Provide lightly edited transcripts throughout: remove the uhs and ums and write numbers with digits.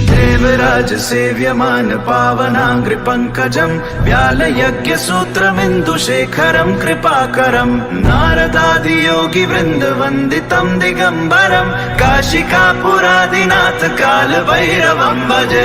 देवराज सेव्यमान पावनांग्रि पंकजं व्यालयज्ञ सूत्रमिन्दुशेखरं कृपाकरं नारदादि योगी वृंद वंदितं दिगंबरं काशिकापुरादिनाथ काल भैरवं भजे।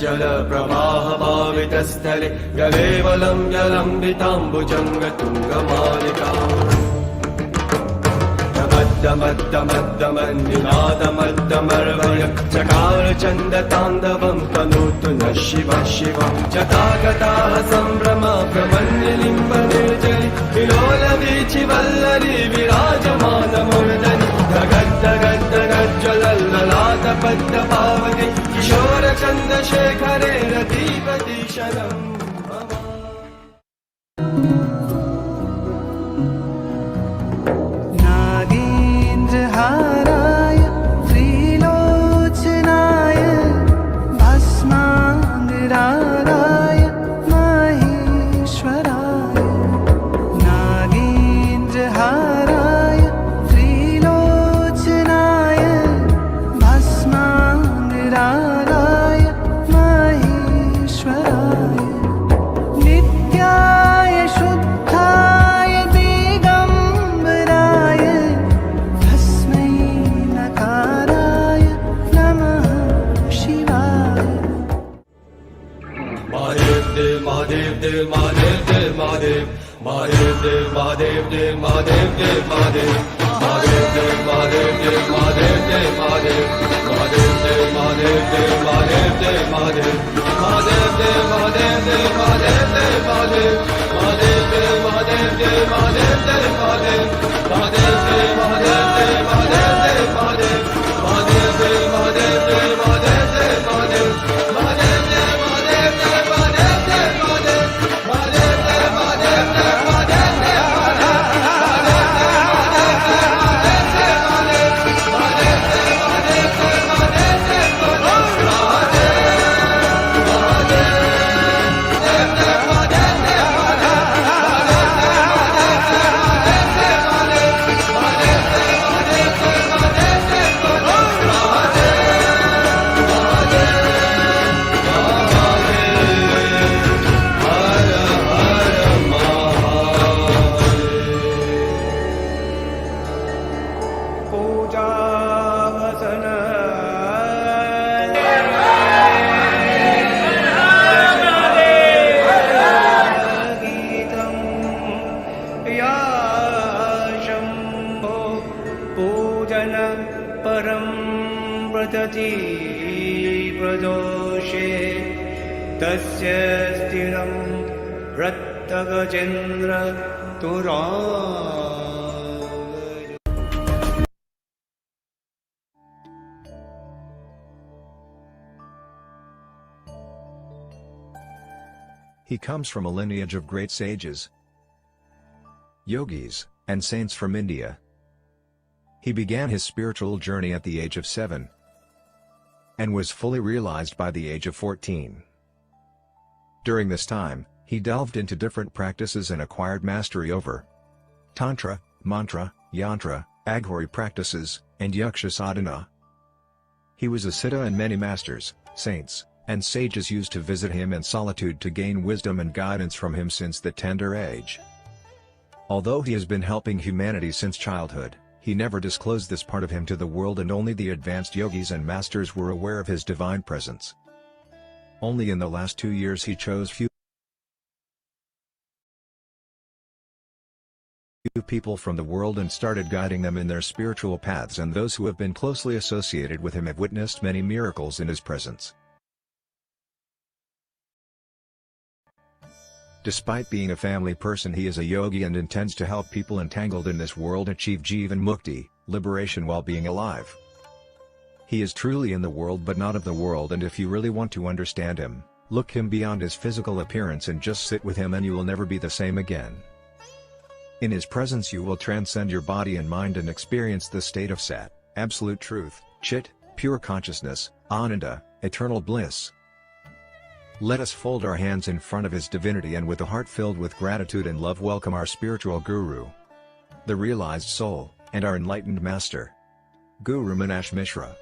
जल प्रवाह भावितस्थले गलेवलं जलम्बिताम्बुजङ्गतुङ्गमालिका मद्दमद्दमद्दमन्निनादमद्दमर्वय चकार चन्दताण्डवं तनोतु नः शिवः शिवं जतागताः सम्भ्रम भ्रमन्निलिम्बनिर्जरि विलोलवीचिवल्लरी विराजमानमूर्धनि धगद्धगद्धगज्ज्वलल्ललाटपद्मपावके किशोरचन्द्रशेखरे रतिपतिशनम् नागेन्द्रहाराय त्रिलोचनाय भस्माङ्गरागाय माहेश्वराय नागेन्द्रहाराय त्रिलोचनाय भस्माङ्गरागाय माहेश्वराय नित्याय शुद्धाय दिगम्बराय भस्मै नकाराय नमः शिवाय। महादेव देव महादेव देव महादेव देव महादेव महादेव देव महादेव देव महादेव देव महादेव महादेव देव महादेव देव महादेव देव महादेव महादेव देव महादेव देव महादेव देव महादेव महादेव देव महादेव देव महादेव देव महादेव महादेव देव महादेव देव महादेव देव महादेव महादेव देव महादेव देव महादेव देव महादेव महादेव देव महादेव पतति प्रदोषे तस्य स्थिरं रक्तगजेन्द्र तुरा He comes from a lineage of great sages, yogis, and saints from India. He began his spiritual journey at the age of 7 and was fully realized by the age of 14. During this time, he delved into different practices and acquired mastery over Tantra, Mantra, Yantra, Aghori practices, and Yaksha sadhana. He was a siddha, and many masters, saints, and sages used to visit him in solitude to gain wisdom and guidance from him since the tender age. Although he has been helping humanity since childhood, he never disclosed this part of him to the world, and only the advanced yogis and masters were aware of his divine presence. Only in the last 2 years he chose few people from the world and started guiding them in their spiritual paths, and those who have been closely associated with him have witnessed many miracles in his presence. Despite being a family person, he is a yogi and intends to help people entangled in this world achieve Jivan Mukti, liberation while being alive. He is truly in the world but not of the world, and if you really want to understand him, look him beyond his physical appearance and just sit with him and you will never be the same again. In his presence you will transcend your body and mind and experience the state of Sat, absolute truth, Chit, pure consciousness, Ananda, eternal bliss. Let us fold our hands in front of his divinity and with a heart filled with gratitude and love welcome our spiritual guru, the realized soul, and our enlightened master, Guru Meenakshi Mishra.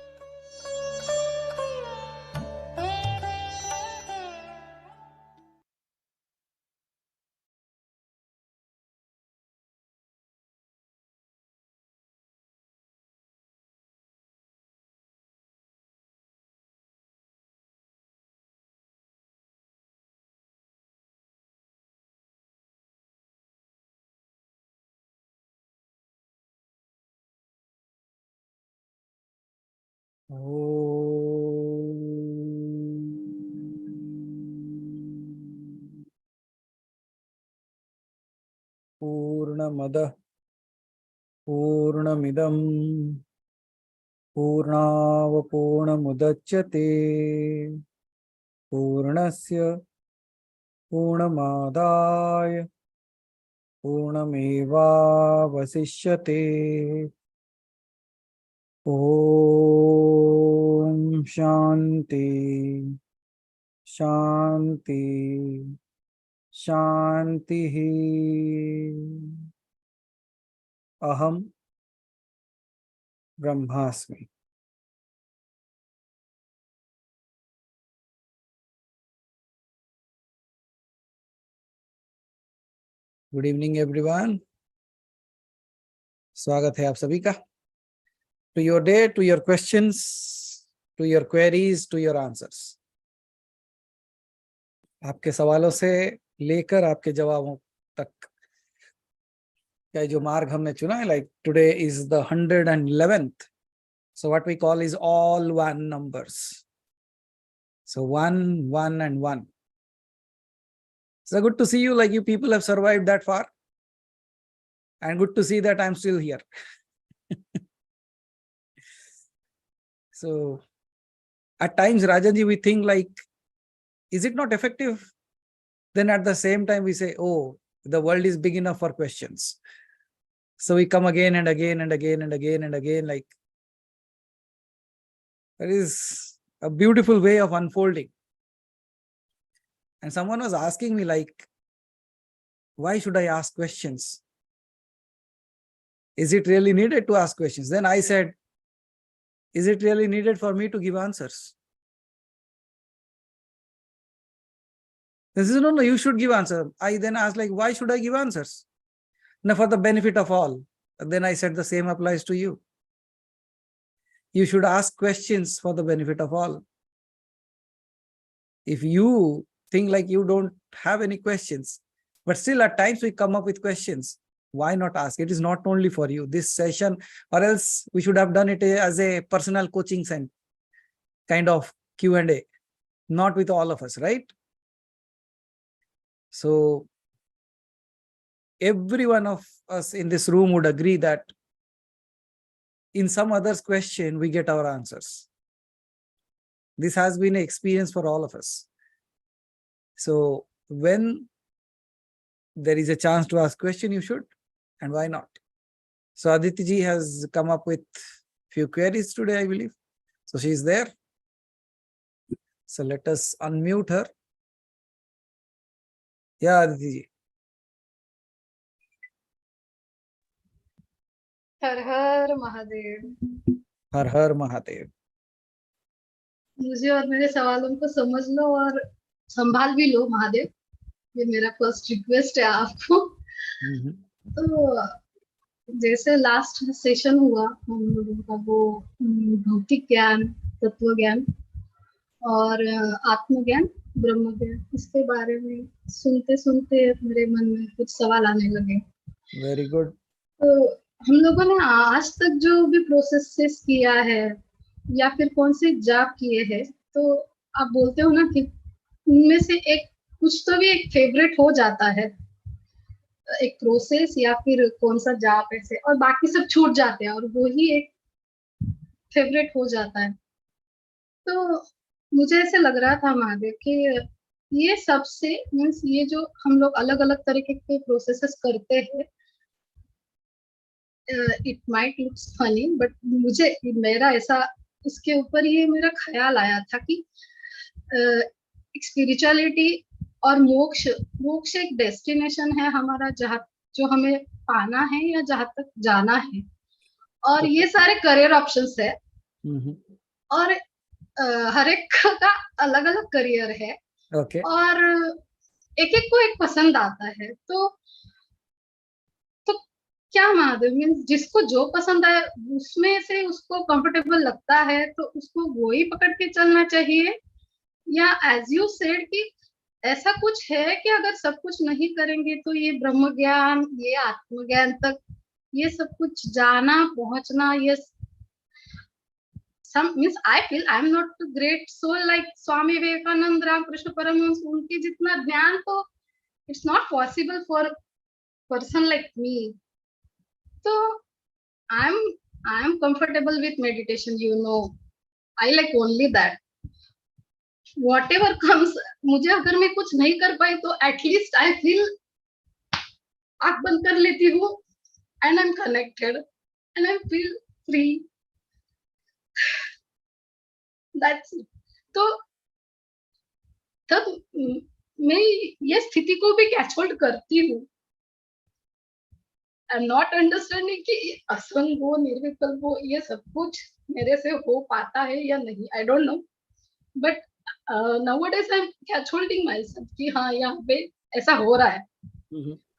पूर्णमदः पूर्णमिदं पूर्णावपूर्णमुदच्यते पूर्णस्य पूर्णमादाय पूर्णमेवावशिष्यते। ॐ शान्ति शान्ति शान्तिः। अहं ब्रह्मास्मि। Good evening everyone, स्वागत है आप सभी का। To your day, to your questions, to your queries, to your answers. आपके सवालों से लेकर आपके जवाबों तक का जो मार्ग हमने चुना है, like today is the 111th, so what we call is all one numbers, so 1 1 and 1. So good to see you, like you people have survived that far, and good to see that I'm still here. So at times, Rajanji, we think like, is it not effective? Then at the same time we say, oh, the world is big enough for questions. So we come again and again and again and again and again, like that is a beautiful way of unfolding. And someone was asking me like, why should I ask questions? Is it really needed to ask questions? Then I said, is it really needed for me to give answers? This is no, you should give answer. I then asked like, why should I give answers? Now for the benefit of all. Then I said the same applies to you. You should ask questions for the benefit of all. If you think like you don't have any questions, but still at times we come up with questions, why not ask? It is not only for you, this session, or else we should have done it as a personal coaching kind of Q&A, not with all of us, right? So every one of us in this room would agree that in some other's question, we get our answers. This has been an experience for all of us. So when there is a chance to ask question, you should, and why not? So Aditi ji has come up with few queries today, I believe. So she is there. So let us unmute her. Yeah, Aditi ji. हर हर महादेव। हर हर महादेव। मुझे और मेरे सवालों को समझ लो और संभाल भी लो महादेव, ये मेरा फर्स्ट रिक्वेस्ट है आपको। तो जैसे लास्ट सेशन हुआ हम लोगों का, वो भौतिक ज्ञान, तत्व ज्ञान और आत्मज्ञान, ब्रह्म ज्ञान, इसके बारे में सुनते सुनते मेरे मन में कुछ सवाल आने लगे। Very good. तो हम लोगों ने आज तक जो भी प्रोसेसेस किया है या फिर कौन से जाप किए हैं, तो आप बोलते हो ना कि उनमें से एक कुछ तो भी एक फेवरेट हो जाता है, एक प्रोसेस या फिर कौन सा जाप ऐसे, और बाकी सब छूट जाते हैं और वो ही एक फेवरेट हो जाता है। तो मुझे ऐसे लग रहा था महादेव कि ये सबसे मीन्स ये जो हम लोग अलग अलग तरीके के प्रोसेसेस करते हैं, it might looks funny, but मुझे मेरा ऐसा इसके ऊपर ये मेरा ख्याल आया था कि स्पिरिचुअलिटी और मोक्ष एक डेस्टिनेशन है हमारा, जहाँ जो हमें पाना है या जहाँ तक जाना है, और ये सारे करियर ऑप्शंस है और हर एक का अलग अलग करियर है। ओके। और एक एक को एक पसंद आता है। तो क्या महादेव, मीन्स जिसको जो पसंद आए उसमें से उसको कंफर्टेबल लगता है तो उसको वो ही पकड़ के चलना चाहिए, या एज यू सेड कि ऐसा कुछ है कि अगर सब कुछ नहीं करेंगे तो ये ब्रह्म ज्ञान, ये आत्मज्ञान तक, ये सब कुछ जाना पहुंचना, ये some means I feel I am not a great soul like Swami Vivekananda, Ramakrishna Paramahansa, उनके जितना ज्ञान तो it's not possible for person like me. So I am comfortable with meditation, you know, I like only that. Whatever comes, मुझे अगर मैं कुछ नहीं कर पाई तो at least I feel आँख बंद कर लेती हूँ and I'm connected and I feel free. That's it. तो तब मैं ये स्थिति को भी कैच होल्ड करती हूँ। आई एम नॉट अंडरस्टैंडिंग कि असंग हो, निर्विकल्प हो, ये सब कुछ मेरे से हो पाता है या नहीं, I don't know, but nowadays I am catch holding my self कि हाँ यहाँ पे ऐसा हो रहा है,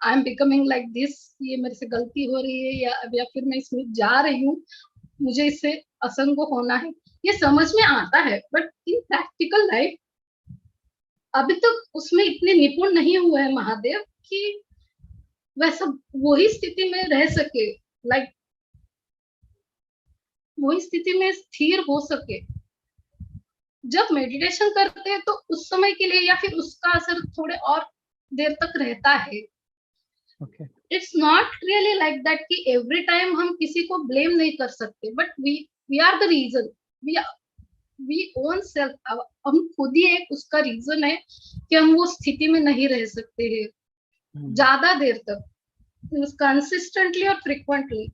I am becoming like this, ये मेरे से गलती हो रही है या फिर मैं इसमें जा रही हूँ, मुझे इससे असंग होना है, ये समझ में आता है, बट इन प्रैक्टिकल लाइफ अभी तक उसमें इतने निपुण नहीं हुए हैं महादेव कि वैसा वही स्थिति में रह सके, लाइक वही स्थिति में स्थिर हो सके। जब मेडिटेशन करते हैं तो उस समय के लिए या फिर उसका असर थोड़े और देर तक रहता है। It's not really like that कि एवरी टाइम हम किसी को ब्लेम नहीं कर सकते, but we are the reason, we own self, हम खुद ही एक उसका रीजन है कि हम वो स्थिति में नहीं रह सकते हैं ज्यादा देर तक, कंसिस्टेंटली और फ्रिक्वेंटली।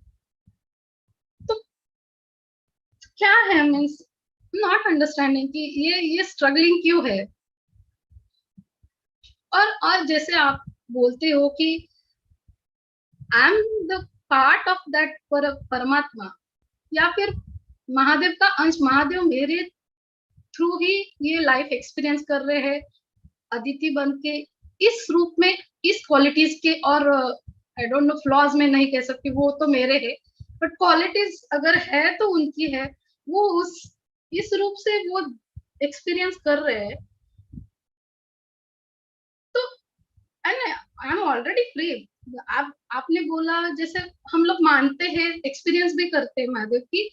तो क्या है, मीन्स नॉट अंडरस्टैंडिंग कि ये स्ट्रगलिंग क्यों है। और जैसे आप बोलते हो कि I am the part of that परमात्मा, या फिर महादेव का अंश, महादेव मेरे थ्रू ही ये लाइफ एक्सपीरियंस कर रहे हैं, अदिति बन के इस रूप में, इस क्वालिटीज के, और आई डोंट नो फ्लॉज में नहीं कह सकती, वो तो मेरे है, बट क्वालिटीज अगर है तो उनकी है, वो इस रूप से वो एक्सपीरियंस कर रहे हैं। तो आई एम ऑलरेडी फ्री। आपने बोला जैसे हम लोग मानते हैं, एक्सपीरियंस भी करते हैं महादेव की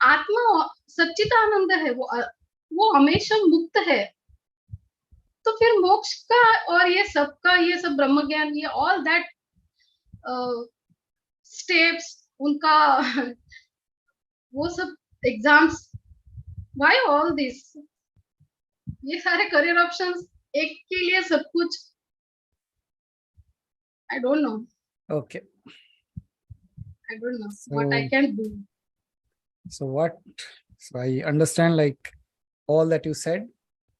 आत्मा सच्चिदानंद है, वो हमेशा मुक्त है, तो फिर मोक्ष का और ये सब ब्रह्म ज्ञान, ये ऑल दैट स्टेप्स उनका वो सब एग्जाम्स, व्हाई ऑल दिस, ये सारे करियर ऑप्शंस, एक के लिए सब कुछ, I don't know, Okay. I don't know what I can do. So I understand like all that you said.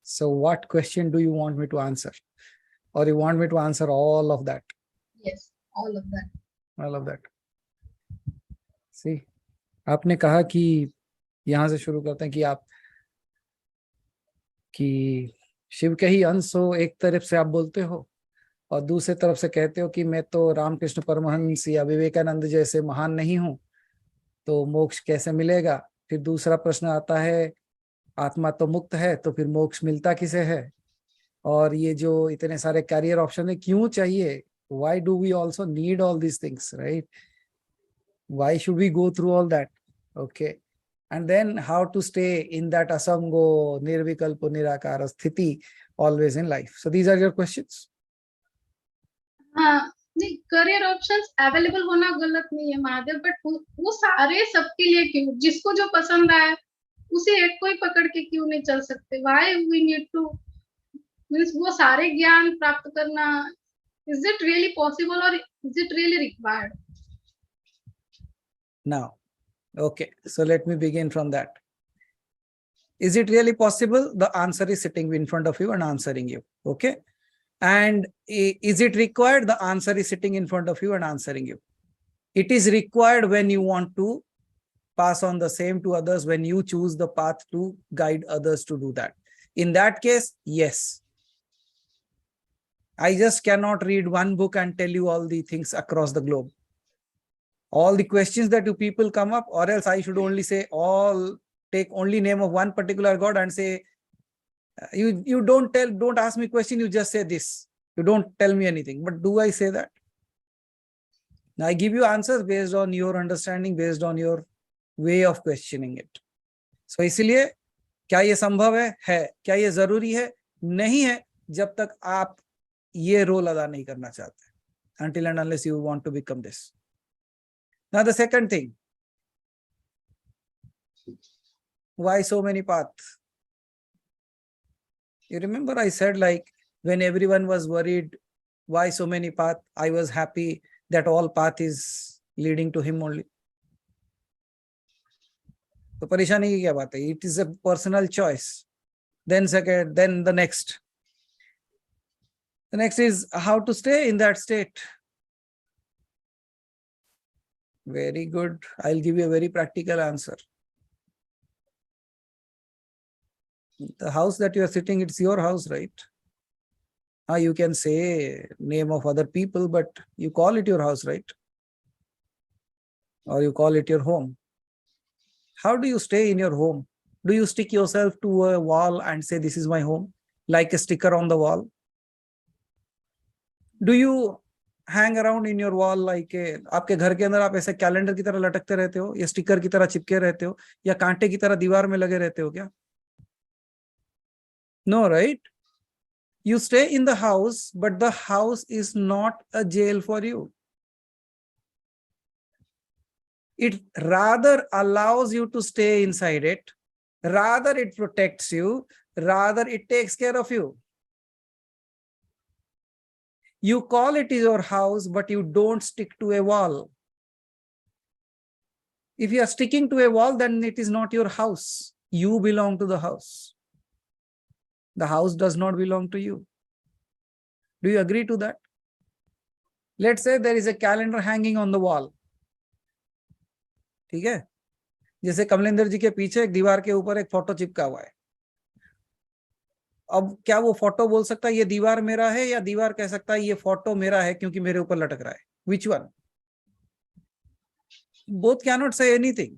So what question do you want me to answer? Or you want me to answer all of that? Yes, all of that. All of that. See, आपने कहा कि यहाँ से शुरू करते हैं कि आप कि शिव के ही अंश हो, एक तरफ से आप बोलते हो, और दूसरे तरफ से कहते हो कि मैं तो रामकृष्ण परमहंस या विवेकानंद जैसे महान नहीं हूं, तो मोक्ष कैसे मिलेगा? फिर दूसरा प्रश्न आता है, आत्मा तो मुक्त है, तो फिर मोक्ष मिलता किसे है? और ये जो इतने सारे कैरियर ऑप्शन है, क्यों चाहिए? Why do we also need all these things, right? Why should we go through all that? Okay. And then how to stay in that asango, nirvikalpo, nirakara sthiti always in life. So these are your questions. हाँ, नहीं, career options available होना गलत नहीं है Mahadev, but वो सारे सबके लिए क्यों? जिसको जो पसंद आए उसी एक को ही पकड़ के क्यों नहीं चल सकते? Why we need to means वो सारे ज्ञान प्राप्त करना, इज इट रियली पॉसिबल और is it really required? Now, okay, so let me begin from that. Is it really possible? The answer is sitting in front of you and answering you. Okay. And is it required? The answer is sitting in front of you and answering you. It is required when you want to pass on the same to others, when you choose the path to guide others to do that. In that case, yes. I just cannot read one book and tell you all the things across the globe. All the questions that you people come up, or else I should only say take only name of one particular God and say, you don't ask me question, you just say this. You don't tell me anything. But do I say that? Now I give you answers based on your understanding, based on your way of questioning it. So इसलिए क्या ये संभव है? क्या ये जरूरी है? नहीं है, जब तक आप ये रोल अदा नहीं करना चाहते. Until and unless you want to become this. Now the second thing, why so many paths? You remember I said, like, when everyone was worried, why so many paths? I was happy that all path is leading to him only. तो परेशानी की क्या बात है? It is a personal choice. Then second, then the next. The next is how to stay in that state. Very good. I'll give you a very practical answer. The house that you are sitting, it's your house, right? You can say name of other people, but you call it your house, right? Or you call it your home. How do you stay in your home? Do you stick yourself to a wall and say, this is my home, like a sticker on the wall? Do you hang around in your wall like आपके घर के अंदर आप ऐसे calendar की तरह लटकते रहते हो, या स्टिकर की तरह चिपके रहते हो, या कांटे की तरह दीवार में लगे रहते हो क्या? No, right? You stay in the house, but the house is not a jail for you. It rather allows you to stay inside it, rather it protects you, rather it takes care of you. You call it your house, but you don't stick to a wall. If you are sticking to a wall, then it is not your house. You belong to the house. The house does not belong to you. Do you agree to that? Let's say there is a calendar hanging on the wall. ठीक है? जैसे कमलेंद्र जी के पीछे एक दीवार के ऊपर एक फोटो चिपका हुआ है. अब क्या वो फोटो बोल सकता है ये दीवार मेरा है, या दीवार कह सकता है ये फोटो मेरा है क्योंकि मेरे ऊपर लटक रहा है? Which one? Both cannot say anything.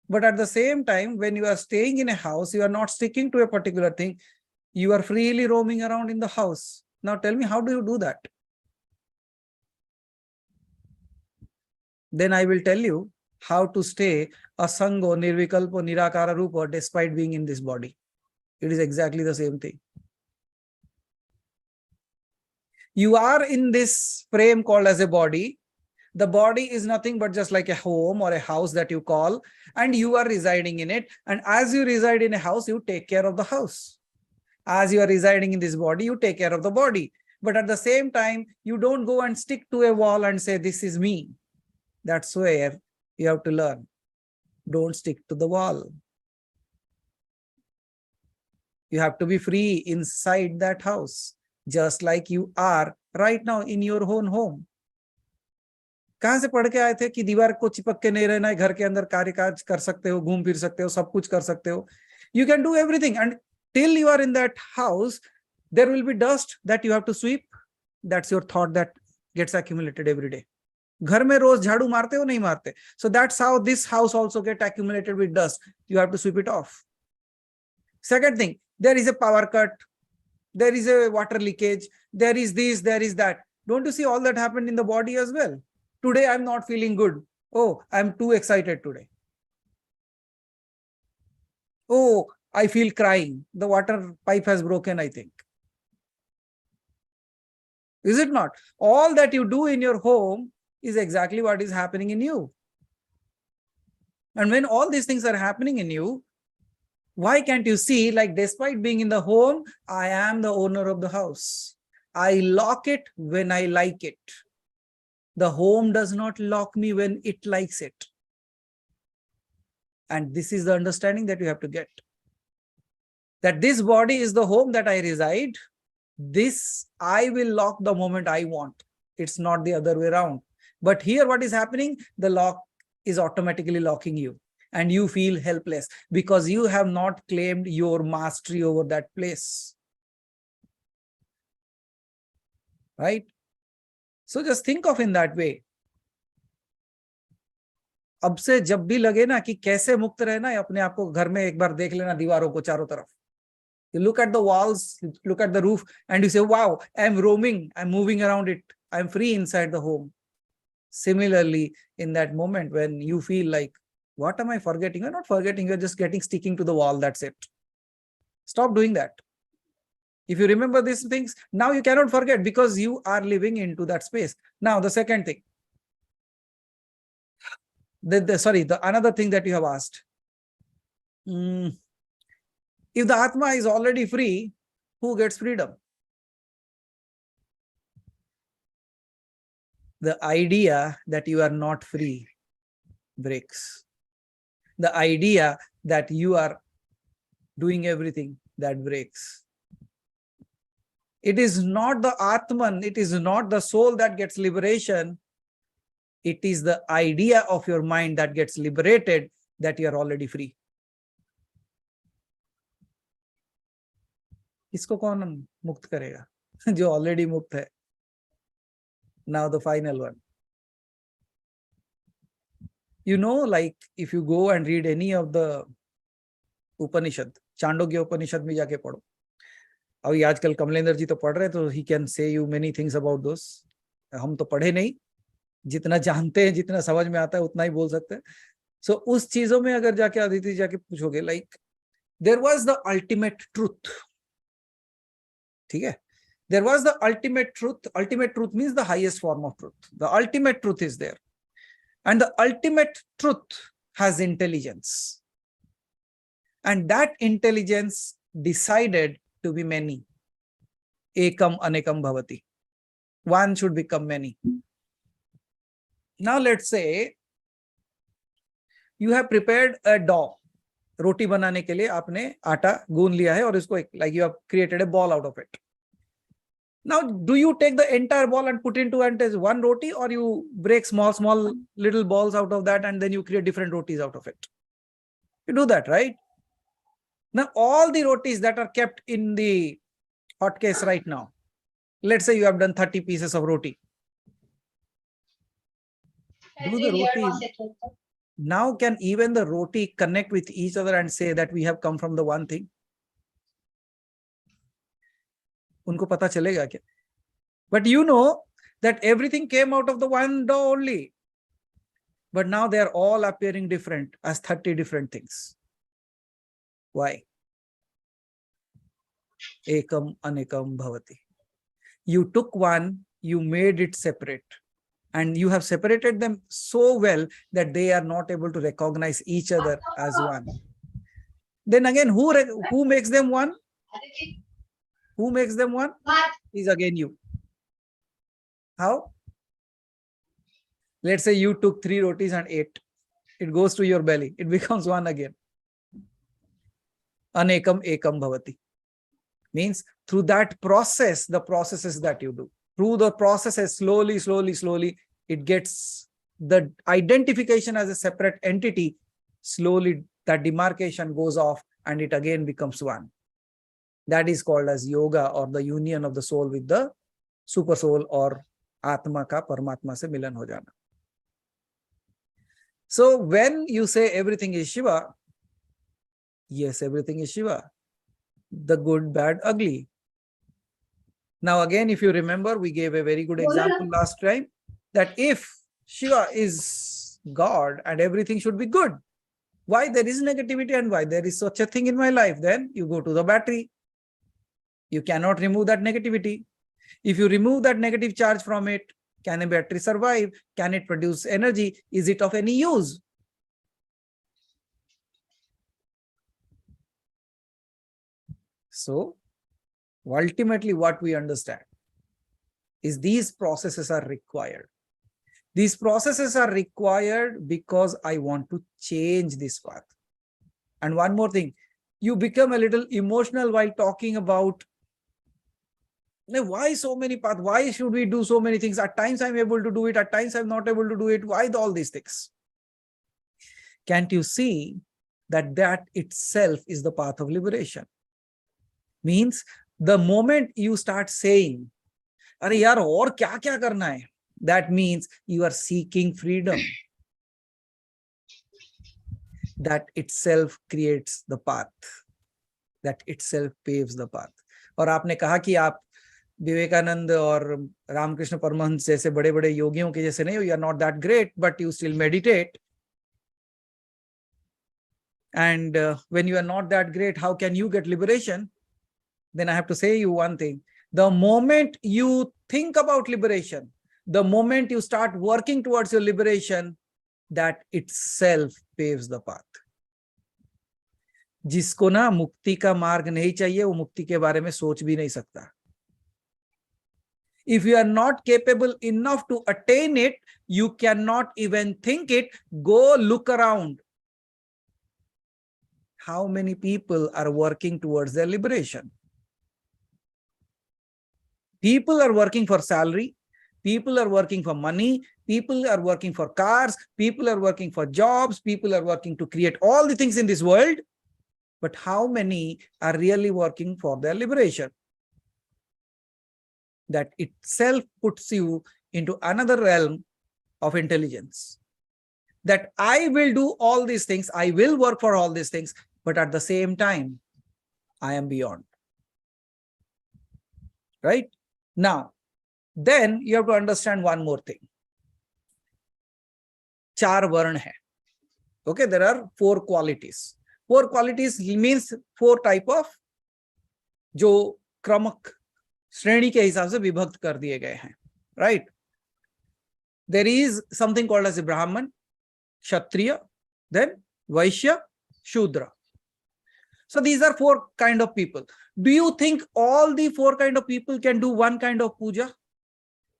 But at the same time, when you are staying in a house, you are not sticking to a particular thing. You are freely roaming around in the house. Now tell me, how do you do that? Then I will tell you how to stay asango, nirvikalpo, nirakara rupa despite being in this body. It is exactly the same thing. You are in this frame called as a body. The body is nothing but just like a home or a house that you call, and you are residing in it. And as you reside in a house, you take care of the house. As you are residing in this body, you take care of the body. But at the same time, you don't go and stick to a wall and say, this is me. That's where you have to learn. Don't stick to the wall. You have to be free inside that house, just like you are right now in your own home. कहां से पढ़ के आए थे कि दीवार को चिपक के नहीं रहना है, घर के अंदर कार्य कर सकते हो, घूम फिर सकते हो, सब कुछ कर सकते हो. You can do everything, and till you are in that house, there will be dust that you have to sweep. That's your thought that gets accumulated every day. घर में रोज झाड़ू मारते हो नहीं मारते? So that's how this house also get accumulated with dust. You have to sweep it off. Second thing, there is a power cut, there is a water leakage, there is this, there is that. Don't you see all that happened in the body as well? Today I'm not feeling good. Oh, I'm too excited today. Oh, I feel crying. The water pipe has broken, I think. Is it not? All that you do in your home is exactly what is happening in you. And when all these things are happening in you, why can't you see, like, despite being in the home, I am the owner of the house. I lock it when I like it. The home does not lock me when it likes it. And this is the understanding that you have to get. That this body is the home that I reside. This I will lock the moment I want. It's not the other way around. But here what is happening? The lock is automatically locking you. And you feel helpless because you have not claimed your mastery over that place. Right? So just think of in that way. अब से जब भी लगे ना कि कैसे मुक्त रहना है, अपने आप को घर में एक बार देख लेना दीवारों को चारों तरफ. You look at the walls, you look at the roof, and you say, wow, I'm roaming, I'm moving around it, I'm free inside the home. Similarly, in that moment when you feel like, what am I forgetting? You're not forgetting, you're just sticking to the wall, that's it. Stop doing that. If you remember these things, now you cannot forget because you are living into that space. Now, the second thing. Another thing that you have asked. If the Atma is already free, who gets freedom? The idea that you are not free breaks. The idea that you are doing everything, that breaks. It is not the Atman, it is not the soul that gets liberation. It is the idea of your mind that gets liberated, that you are already free. इसको कौन मुक्त करेगा? जो already मुक्त है. Now the final one. You know, like if you go and read any of the Upanishad, चांडोग्य उपनिषद में जाके पढ़ो. अभी आजकल कमलेंद्र जी तो पढ़ रहे, तो he can say you many things about those. हम तो पढ़े नहीं, जितना जानते हैं, जितना समझ में आता है उतना ही बोल सकते हैं. So उस चीजों में अगर जाके आदित्य जाके पूछोगे, like there was the ultimate truth. ठीक है? There was the ultimate truth. Ultimate truth means the highest form of truth. The ultimate truth is there. And the ultimate truth has intelligence. And that intelligence decided to be many. Ekam anekam bhavati. One should become many. Now let's say you have prepared a dough. रोटी बनाने के लिए आपने आटा गूंद लिया है और इसको like you have created a ball out of it. Now, do you take the entire ball and put into it as one roti, or you break small little balls out of that and then you create different rotis out of it? You do that, right? Now, all the rotis that are kept in the hot case right now, let's say you have done 30 pieces of roti. Do the roti, now can even the roti connect with each other and say that we have come from the one thing? उनको पता चलेगा क्या? But you know that everything came out of the one dough only. but now they are all appearing different as 30 different things. Why? Ekam anekam bhavati. You took one, you made it separate, and you have separated them so well that they are not able to recognize each other as one. Then again, who makes them one? Who makes them one? Is again you. How? Let's say you took 3 rotis and ate. It goes to your belly. It becomes one again. Anekam ekam bhavati. Means through that process, the processes that you do. Through the processes, slowly, it gets the identification as a separate entity. Slowly, that demarcation goes off and it again becomes one. That is called as yoga, or the union of the soul with the super soul, or Atma ka Paramatma se milan ho jana. So when you say everything is Shiva, yes, everything is Shiva. The good, bad, ugly. Now again, if you remember, we gave a very good example last time, that if Shiva is God and everything should be good, why there is negativity and why there is such a thing in my life? Then you go to the battery. You cannot remove that negativity. If you remove that negative charge from it, can a battery survive? Can it produce energy? Is it of any use? So ultimately what we understand is these processes are required. These processes are required because I want to change this path. And one more thing, you become a little emotional while talking about why so many paths, why should we do so many things? At times I'm able to do it, at times I'm not able to do it. Why all these things? Can't you see that that itself is the path of liberation? Means the moment you start saying, "Are yaar aur kya karna hai?" that means you are seeking freedom. That itself creates the path. That itself paves the path. और आपने कहा कि आप विवेकानंद और रामकृष्ण परमहंस जैसे बड़े बड़े योगियों के जैसे नहीं हो, you are not that great, but you still meditate. And when you are not that great, how can you get liberation? Then I have to say you one thing. The moment you think about liberation, the moment you start working towards your liberation, that itself paves the path. जिसको ना मुक्ति का मार्ग नहीं चाहिए, वो मुक्ति के बारे में सोच भी नहीं सकता. If you are not capable enough to attain it, you cannot even think it. Go look around. How many people are working towards their liberation? People are working for salary. People are working for money. People are working for cars. People are working for jobs. People are working to create all the things in this world. But how many are really working for their liberation? That itself puts you into another realm of intelligence. That I will do all these things, I will work for all these things, but at the same time, I am beyond. Right? Now, then you have to understand one more thing. Char varna hai. Okay, there are 4 qualities. 4 qualities means 4 type of जो क्रमक श्रेणी के हिसाब से विभक्त कर दिए गए हैं. Right? There is something called as a Brahman, Kshatriya, then Vaishya, Shudra. So these are 4 kind of people. Do you think all the 4 kind of people can do one kind of puja?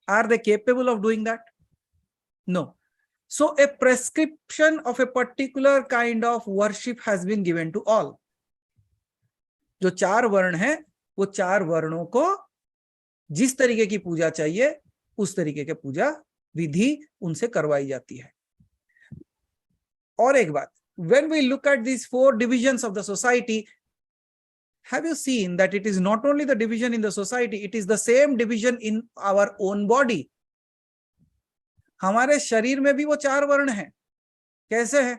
Are they capable of doing that? No. So a prescription of a particular kind of worship has been given to all. जो 4 वर्ण हैं, वो 4 वर्णों को जिस तरीके की पूजा चाहिए, उस तरीके के पूजा विधि उनसे करवाई जाती है. और एक बात, when we look at these 4 divisions of the society, have you seen that it is not only the division in the society, it is the same division in our own body. हमारे शरीर में भी वो 4 वर्ण हैं. कैसे है?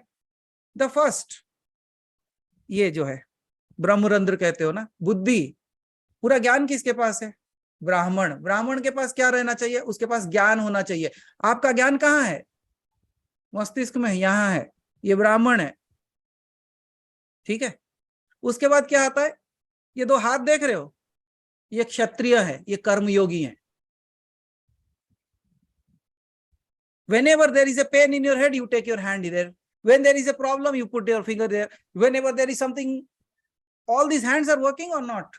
The first, ये जो है ब्रह्मरंध्र कहते हो ना, बुद्धि. पूरा ज्ञान किसके पास है? ब्राह्मण. ब्राह्मण के पास क्या रहना चाहिए? उसके पास ज्ञान होना चाहिए. आपका ज्ञान कहाँ है? मस्तिष्क में यहाँ है, ये ब्राह्मण है, ठीक है। उसके बाद क्या आता है, ये दो हाथ देख रहे हो, ये क्षत्रिय है, ये कर्मयोगी है। Whenever there is a pain in your head, you take your hand there. When there is a problem, you put your finger there. Whenever there is something, all these hands are working or not?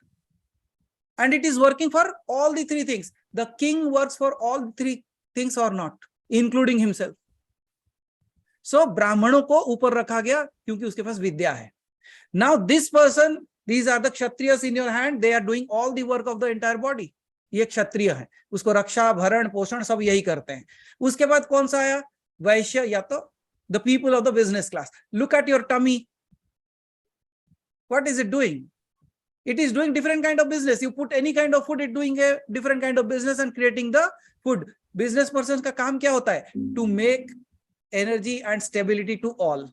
And it is working for all the three things. The king works for all three things or not, including himself. So ब्राह्मणों को ऊपर रखा गया क्योंकि उसके पास विद्या है. Now this person, these are the kshatriyas in your hand, they are doing all the work of the entire body. ये क्षत्रिय है, उसको रक्षा भरण पोषण सब यही करते हैं. उसके बाद कौन सा आया, वैश्य या तो the people of the business class. Look at your tummy. What is it doing? It is doing different kind of business. You put any kind of food, it doing a different kind of business and creating the food. Business persons का काम क्या होता है? To make energy and stability to all.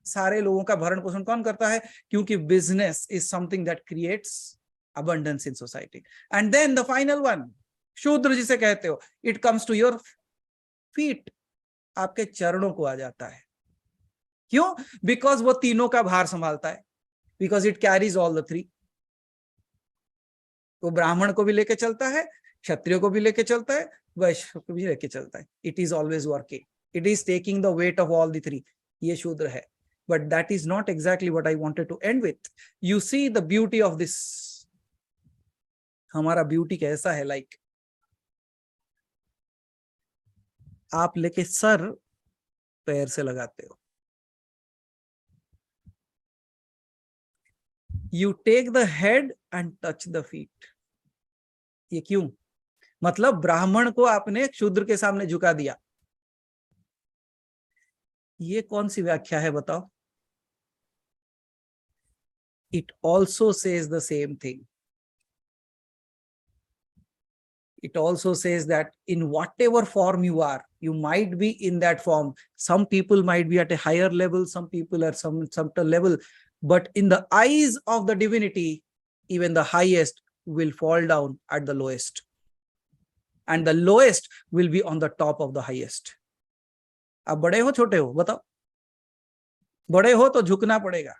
सारे लोगों का भरण पोषण कौन करता है? क्योंकि business is something that creates abundance in society. And then the final one, शूद्र जिसे कहते हो, it comes to your feet. आपके चरणों को आ जाता है. क्यों? Because वो तीनों का भार संभालता है. Because it carries all the three. वो ब्राह्मण को भी लेके चलता है, क्षत्रिय को भी लेके चलता है, वैश्य को भी लेके चलता है. It is always working. It is taking the weight of all the three. ये शूद्र है. But that is not exactly what I wanted to end with. You see the beauty of this. हमारा ब्यूटी कैसा है, like आप लेके sir पैर से लगाते हो. You take the head and touch the feet. ये क्यों? मतलब ब्राह्मण को आपने शूद्र के सामने झुका दिया. ये कौन सी व्याख्या है बताओ? It also says the same thing. It also says that in whatever form you are, you might be in that form. Some people might be at a higher level, some people at some level, but in the eyes of the divinity, even the highest will fall down at the lowest. And the lowest will be on the top of the highest. अब बड़े हो छोटे हो बताओ? बड़े हो तो झुकना पड़ेगा.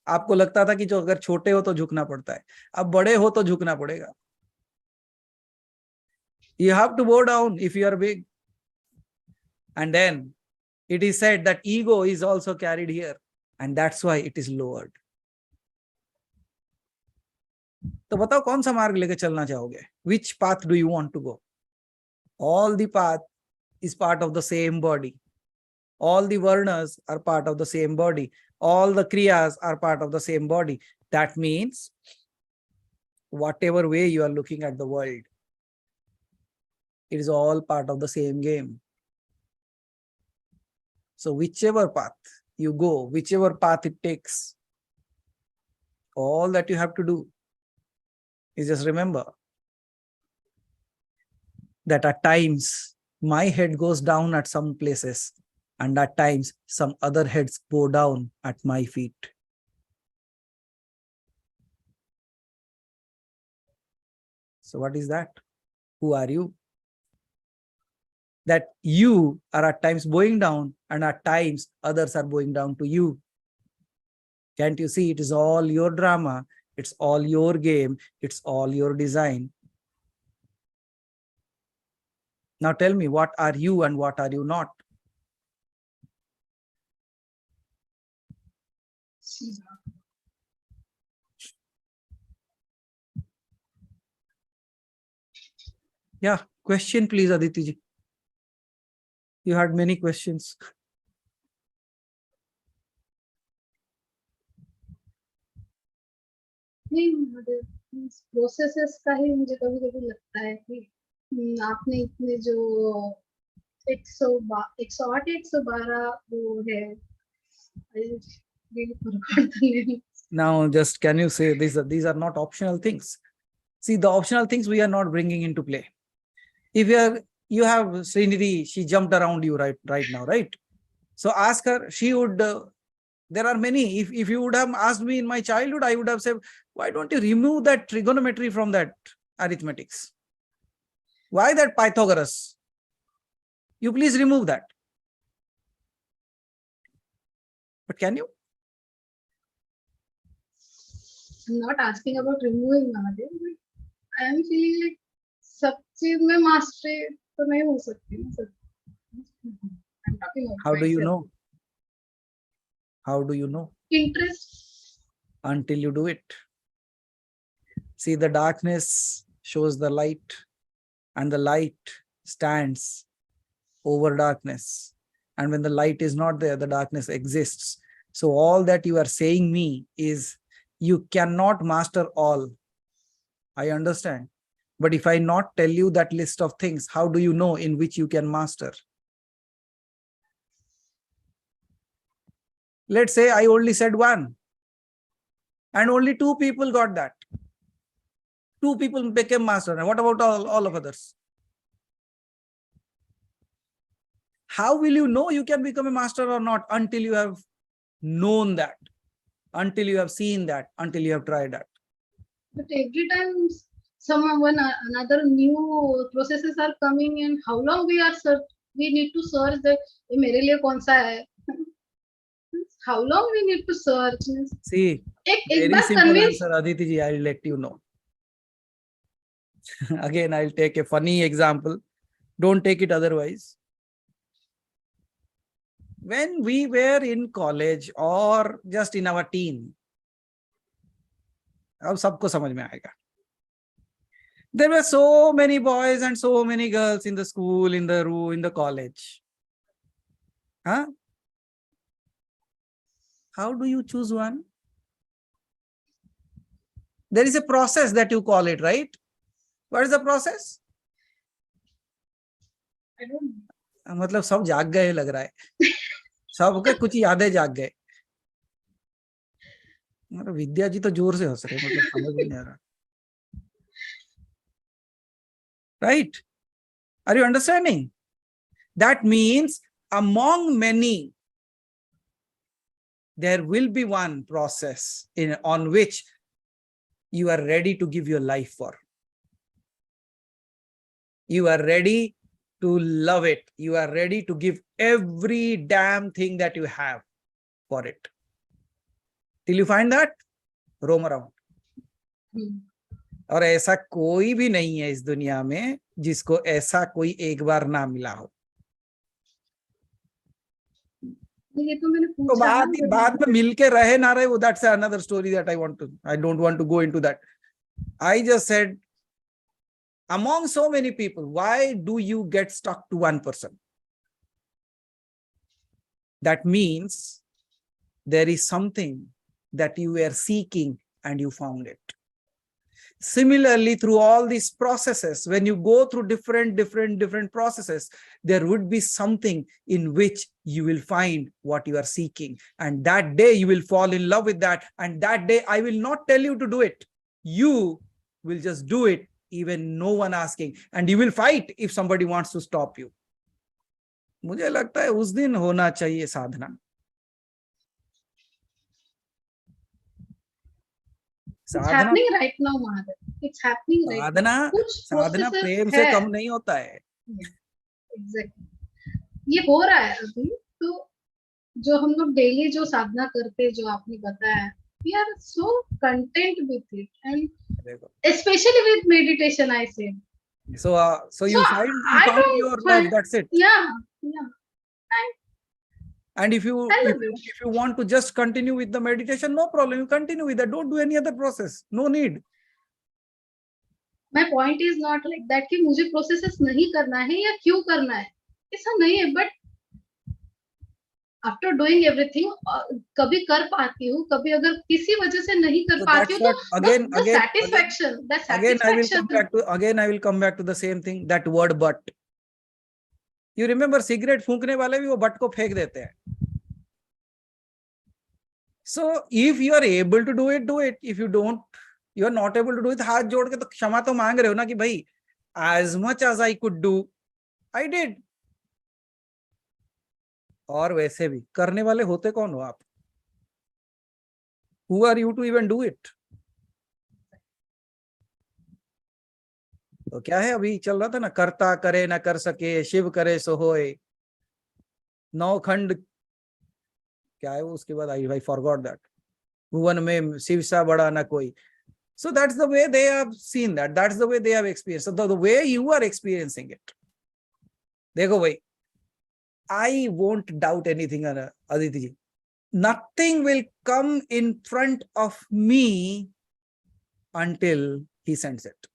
आपको लगता था कि जो अगर छोटे हो तो झुकना पड़ता है, अब बड़े हो तो झुकना पड़ेगा. You have to bow down if you are big. And then it is said that ego is also carried here, and that's why it is lowered. तो बताओ कौन सा मार्ग लेके चलना चाहोगे? Which path do you want to go? All the path is part of the same body. All the varnas are part of the same body. All the kriyas are part of the same body. That means whatever way you are looking at the world, it is all part of the same game. So whichever path you go, whichever path it takes, all that you have to do is just remember that at times my head goes down at some places, and at times some other heads go down at my feet. So what is that? Who are you? That you are at times bowing down, and at times others are bowing down to you. Can't you see? It is all your drama. It's all your game. It's all your design. Now tell me, what are you and what are you not? Yeah, question please, Aditi ji. You had many questions. नहीं, processes का ही मुझे कभी कभी लगता है कि आपने इतने जो 108 112 वो है. Now just can you say these are not optional things? See, the optional things we are not bringing into play. If you have Srinidhi, she jumped around you right now, right? So ask her, she would, there are many. If you would have asked me in my childhood, I would have said, why don't you remove that trigonometry from that arithmetics? Why that Pythagoras? You please remove that. But can you? I'm not asking about removing Mahadev, but I am feeling like सब चीज में mastery तो नहीं हो सकती ना sir. I'm talking about How do you myself. know? How do you know? Interest. Until you do it. See, the darkness shows the light, and the light stands over darkness. And when the light is not there, the darkness exists. So all that you are saying me is you cannot master all. I understand. But if I not tell you that list of things, how do you know in which you can master? Let's say I only said one, and only 2 people got that. 2 people became master. And what about all of others? How will you know you can become a master or not until you have known that, until you have seen that, until you have tried that? But every time another new processes are coming, and how long we need to search that ये मेरे लिए कौन सा है? How long we need to search? See, एक very bar simple convince. answer, Aditi ji, I'll let you know. Again, I'll take a funny example. Don't take it otherwise. When we were in college or just in our teen, अब सबको समझ में आएगा. There were so many boys and so many girls in the school, in the room, in the college. Huh? How do you choose one? There is a process that you call it, right? What is the process? I don't know. मतलब सब जाग गए लग रहा है. सबके कुछ यादें जाग गए. मतलब विद्या जी तो जोर से हंस रहे, मतलब समझ नहीं आ रहा. Right? Are you understanding? That means among many, there will be one process on which you are ready to give your life for. You are ready to love it. You are ready to give every damn thing that you have for it. Till you find that, roam around. और ऐसा कोई भी नहीं है इस दुनिया में जिसको ऐसा कोई एक बार ना मिला हो. ये तो मैंने तो पूछा बाद में मिलके रहे ना रहे, वो that's another story that I don't want to go into that. I just said, among so many people, why do you get stuck to one person? That means there is something that you were seeking and you found it. Similarly, through all these processes, when you go through different processes, there would be something in which you will find what you are seeking. And that day you will fall in love with that. And that day I will not tell you to do it. You will just do it, even no one asking. And you will fight if somebody wants to stop you. मुझे लगता है उस दिन होना चाहिए साधना. It's happening right now, Mahadev. It's happening right now. साधना प्रेम से कम नहीं होता है. Exactly. ये हो रहा है अभी. तो जो हम लोग डेली जो साधना करते हैं, जो आपने बताया, we are so content with it, and especially with meditation, I say. So you found your love. That's it. Yeah. And if you want to just continue with the meditation, no problem. You continue with that. Don't do any other process. No need. My point is not like that कि मुझे processes नहीं करना है या क्यों करना है. ऐसा नहीं है. But after doing everything, कभी कर पाती हूँ, कभी अगर किसी वजह से नहीं कर पाती हूँ, तो the satisfaction. Again, I will come back to the same thing. That word but. You remember cigarette फूंकने वाले भी वो बट को फेंक देते हैं. So if you are able to do it, do it. If you don't, you are not able to do it, हाथ जोड़ के तो क्षमा तो मांग रहे हो ना कि भाई, as much as I could do, I did. और वैसे भी करने वाले होते कौन हो आप? Who are you to even do it? तो क्या है, अभी चल रहा था ना, करता करे ना कर सके, शिव करे सो होए, 9 खंड क्या है वो, उसके बाद I forgot that. भुवन में शिव सा बड़ा ना कोई. So that's the way they have seen that. That's the way they have experienced. So the way you are experiencing it. देखो भाई, I won't doubt anything, Aditi ji. Nothing will come in front of me until he sends it.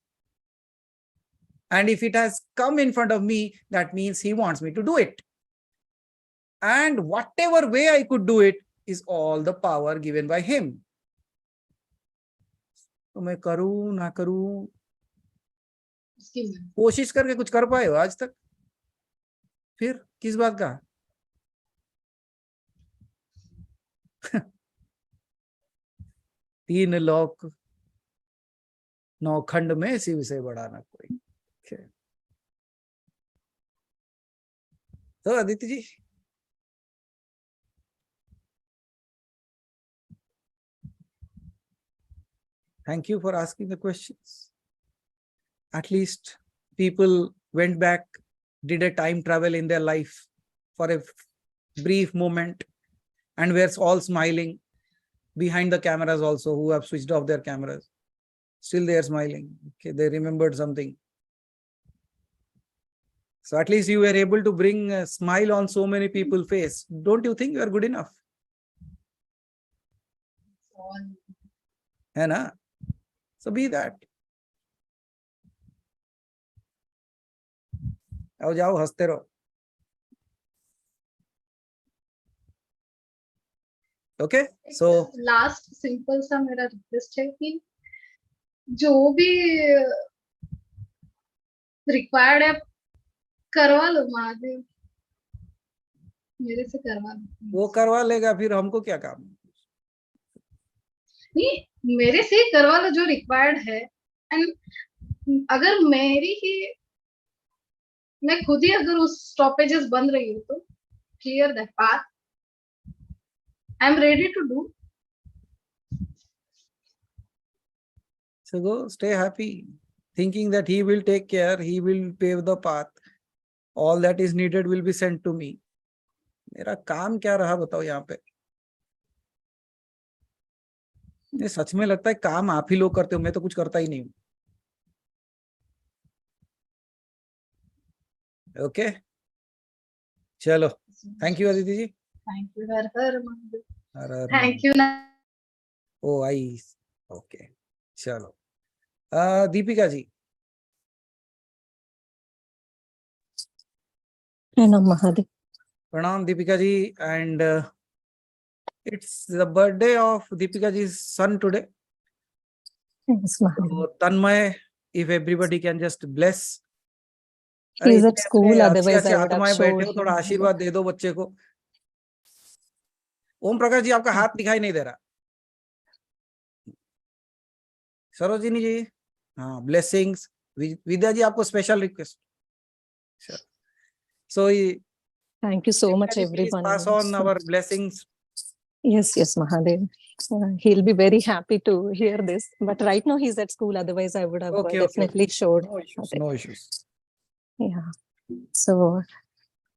And if it has come in front of me, that means he wants me to do it. And whatever way I could do it is all the power given by him. तो मैं करूं ना करूं, कोशिश करके कुछ कर पाए हो आज तक? फिर किस बात का? 3 लोक 9 खंड में शिव से बड़ा ना कोई. तो Aditya ji, thank you for asking the questions. At least people went back, did a time travel in their life for a brief moment, and were all smiling behind the cameras also, who have switched off their cameras. Still they are smiling. Okay, they remembered something. So at least you were able to bring a smile on so many people's face. Don't you think you are good enough? है ना? So be that. आओ जाओ, हंसते रहो. Okay, so last simple सा मेरा request है कि जो भी रिक्वायर्ड है करवा लो महादेव, मेरे से करवा लो. वो करवा लेगा, फिर हमको क्या काम? नहीं, मेरे से ही करवा लो जो रिक्वायर्ड है. एंड अगर मैं खुद ही अगर उस स्टॉपेजेस बन रही हूँ तो clear that path. I am ready to do. So go, stay happy, thinking that he will take care, he will pave the path. All that is needed will be sent to me. मेरा काम क्या रहा बताओ यहाँ पे? ये सच में लगता है काम आप ही लोग करते हो, मैं तो कुछ करता ही नहीं हूँ. ओके, चलो, thank you Aditi ji. Thank you. Har Har Mahadev. हर थैंक यू. ओ आई. ओके, चलो. दीपिका जी. Pranam Mahadev. Pranam Deepika ji, and it's the birthday of Deepika ji's son today. Yes, Mahadev. So, Tanmay, if everybody can just bless. He's at school, otherwise अच्छी I would have आत्माएं showed बैठे हो, him. थोड़ा आशीर्वाद दे दो बच्चे को. ओम प्रकाश जी, आपका हाथ दिखाई नहीं दे रहा. सरोजिनी जी, हाँ, ब्लेसिंग्स. विद्या जी, आपको special request. So Thank you so much, please everyone. pass on our blessings. Yes, Mahadev. He'll be very happy to hear this. But right now he's at school, otherwise I would have definitely showed. No issues, no issues. Yeah. So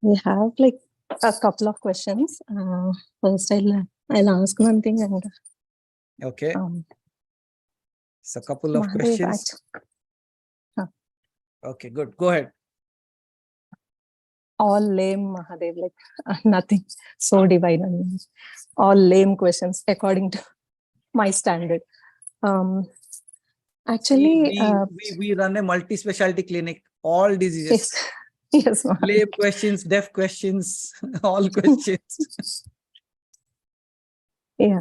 we have like a couple of questions. First I'll ask one thing and Okay. So a couple of Mahadev, questions. Okay, good. Go ahead. all lame, Mahadev, like nothing so divine. I mean, all lame questions according to my standard. Actually, we run a multi-specialty clinic, all diseases. Yes, Mahadev. Lame questions, deaf questions, all questions. Yeah.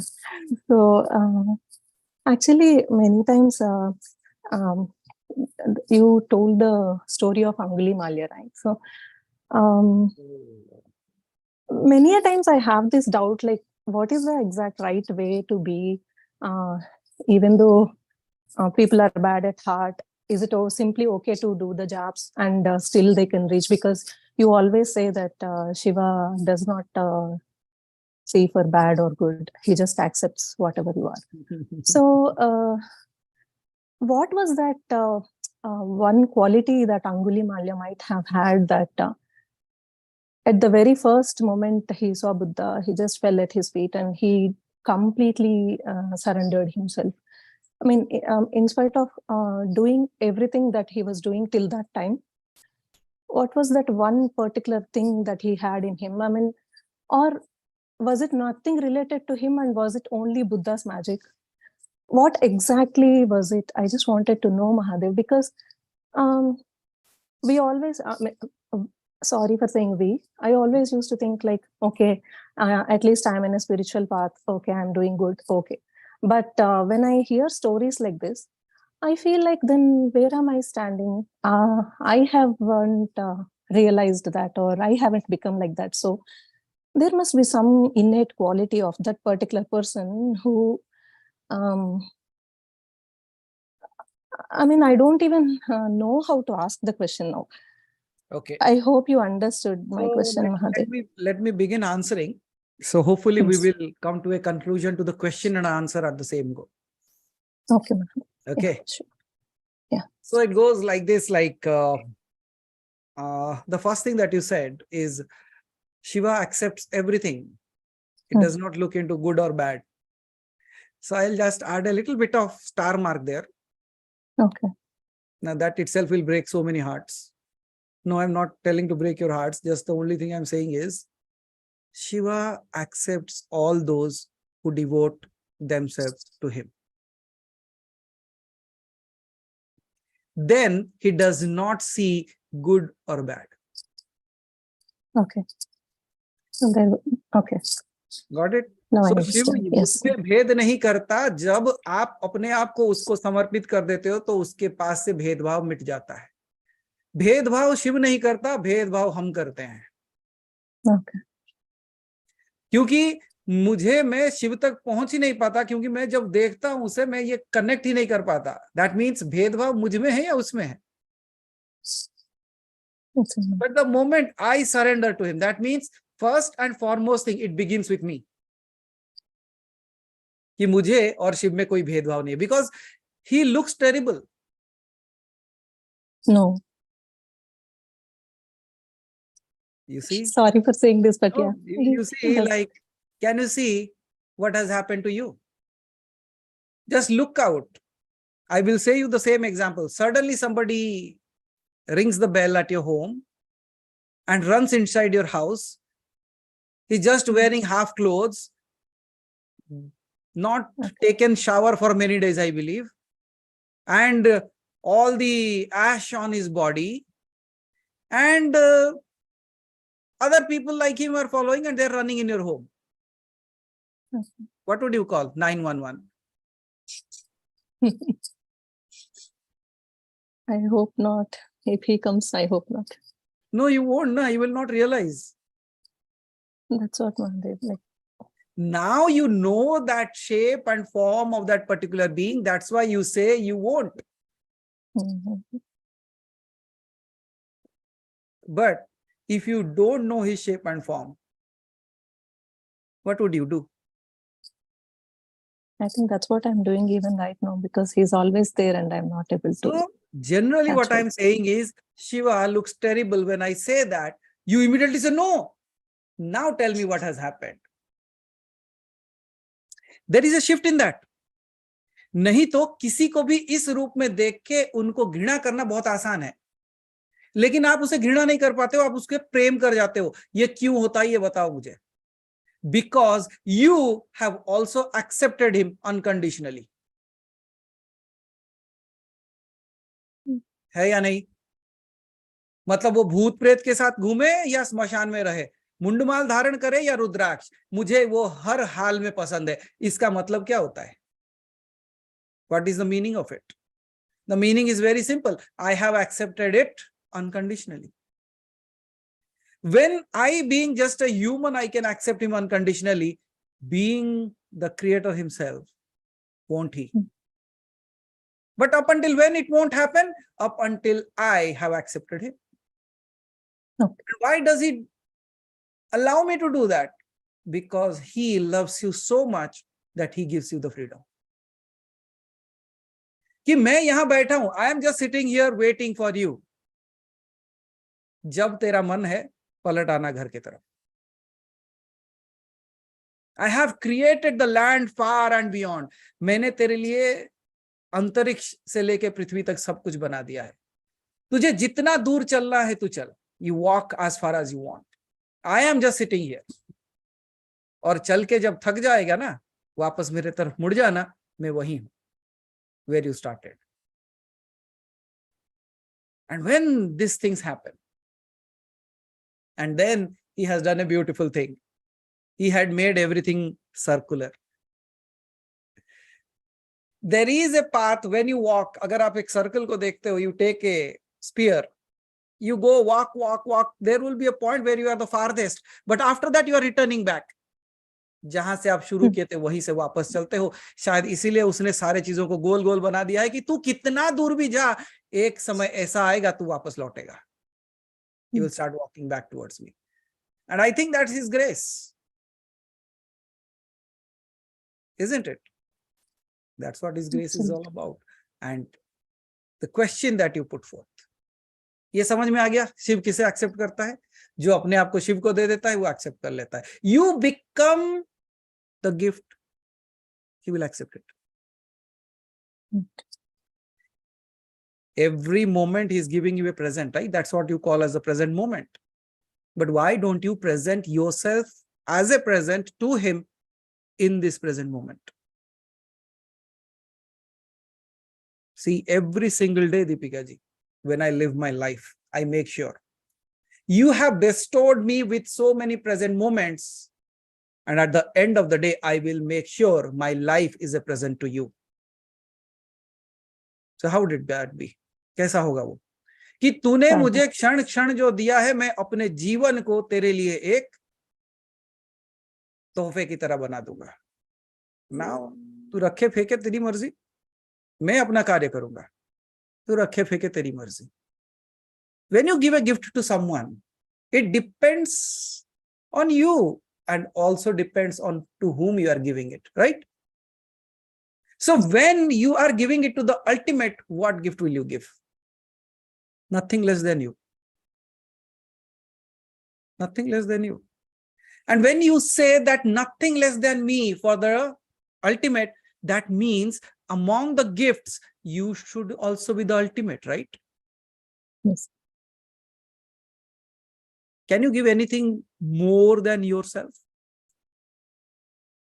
So actually, many times you told the story of Anguli Malya, right? So many a times I have this doubt, like what is the exact right way to be, even though people are bad at heart? Is it simply okay to do the jobs and still they can reach? Because you always say that Shiva does not see for bad or good. He just accepts whatever you are. So what was that one quality that Anguli Malya might have had that at the very first moment he saw Buddha, he just fell at his feet and he completely surrendered himself. I mean, in spite of doing everything that he was doing till that time, what was that one particular thing that he had in him? I mean, or was it nothing related to him and was it only Buddha's magic? What exactly was it? I just wanted to know, Mahadev, because we always, sorry for saying we, I always used to think like, okay, at least I'm in a spiritual path. Okay, I'm doing good. Okay. But when I hear stories like this, I feel like then where am I standing? I haven't realized that, or I haven't become like that. So there must be some innate quality of that particular person who, I mean, I don't even know how to ask the question now. Okay. I hope you understood my So question, Mahadev. let me begin answering. So hopefully we Yes. will come to a conclusion to the question and answer at the same go. Okay, Mahadev. Okay. Yeah, sure. Yeah. So it goes like this, like the first thing that you said is Shiva accepts everything. It does not look into good or bad. So I'll just add a little bit of star mark there. Okay. Now that itself will break so many hearts. No, I'm not telling to break your hearts. Just the only thing I'm saying is Shiva accepts all those who devote themselves to him. Then he does not see good or bad. Okay. So there, okay. Got it? Now I So Shiv understand. Yes. उसमें भेद नहीं करता. जब आप अपने आप को उसको समर्पित कर देते हो तो उसके पास से भेदभाव मिट जाता है. भेदभाव शिव नहीं करता, भेदभाव हम करते हैं. Okay. क्योंकि मैं शिव तक पहुंच ही नहीं पाता, क्योंकि मैं जब देखता हूं उसे मैं ये कनेक्ट ही नहीं कर पाता. दैट मीन्स भेदभाव मुझ में है या उसमें है. But the moment I surrender to him, that means first and foremost thing, it begins with me. कि मुझे और शिव में कोई भेदभाव नहीं है. Because he looks terrible. No. You see? Sorry for saying this, but No, yeah. you see, like, can you see what has happened to you? Just look out. I will say you the same example. Suddenly somebody rings the bell at your home and runs inside your house. He's just wearing half clothes, not taken shower for many days, I believe, and all the ash on his body, and other people like him are following and they're running in your home. What would you call? 911. I hope not. If he comes, I hope not. No, you won't. No, you will not realize. That's what Mahadev, like. Now you know that shape and form of that particular being. That's why you say you won't. But if you don't know his shape and form, what would you do? I think that's what I'm doing even right now, because he's always there and I'm not able to. So generally what I'm saying is, Shiva looks terrible. When I say that, you immediately say, no. Now tell me what has happened. There is a shift in that. नहीं तो किसी को भी इस रूप में देख के उनको घृणा करना बहुत आसान है. लेकिन आप उसे घृणा नहीं कर पाते हो, आप उसके प्रेम कर जाते हो. ये क्यों होता है, ये बताओ मुझे. Because you have also accepted him unconditionally. है या नहीं? मतलब वो भूत प्रेत के साथ घूमे या स्मशान में रहे, मुंडमाल धारण करे या रुद्राक्ष, मुझे वो हर हाल में पसंद है. इसका मतलब क्या होता है? What is the meaning of it? The meaning is very simple. I have accepted it unconditionally. When I, being just a human, I can accept him unconditionally, being the creator himself, won't he? But up until when it won't happen? Up until I have accepted him. Okay. Why does he allow me to do that? Because he loves you so much that he gives you the freedom. कि मैं यहां बैठा हूं, I am just sitting here waiting for you. जब तेरा मन है पलट आना घर की तरफ। I have created the land far and beyond. मैंने तेरे लिए अंतरिक्ष से लेके पृथ्वी तक सब कुछ बना दिया है। तुझे जितना दूर चलना है तू चल। You walk as far as you want. I am just sitting here. और चल के जब थक जाएगा ना, वापस मेरे तरफ मुड़ जाना, मैं वही हूं where you started. And when these things happen, and then he has done a beautiful thing. He had made everything circular. There is a path when you walk. अगर आप एक सर्कल को देखते हो, you take a spear, you go walk, walk, walk. There will be a point where you are the farthest, but after that you are returning back. जहां से आप शुरू किए थे वहीं से वापस चलते हो। शायद इसीलिए उसने सारे चीजों को गोल गोल बना दिया है कि तू कितना दूर भी जा, एक समय ऐसा आएगा तू वापस लौटेगा। You will start walking back towards me. And I think that's his grace. Isn't it? That's what his grace is all about. And the question that you put forth. ये समझ में आ गया शिव किसे एक्सेप्ट करता है? जो अपने आप को शिव को दे देता है वो एक्सेप्ट कर लेता है। You become the gift, he will accept it. Every moment he is giving you a present, right? That's what you call as a present moment. But why don't you present yourself as a present to him in this present moment? See, every single day, Deepika ji, when I live my life, I make sure you have bestowed me with so many present moments. And at the end of the day, I will make sure my life is a present to you. So how did that be? कैसा होगा वो कि तूने मुझे क्षण क्षण जो दिया है, मैं अपने जीवन को तेरे लिए एक तोहफे की तरह बना दूंगा। Now, तू रखे फेंके तेरी मर्जी, मैं अपना कार्य करूंगा, तू रखे फेंके तेरी मर्जी। When you give a gift to someone, it depends on you and also depends on to whom you are giving it, right? So when you are giving it to the ultimate, what gift will you give? Nothing less than you. Nothing less than you. And when you say that nothing less than me for the ultimate, that means among the gifts, you should also be the ultimate, right? Yes. Can you give anything more than yourself?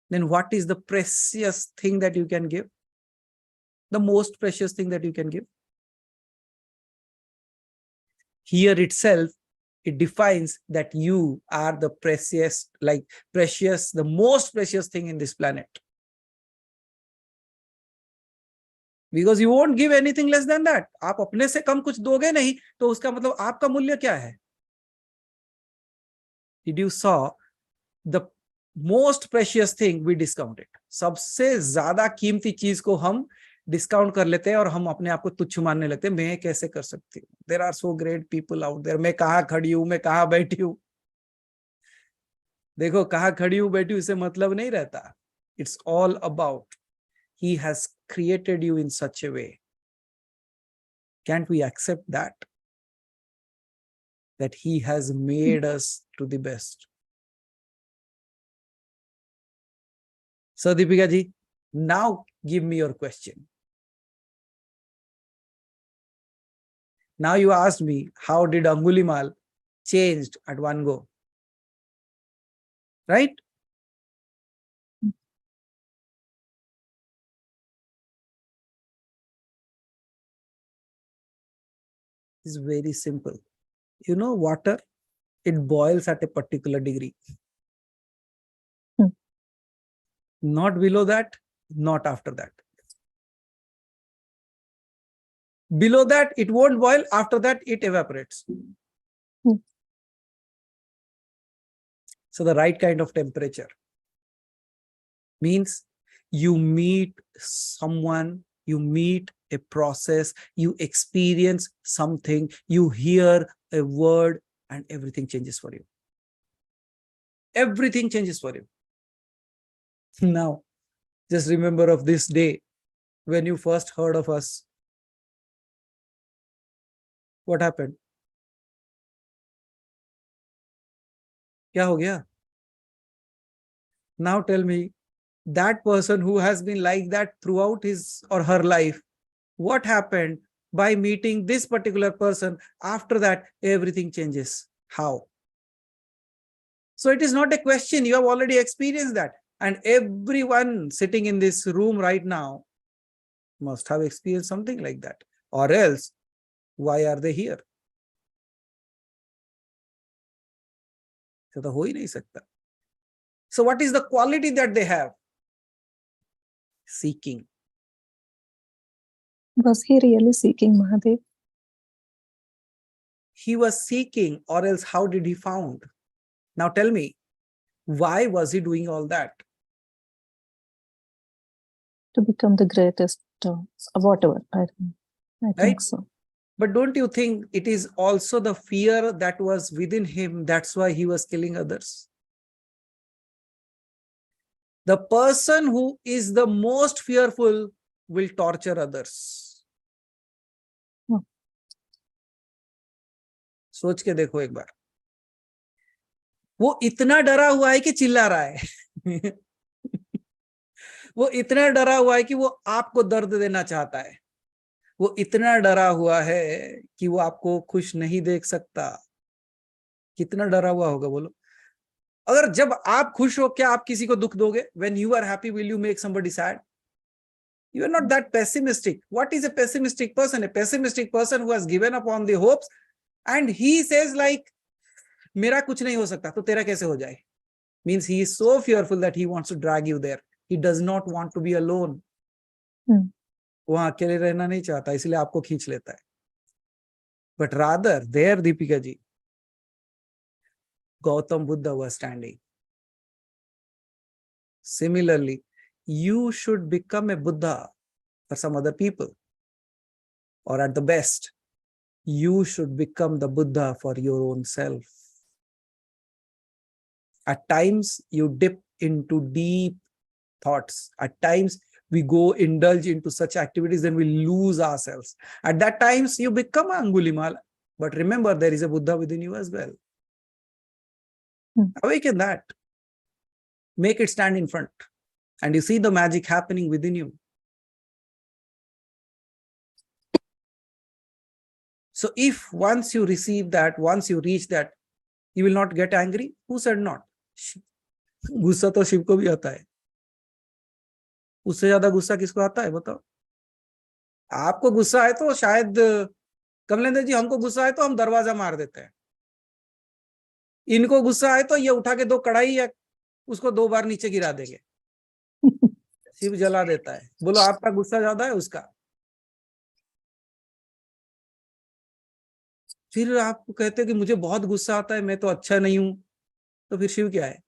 Then what is the precious thing that you can give? The most precious thing that you can give? Here itself, it defines that you are the precious, the most precious thing in this planet. Because you won't give anything less than that. आप अपने से कम कुछ दोगे नहीं, तो उसका मतलब आपका मूल्य क्या है? Did you saw the most precious thing we discounted? सबसे ज्यादा कीमती चीज को हम डिस्काउंट कर लेते हैं और हम अपने आप को तुच्छ मानने लगते हैं। मैं कैसे कर सकती हूँ? There are so great people out there. मैं कहाँ खड़ी हूँ, मैं कहाँ बैठी हूँ? देखो, कहाँ खड़ी हूँ बैठी हूँ इससे मतलब नहीं रहता। It's all about he has created you in such a way. Can't we accept that? That he has made us to the best. So Deepika ji, now give me your question. Now you asked me, how did Angulimal changed at one go? Right? It's very simple. You know, water, it boils at a particular degree. Not below that, not after that. Below that, it won't boil. After that, it evaporates. So the right kind of temperature means you meet someone, you meet a process, you experience something, you hear a word, and everything changes for you. Everything changes for you. Now, just remember of this day when you first heard of us. What happened? क्या हो गया? Now tell me, that person who has been like that throughout his or her life, what happened by meeting this particular person? After that, everything changes. How? So it is not a question. You have already experienced that. And everyone sitting in this room right now must have experienced something like that. Or else, why are they here? तो हो ही नहीं सकता. So what is the quality that they have? Seeking. Was he really seeking Mahadev? He was seeking, or else how did he found? Now tell me, why was he doing all that? To become the greatest, whatever. I think Right? so. But don't you think it is also the fear that was within him, that's why he was killing others? The person who is the most fearful will torture others. Hmm. सोच के देखो एक बार. वो इतना डरा हुआ है कि चिल्ला रहा है. वो इतना डरा हुआ है कि वो आपको दर्द देना चाहता है. वो इतना डरा हुआ है कि वो आपको खुश नहीं देख सकता. कितना डरा हुआ होगा बोलो. अगर जब आप खुश हो, क्या आप किसी को दुख दोगे? When you are happy, will you make somebody sad? You are not that pessimistic. What is a pessimistic person? A pessimistic person who has given up on the hopes and he says like, मेरा कुछ नहीं हो सकता, तो तेरा कैसे हो जाए? Means he is so fearful that he wants to drag you there. He does not want to be alone. वहां अकेले रहना नहीं चाहता, इसलिए आपको खींच लेता है. But rather, there, Deepika ji, Gautam Buddha was standing. Similarly, you should become a Buddha for some other people. Or at the best, you should become the Buddha for your own self. At times, you dip into deep thoughts. At times, we go indulge into such activities, then we lose ourselves. At that times, you become Angulimala. But remember, there is a Buddha within you as well. Awaken that. Make it stand in front. And you see the magic happening within you. So if once you receive that, once you reach that, you will not get angry. Who said not? गुस्सा तो शिव को भी आता है. उससे ज्यादा गुस्सा किसको आता है बताओ? आपको गुस्सा है तो शायद कमलेंद्र जी, हमको गुस्सा है तो हम दरवाजा मार देते हैं. इनको गुस्सा है तो ये उठा के 2 कढ़ाई या उसको 2 बार नीचे गिरा देंगे. शिव जला देता है. बोलो आपका गुस्सा ज्यादा है उसका? फिर आप कहते हो कि मुझे बहुत गुस्सा आता है, मैं तो अच्छा नहीं हूं, तो फिर शिव क्या है?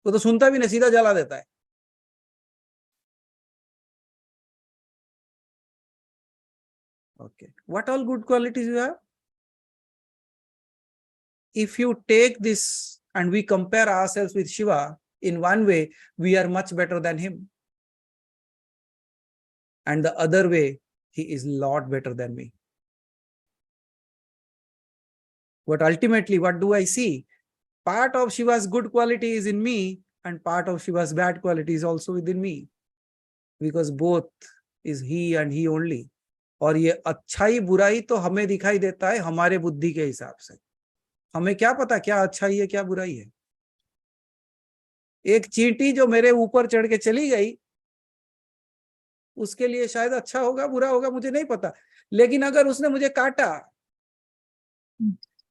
वो तो सुनता भी नहीं, सीधा जला देता है. Okay, what all good qualities you have? If you take this and we compare ourselves with Shiva, in one way, we are much better than him. And the other way, he is a lot better than me. But ultimately, what do I see? Part of Shiva's good quality is in me, and part of Shiva's bad quality is also within me. Because both is he and he only. और ये अच्छाई बुराई तो हमें दिखाई देता है हमारे बुद्धि के हिसाब से. हमें क्या पता क्या अच्छाई है क्या बुराई है? एक चींटी जो मेरे ऊपर चढ़ के चली गई, उसके लिए शायद अच्छा होगा बुरा होगा मुझे नहीं पता, लेकिन अगर उसने मुझे काटा,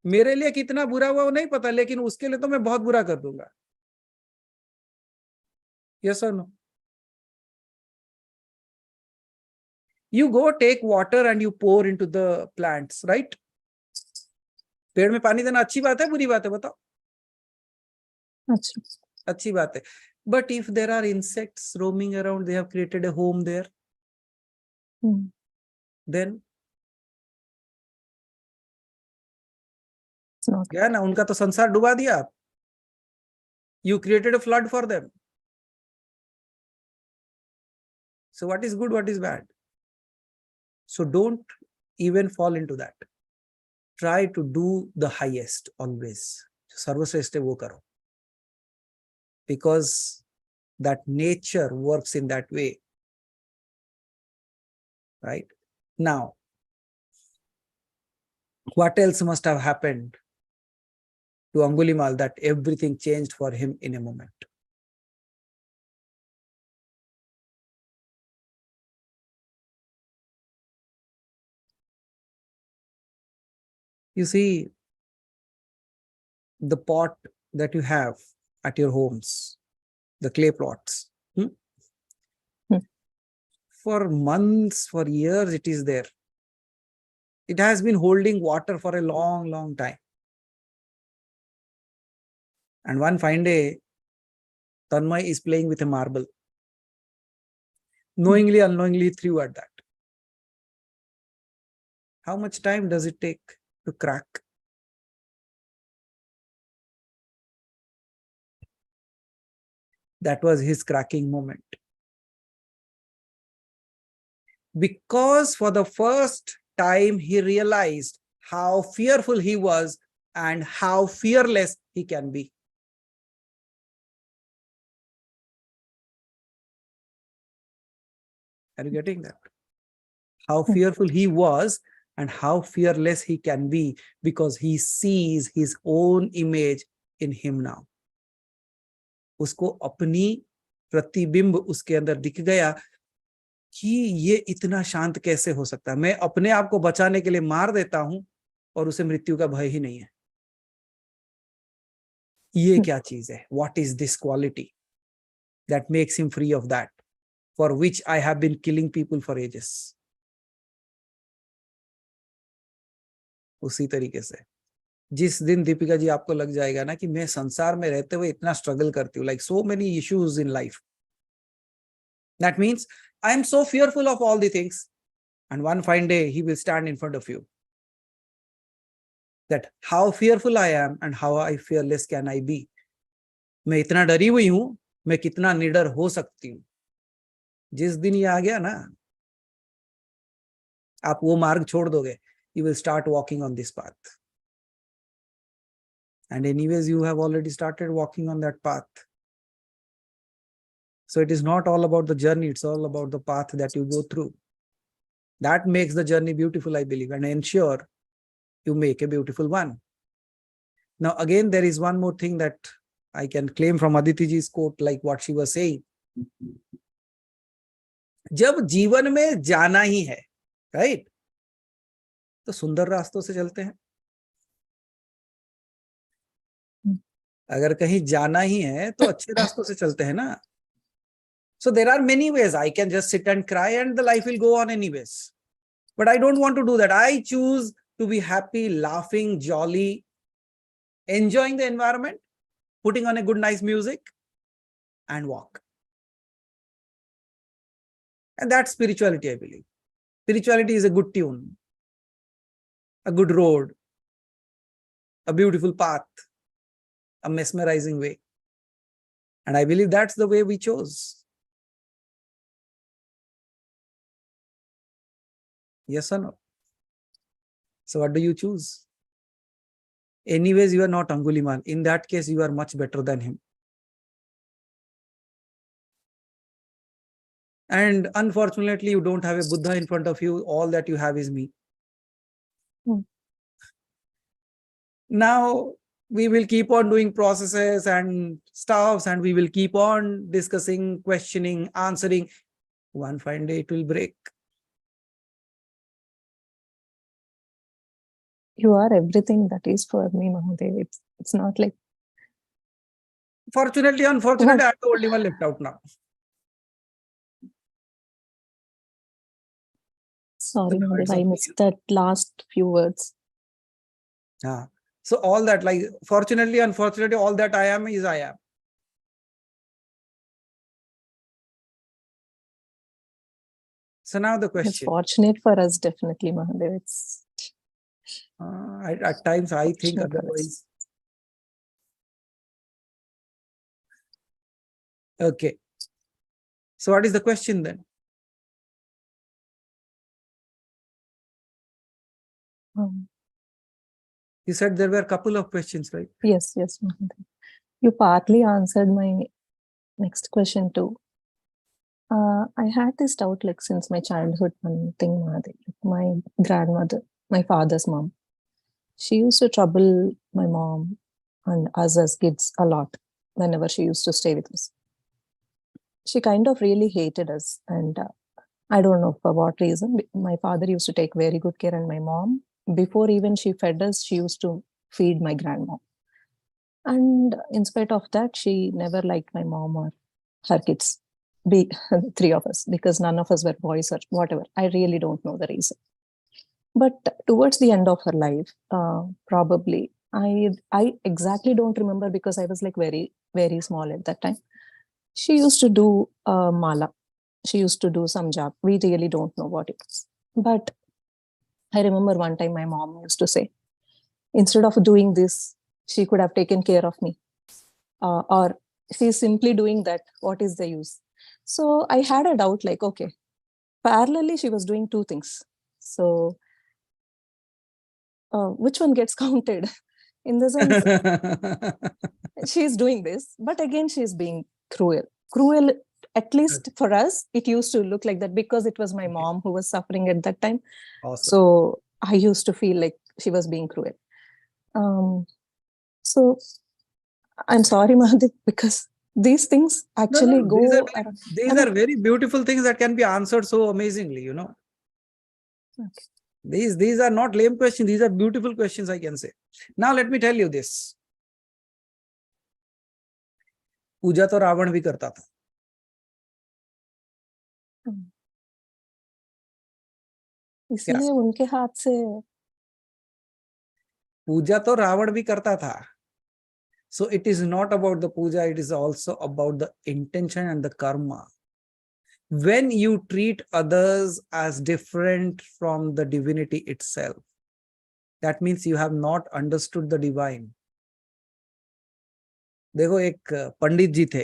मेरे लिए कितना बुरा हुआ वो नहीं पता, लेकिन उसके लिए तो मैं बहुत बुरा कर दूंगा. यस और no? You go take water and you pour into the plants, right? पेड़ में पानी देना अच्छी बात है बुरी बात है बताओ? अच्छी बात है. But if there are insects roaming around, they have created a home there, then क्या ना, उनका तो संसार डुबा दिया आप. You created a flood for them. So what is good, what is bad? So don't even fall into that. try to do the highest always. Sarvashrestha wo karo. Because that nature works in that way. Right? Now, what else must have happened to Angulimal that everything changed for him in a moment? You see, the pot that you have at your homes, the clay pots, for months, for years, it is there. It has been holding water for a long, long time. And one fine day, Tanmay is playing with a marble. Knowingly, unknowingly, threw at that. How much time does it take to crack? That was his cracking moment. Because for the first time, he realized how fearful he was and how fearless he can be. Are you getting that? How fearful he was and how fearless he can be because he sees his own image in him now. उसको अपनी प्रतिबिंब उसके अंदर दिख गया कि ये इतना शांत कैसे हो सकता है। मैं अपने आप को बचाने के लिए मार देता हूं और उसे मृत्यु का भय ही नहीं है। ये क्या चीज है? What is this quality that makes him free of that, for which I have been killing people for ages? उसी तरीके से जिस दिन दीपिका जी आपको लग जाएगा ना कि मैं संसार में रहते हुए इतना स्ट्रगल करती हूँ, like so many issues in life, that means I am so fearful of all the things, and one fine day he will stand in front of you, that how fearful I am and how I fearless can I be. मैं इतना डरी हुई हूं, मैं कितना निडर हो सकती हूँ। जिस दिन ये आ गया ना, आप वो मार्ग छोड़ दोगे, you will start walking on this path. And anyways, you have already started walking on that path. So it is not all about the journey, it's all about the path that you go through. That makes the journey beautiful, I believe, and ensure you make a beautiful one. Now, again, there is one more thing that I can claim from Aditi ji's quote, like what she was saying. जब जीवन में जाना ही है, right? तो सुंदर रास्तों से चलते हैं। अगर कहीं जाना ही है तो अच्छे रास्तों से चलते हैं ना। So there are many ways. I can just sit and cry and the life will go on anyways. But I don't want to do that. I choose to be happy, laughing, jolly, enjoying the environment, putting on a good, nice music and walk. And that's spirituality, I believe. Spirituality is a good tune, a good road, a beautiful path, a mesmerizing way. And I believe that's the way we chose. Yes or no? So what do you choose? Anyways, you are not Angulimal. In that case, you are much better than him. And unfortunately, you don't have a Buddha in front of you. All that you have is me. Now, we will keep on doing processes and stuffs, and we will keep on discussing, questioning, answering. One fine day, it will break. You are everything that is for me, Mahadev. It's not like... Fortunately, unfortunately, I'm the only one left out now. Sorry, Mahadev, I missed that last few words. So all that, like, fortunately, unfortunately, all that I am is I am. So now the question. It's fortunate for us, definitely, Mahadev. It's... at times, I think Fortunate for us. otherwise. Okay. So what is the question then? You said there were a couple of questions, right? Yes, yes, Mahadev. You partly answered my next question too. I had this doubt like since my childhood, one thing, Mahadev. My grandmother, my father's mom, she used to trouble my mom and us as kids a lot whenever she used to stay with us. She kind of really hated us, and I don't know for what reason. My father used to take very good care, and my mom, before even she fed us, she used to feed my grandma. And in spite of that, she never liked my mom or her kids, be three of us, because none of us were boys or whatever. I really don't know the reason. But towards the end of her life, probably I exactly don't remember because I was like very, very small at that time. She used to do mala. She used to do some job. We really don't know what it was. But I remember one time my mom used to say, instead of doing this, she could have taken care of me. Or she's simply doing that. What is the use? So I had a doubt like, okay, parallelly, she was doing two things. So which one gets counted? In the sense, she's doing this, but again, she's being cruel. Cruel, at least for us, it used to look like that because it was my mom who was suffering at that time. Awesome. So I used to feel like she was being cruel. So I'm sorry, Mahadev, because these things actually go. These are very beautiful things that can be answered so amazingly, you know. Okay. These are not lame questions. These are beautiful questions, I can say. Now let me tell you this. पूजा तो रावण भी करता था. इसलिए उनके हाथ से पूजा तो रावण भी करता था. So it is not about the puja, it is also about the intention and the karma. When you treat others as different from the divinity itself, that means you have not understood the divine. देखो एक पंडित जी थे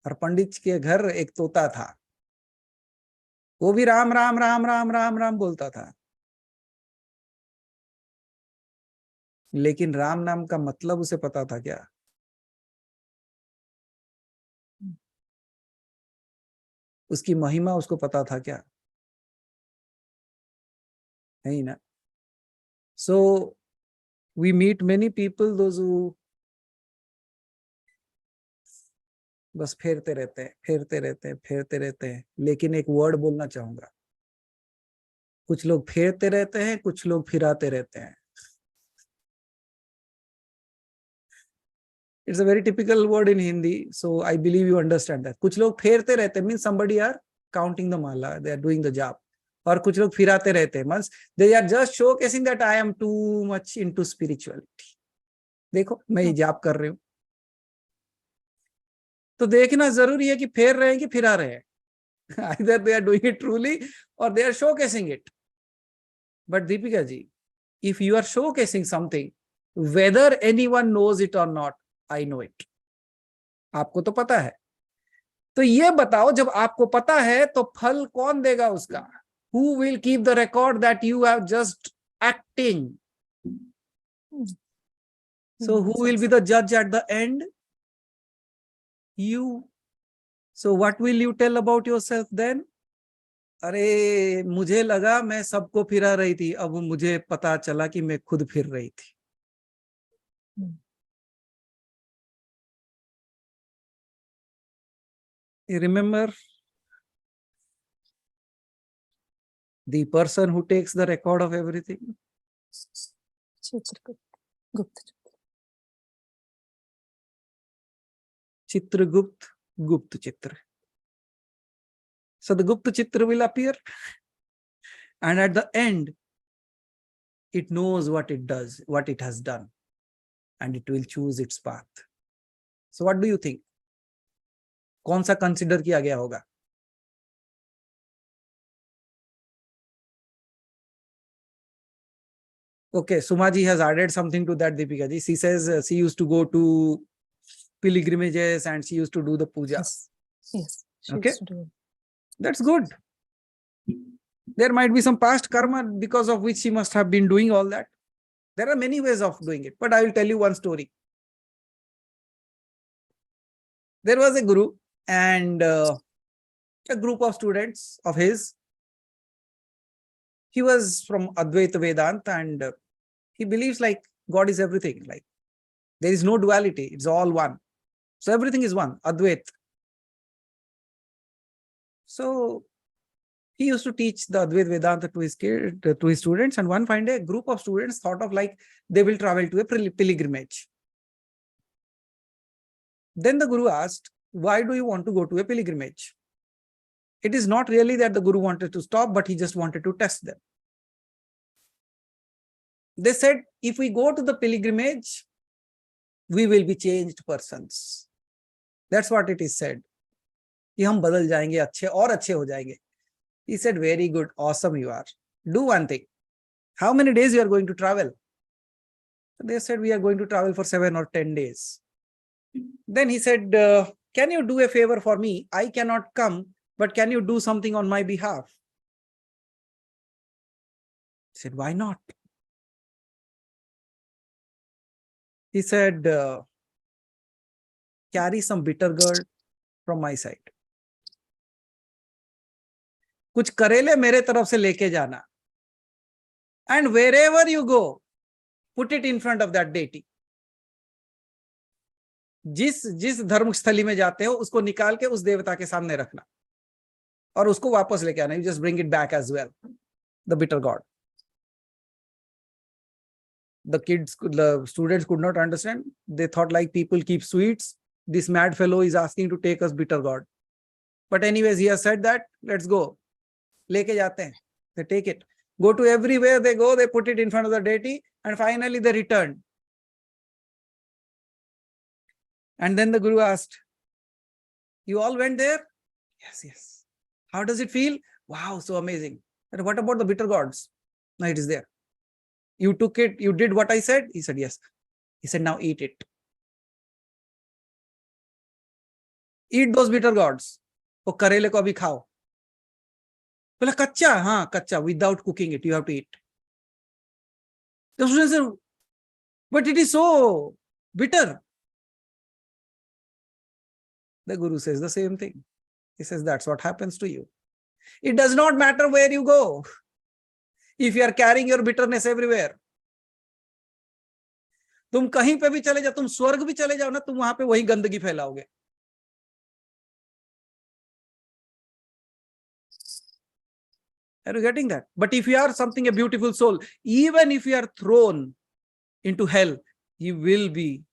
और पंडित के घर एक तोता था. वो भी राम राम राम राम राम राम बोलता था, लेकिन राम नाम का मतलब उसे पता था क्या? उसकी महिमा उसको पता था क्या? नहीं ना. So we meet many people, those who बस फेरते रहते हैं, फेरते रहते हैं, फेरते रहते हैं. लेकिन एक वर्ड बोलना चाहूंगा. कुछ लोग फेरते रहते हैं, कुछ लोग फिराते रहते हैं. It's a very typical word in Hindi, so I believe you understand that. कुछ लोग फेरते रहते means somebody are counting the mala, they are doing the job. और कुछ लोग फिराते रहते means they are just showcasing that I am too much into spirituality. देखो मैं ये जाप कर रही हूँ. तो देखना जरूरी है कि फेर रहे हैं कि फिरा रहे हैं. Either they are doing it truly or they are showcasing it. But Deepika ji, if you are showcasing something, whether anyone knows it or not, I know it. आपको तो पता है. तो ये बताओ, जब आपको पता है तो फल कौन देगा उसका? Who will keep the record that you have just acting? So who will be the judge at the end? You. So what will you tell about yourself then? अरे मुझे लगा मैं सबको फिरा रही थी, अब मुझे पता चला कि मैं खुद फिर रही थी. You remember the person who takes the record of everything? Chitragupta, Gupta Chitra. So the Gupta Chitra will appear, and at the end, it knows what it does, what it has done, and it will choose its path. So what do you think? कौन सा consider किया गया होगा? Okay, Sumaji has added something to that, Deepika ji. She says she used to go to pilgrimages and she used to do the pujas. Yes. Okay, that's good. There might be some past karma because of which she must have been doing all that. There are many ways of doing it, but I will tell you one story. There was a guru and a group of students of his. He was from Advaita Vedanta and he believes like God is everything. Like there is no duality. It's all one. So everything is one, Advait. So he used to teach the Advaita Vedanta to his students, and one fine day a group of students thought of like they will travel to a pilgrimage. Then the Guru asked, why do you want to go to a pilgrimage? It is not really that the Guru wanted to stop, but he just wanted to test them. They said, if we go to the pilgrimage, we will be changed persons. That's what it is said. कि हम बदल जाएंगे, अच्छे और अच्छे हो जाएंगे. He said, very good, awesome you are. Do one thing. How many days you are going to travel? They said, we are going to travel for 7 or 10 days. Then he said, can you do a favor for me? I cannot come, but can you do something on my behalf? He said, why not? He said, carry some bitter gourd from my side. कुछ करेले मेरे तरफ से लेके जाना. And wherever you go, put it in front of that deity. जिस धर्म स्थली में जाते हो उसको निकाल के उस देवता के सामने रखना और उसको वापस लेके आना. You just bring it back as well, the bitter gourd. The students could not understand. They thought like people keep sweets. This mad fellow is asking to take us bitter gourd. But anyways, he has said that, let's go. Leke jate hain. They take it. Go to everywhere they go, they put it in front of the deity, and finally they return. And then the Guru asked, you all went there? Yes, yes. How does it feel? Wow, so amazing. And what about the bitter gourds? No, it is there. You took it, you did what I said? He said, yes. He said, now eat it. Eat those bitter gourds. वो करेले को अभी खाओ. बोला कच्चा? हाँ कच्चा. Without cooking it, you have to eat. The student said, but it is so bitter. The Guru says the same thing. He says, that's what happens to you. It does not matter where you go. If you are carrying your bitterness everywhere. तुम कहीं पे भी चले जाओ, तुम स्वर्ग भी चले जाओ ना, तुम वहां पे वही गंदगी फैलाओगे. Are you getting that? But if you are something, a beautiful soul, even if you are thrown into hell, you will be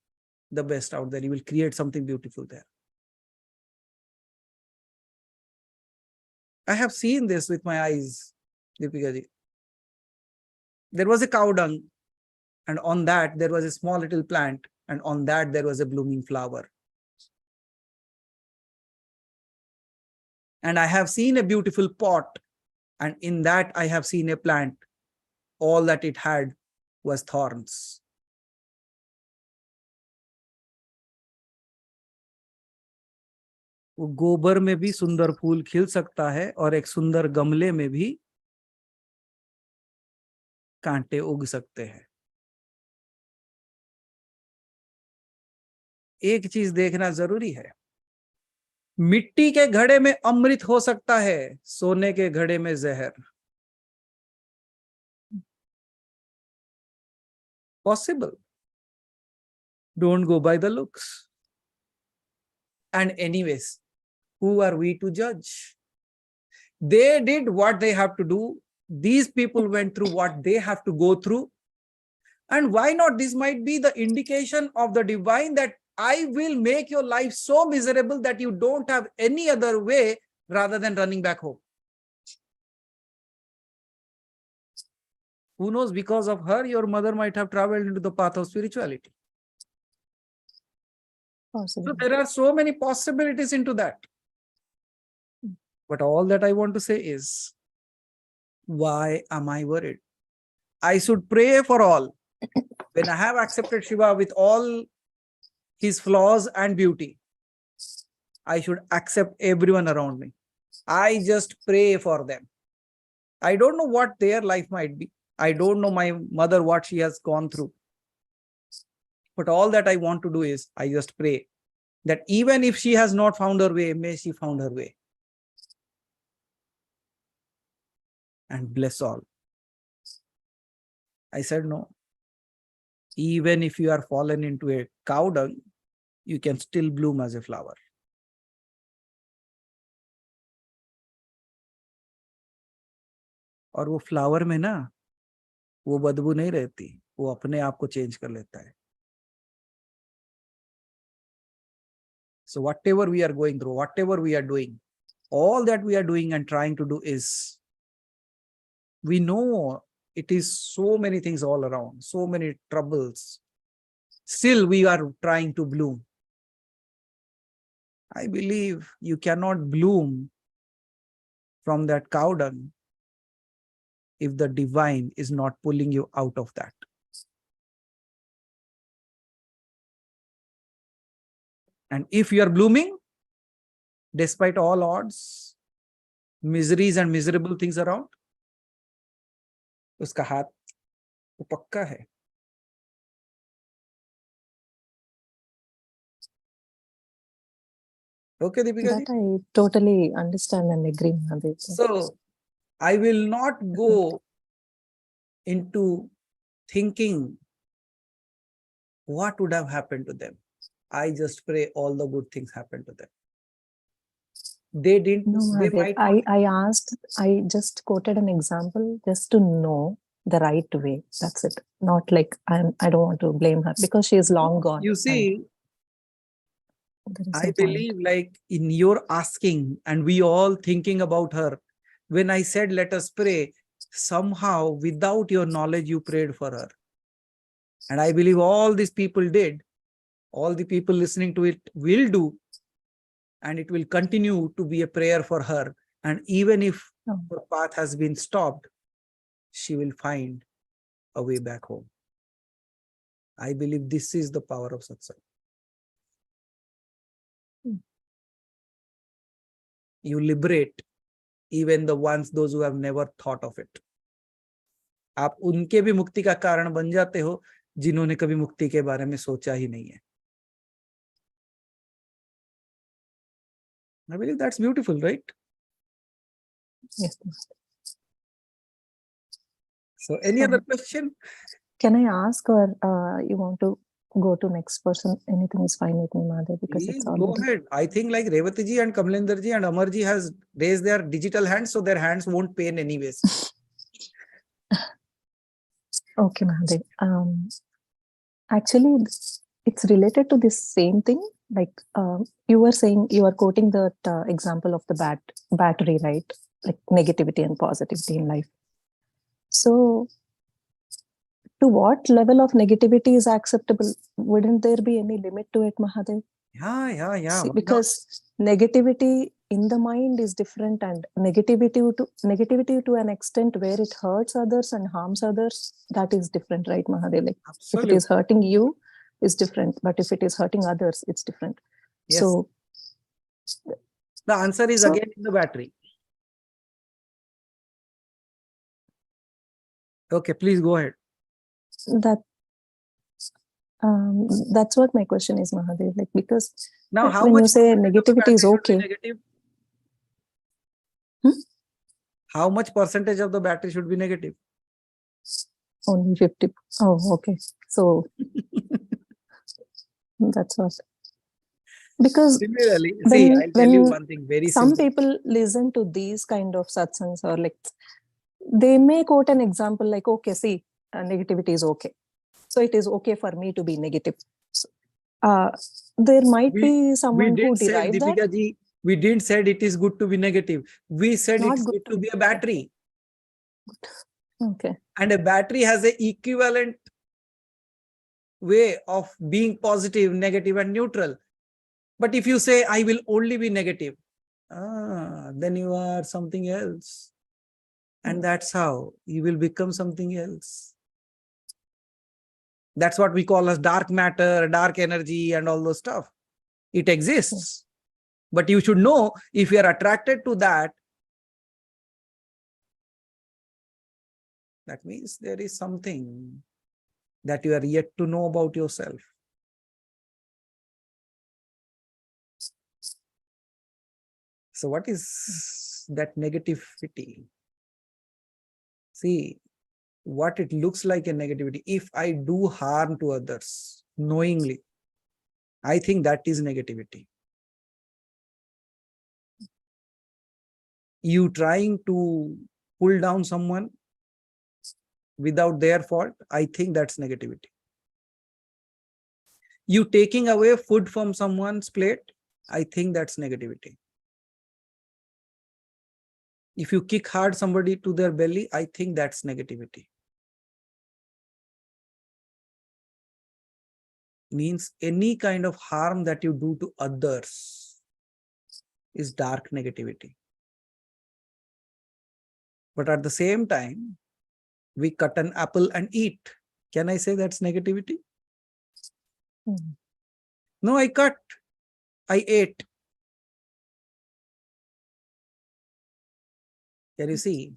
the best out there. You will create something beautiful there. I have seen this with my eyes, Deepika ji. There was a cow dung, and on that there was a small little plant, and on that there was a blooming flower. And I have seen a beautiful pot, and in that I have seen a plant. All that it had was thorns. वो गोबर में भी सुंदर फूल खिल सकता है और एक सुंदर गमले में भी कांटे उग सकते हैं. एक चीज देखना जरूरी है. मिट्टी के घड़े में अमृत हो सकता है, सोने के घड़े में जहर. Possible. Don't go by the looks. And anyways, who are we to judge? They did what they have to do. These people went through what they have to go through. And why not? This might be the indication of the divine that I will make your life so miserable that you don't have any other way rather than running back home. Who knows, because of her, your mother might have traveled into the path of spirituality. So there are so many possibilities into that. But all that I want to say is, why am I worried? I should pray for all. When I have accepted Shiva with all his flaws and beauty, I should accept everyone around me. I just pray for them. I don't know what their life might be. I don't know my mother, what she has gone through. But all that I want to do is, I just pray that even if she has not found her way, may she found her way. And bless all. I said, no. Even if you are fallen into a cow dung, you can still bloom as a flower. और वो flower में ना वो बदबू नहीं रहती, वो अपने आप को चेंज कर लेता है. So whatever we are going through, whatever we are doing, all that we are doing and trying to do is, we know it is so many things all around, so many troubles. Still we are trying to bloom. I believe you cannot bloom from that cow dung if the divine is not pulling you out of that. And if you are blooming, despite all odds, miseries and miserable things around, उसका हाथ वो पक्का है. Okay, Deepika ji? That I totally understand and agree, Mahadev. So I will not go into thinking what would have happened to them. I just pray all the good things happen to them. They didn't. No, They Mahadev, might I just quoted an example just to know the right way. That's it. Not like I don't want to blame her because she is long gone. You see, There is I no point. believe like in your asking and we all thinking about her, when I said, let us pray, somehow without your knowledge, you prayed for her. And I believe all these people did. All the people listening to it will do. And it will continue to be a prayer for her. And even if Oh. her path has been stopped, she will find a way back home. I believe this is the power of satsang. You liberate even the ones, those who have never thought of it. आप उनके भी मुक्ति का कारण बन जाते हो जिन्होंने कभी मुक्ति के बारे में सोचा ही नहीं है. I believe that's beautiful, right? Yes. So any other question? Can I ask, or you want to go to next person? Anything is fine with me, Mahadev, because Please it's go already. ahead. I think like Revati ji and Kamlender ji and Amar ji has raised their digital hands, so their hands won't pain anyways. Okay, Mahadev. Actually, it's related to this same thing. Like you were saying, you are quoting that example of the battery, right? Like negativity and positivity in life. So, to what level of negativity is acceptable? Wouldn't there be any limit to it, Mahadev? Yeah. See, Why not? because negativity in the mind is different, and negativity to an extent where it hurts others and harms others, that is different, right, Mahadev? Like if it Absolutely. is hurting you, is different, but if it is hurting others, it's different. Yes. So The answer is So- again in the battery. Okay, please go ahead. that's what my question is, Mahadev. Like, because Now, how when much you say percentage of the negativity is battery should be okay, negative? Hmm? How much percentage of the battery should be negative? only 50. Oh, okay. So that's what. Because Similarly, see, I'll tell you when one thing very some simple. people listen to these kind of satsangs, or like they may quote an example like, okay, see, negativity is okay, so it is okay for me to be negative. So, there might We- be We someone who didn't say, derived that. Deepika ji, we didn't said it is good to be negative. We said Not it's good good to to be a battery. Okay. And a battery has an equivalent way of being positive, negative, and neutral. But if you say, I will only be negative, then you are something else. And that's how you will become something else. That's what we call as dark matter, dark energy, and all those stuff. It exists. But you should know, if you are attracted to that, That means there is something that you are yet to know about yourself. So what is that negativity? See, what it looks like a negativity. If I do harm to others knowingly, I think that is negativity. You trying to pull down someone without their fault, I think that's negativity. You taking away food from someone's plate, I think that's negativity. If you kick hard somebody to their belly, I think that's negativity. Means any kind of harm that you do to others is dark negativity. But at the same time, we cut an apple and eat. Can I say that's negativity? No, I cut, I ate. Can you see?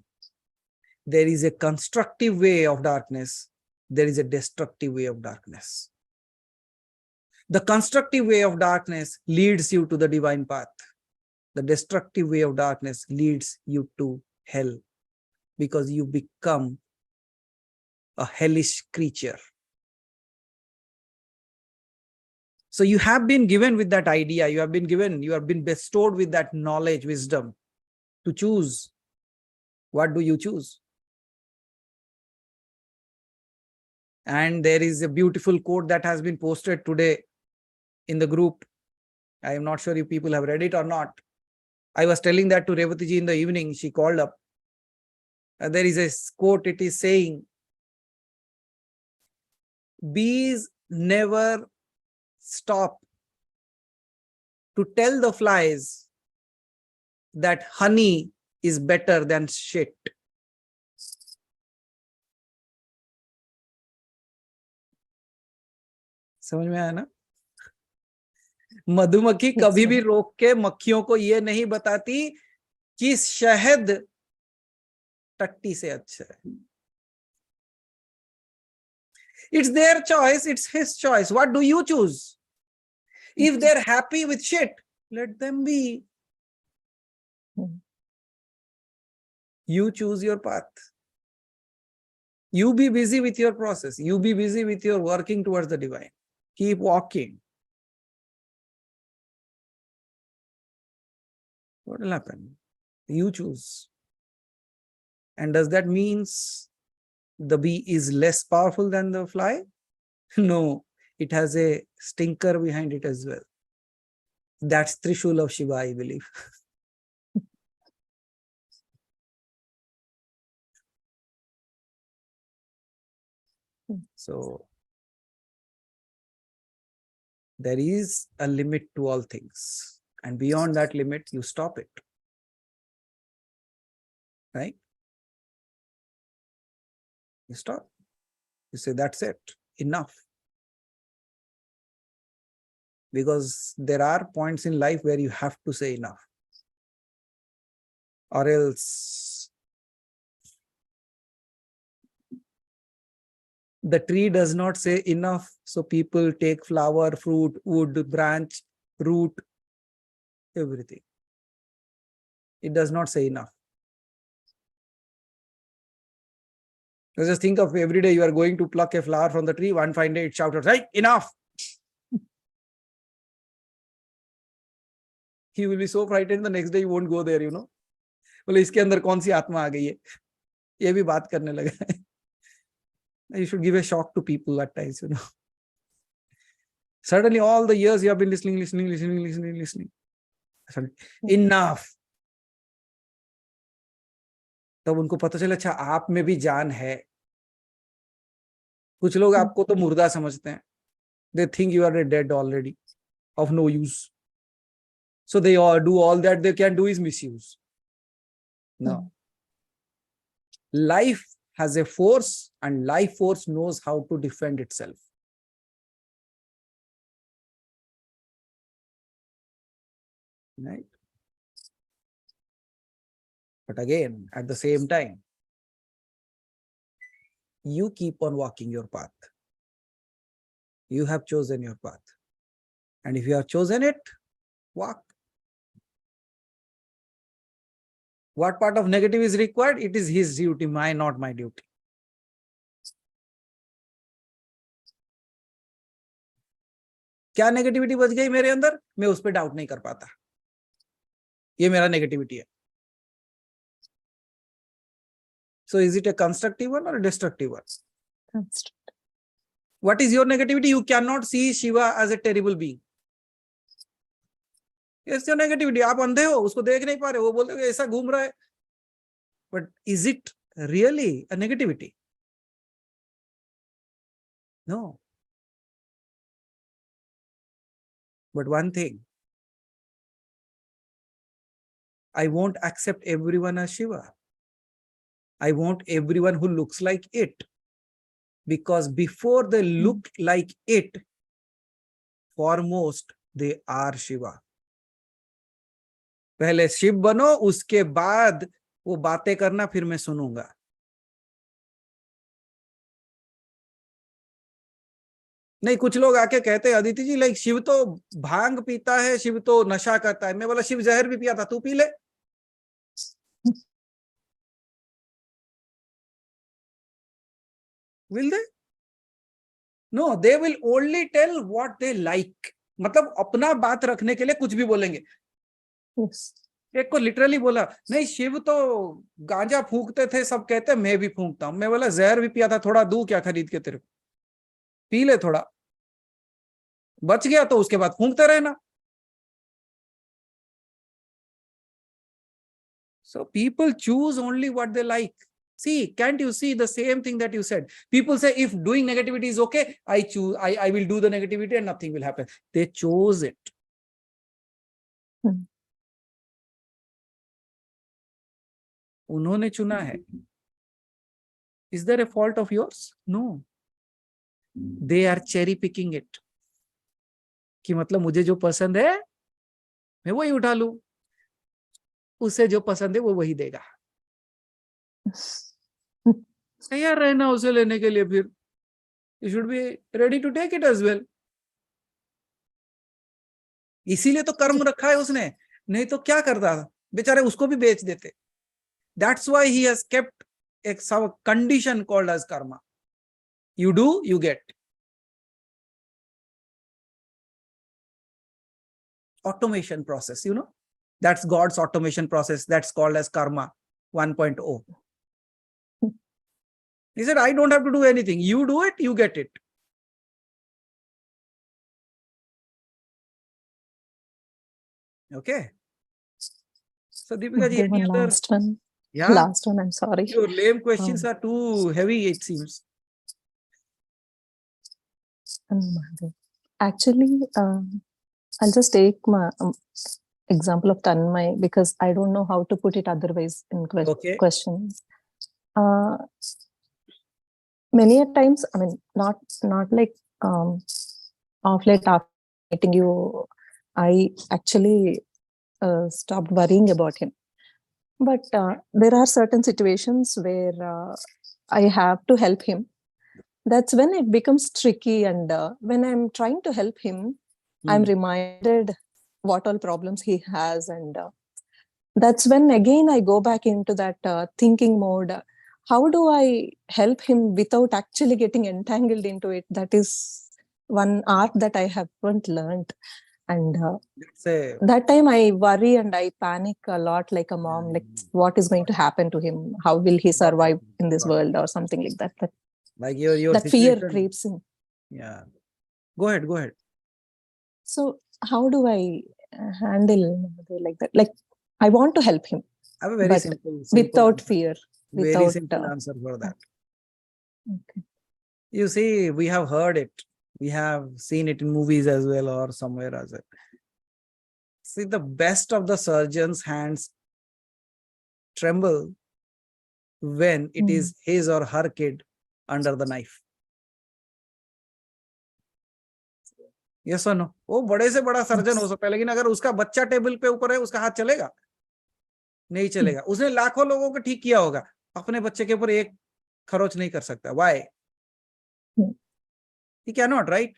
There is a constructive way of darkness. There is a destructive way of darkness. The constructive way of darkness leads you to the divine path. The destructive way of darkness leads you to hell, because you become a hellish creature. So you have been given with that idea, you have been bestowed with that knowledge, wisdom to choose. What do you choose? And there is a beautiful quote that has been posted today in the group. I am not sure if people have read it or not. I was telling that to Revati ji in the evening. She called up. There is a quote, it is saying, bees never stop to tell the flies that honey is better than shit. समझ में आया ना? मधुमक्खी कभी भी रोक के मक्खियों को ये नहीं बताती कि शहद टट्टी से अच्छा है. It's their choice, it's his choice. What do you choose? If they're happy with shit, let them be. You choose your path. You be busy with your process. You be busy with your working towards the divine. Keep walking. What will happen? You choose. And does that mean the bee is less powerful than the fly? No, it has a stinker behind it as well. That's Trishul of Shiva, I believe. So there is a limit to all things, and beyond that limit, you stop it. Right? You stop. You say, that's it, enough. Because there are points in life where you have to say enough. Or else the tree does not say enough, so people take flower, fruit, wood, branch, root, everything. It does not say enough. So just think of every day you are going to pluck a flower from the tree, one fine day it shouted, right, enough. He will be so frightened, the next day you won't go there, you know. बोले इसके अंदर कौन सी आत्मा आ गई है, ये भी बात करने लगा है. You should give a shock to people at times, you know. Suddenly all the years you have been listening. Suddenly, enough. तब उनको पता चला, अच्छा आप में भी जान है. कुछ लोग आपको तो मुर्दा समझते हैं. They think you are dead already, of no use. So they all do all that they can do is misuse. No. Life has a force, and life force knows how to defend itself. Right? But again, at the same time, You keep on walking your path. You have chosen your path. And if you have chosen it, walk. What part of negative is required? It is his duty, not my duty. क्या negativity बच गई मेरे अंदर? मैं उस पर doubt नहीं कर पाता. ये मेरा नेगेटिविटी है. So is it a constructive one or a destructive one? Constructive. What is your negativity? You cannot see Shiva as a terrible being. It's your negativity. आप अंधे हो, उसको देख नहीं पा रहे, वो बोलते ऐसा घूम रहा है. But is it really a negativity? No. But one thing, I won't accept everyone as Shiva. I want everyone who looks like it. Because before they look like it, foremost, they are Shiva. पहले शिव बनो, उसके बाद वो बातें करना, फिर मैं सुनूंगा. नहीं, कुछ लोग आके कहते हैं अदिति जी लाइक शिव तो भांग पीता है, शिव तो नशा करता है. मैं बोला शिव जहर भी पिया था, तू पी ले. Will they? No, they will only tell what they like. मतलब अपना बात रखने के लिए कुछ भी बोलेंगे. Yes. एक को लिटरली बोला, नहीं शिव तो गांजा फूंकते थे, सब कहते मैं भी फूंकता हूं. मैं बोला जहर भी पिया था, थोड़ा दूं क्या खरीद के तेरे को, पी ले, थोड़ा बच गया तो उसके बाद फूंकते रहना. So people choose only what they like. See, can't you see the same thing that you said? People say if doing negativity is okay, I will do the negativity and nothing will happen. They chose it. उन्होंने चुना है. Is there a fault of yours? No. They are cherry picking it. कि मतलब मुझे जो पसंद है मैं वही उठा लूं, उसे जो पसंद है वो वही देगा. तैयार रहना उसे लेने के लिए. फिर you should be ready to take it as well. इसीलिए तो कर्म रखा है उसने, नहीं तो क्या करता, बेचारे उसको भी बेच देते. That's why he has kept a condition called as karma. You do, you get. Automation process, you know, that's God's automation process. That's called as karma 1.0. He said, I don't have to do anything. You do it, you get it. Okay. So Deepika ji, any other? Last one. Yeah. Last one, I'm sorry. Your lame questions are too heavy, it seems. Actually, I'll just take my example of Tanmay because I don't know how to put it otherwise in questions. Many a times, I mean, not like off late after meeting you, I actually stopped worrying about him. But there are certain situations where I have to help him. That's when it becomes tricky. And when I'm trying to help him, I'm reminded what all problems he has. And that's when again I go back into that thinking mode. How do I help him without actually getting entangled into it? That is one art that I haven't learned. And that time I worry and I panic a lot like a mom, like what is going to happen to him? How will he survive in this world or something like that? But like your that fear creeps in. Yeah. Go ahead. So how do I handle like that? Like I want to help him. I have a very simple without answer. fear. Very simple answer for that. Okay. You see, we have heard it. We have seen it in movies as well or somewhere as well. See, the best of the surgeon's hands tremble when it is his or her kid under the knife. Yes or no? वो बड़े से बड़ा surgeon हो सकता है, लेकिन अगर उसका बच्चा टेबल पे ऊपर है, उसका हाथ चलेगा? नहीं चलेगा. उसने लाखों लोगों को ठीक किया होगा, अपने बच्चे के ऊपर एक खरोच नहीं कर सकता. Why? Hmm. He cannot, right?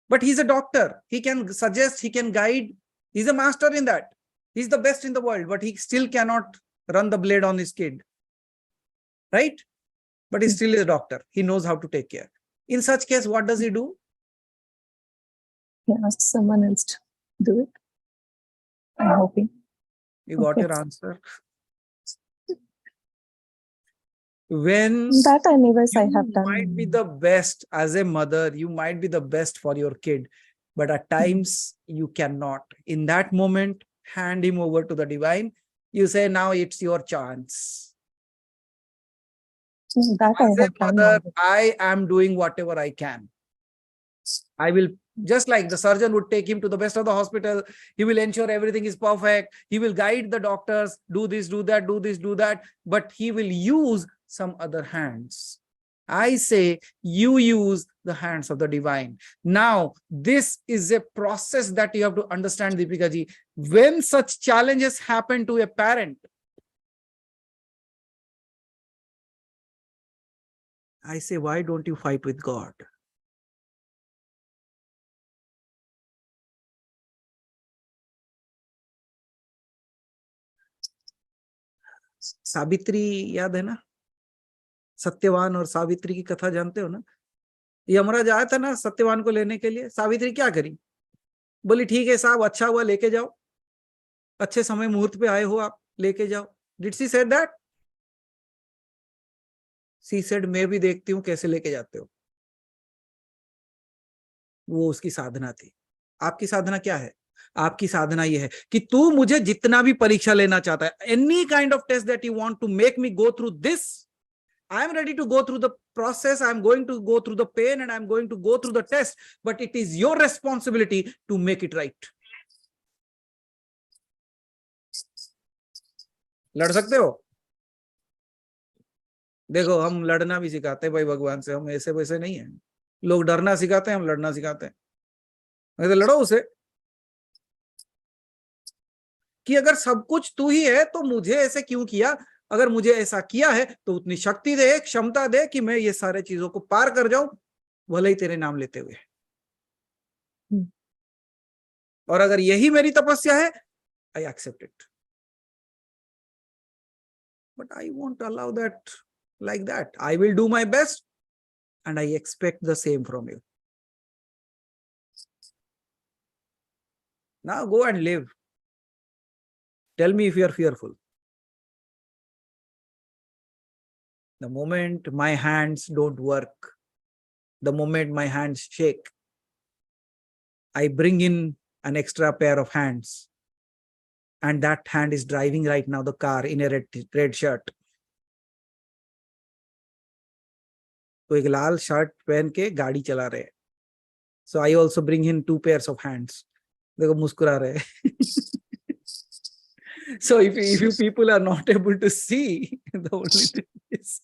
But he's a doctor. He can suggest, he can guide. He's a master in that. He's the best in the world, but he still cannot run the blade on his kid. Right? But he still is a doctor. He knows how to take care. In such case, what does he do? He asks someone else to do it. I'm hoping. You got your Okay. answer. When That anyways I you have done. might be the best as a mother, you might be the best for your kid, but at times you cannot. In that moment, hand him over to the divine. You say, now it's your chance. That I As a have done. mother, already. I am doing whatever I can. I will, just like the surgeon would take him to the best of the hospital, he will ensure everything is perfect. He will guide the doctors, do this, do that, do this, do that, but he will use some other hands. I say you use the hands of the divine. Now, this is a process that you have to understand, Deepika ji. When such challenges happen to a parent, I say, why don't you fight with God? Savitri याद है ना? सत्यवान और सावित्री की कथा जानते हो ना? यमराज आया था ना सत्यवान को लेने के लिए. सावित्री क्या करी? बोली ठीक है साहब, अच्छा हुआ लेके जाओ, अच्छे समय मुहूर्त पे आए हो आप, लेके जाओ. Did she say that? She said, मैं भी देखती हूँ कैसे लेके जाते हो. वो उसकी साधना थी. आपकी साधना क्या है? आपकी साधना ये है कि तू मुझे जितना भी परीक्षा लेना चाहता है, any kind of test that you want to make me go through this, I am ready to go through the process. I am going to go through the pain and I am going to go through the test, but it is your responsibility to make it right. लड़ सकते हो? देखो हम लड़ना भी सिखाते हैं भाई भगवान से, हम ऐसे वैसे नहीं है. लोग डरना सिखाते हैं, हम लड़ना सिखाते हैं. नहीं तो लड़ो उसे कि अगर सब कुछ तू ही है तो मुझे ऐसे क्यों किया. अगर मुझे ऐसा किया है तो उतनी शक्ति दे, क्षमता दे कि मैं ये सारे चीजों को पार कर जाऊं, भले ही तेरे नाम लेते हुए. और अगर यही मेरी तपस्या है, I accept it. But I won't allow that like that. I will do my best and I expect the same from you. Now go and live. Tell me if you are fearful. The moment my hands don't work, the moment my hands shake, I bring in an extra pair of hands, and that hand is driving right now the car in a red shirt. तो एक लाल shirt पहन के गाड़ी चला रहे हैं. So I also bring in 2 pairs of hands. देखो मुस्कुरा रहे हैं. So if you people are not able to see, the only thing is,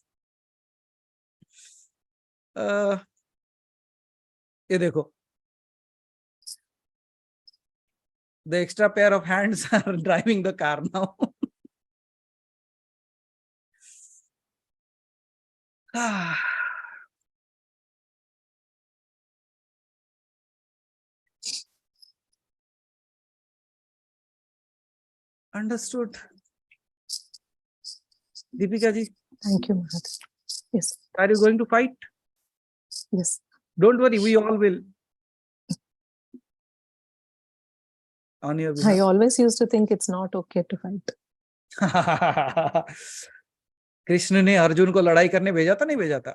ये देखो, the extra pair of hands are driving the car now. Understood. Deepika ji. Thank you, Maharaj. Yes. Are you going to fight? Yes. Don't worry, we all will. On your behalf. I always used to think it's not okay to fight. Krishna ने अर्जुन को लड़ाई करने भेजा था, नहीं भेजा था?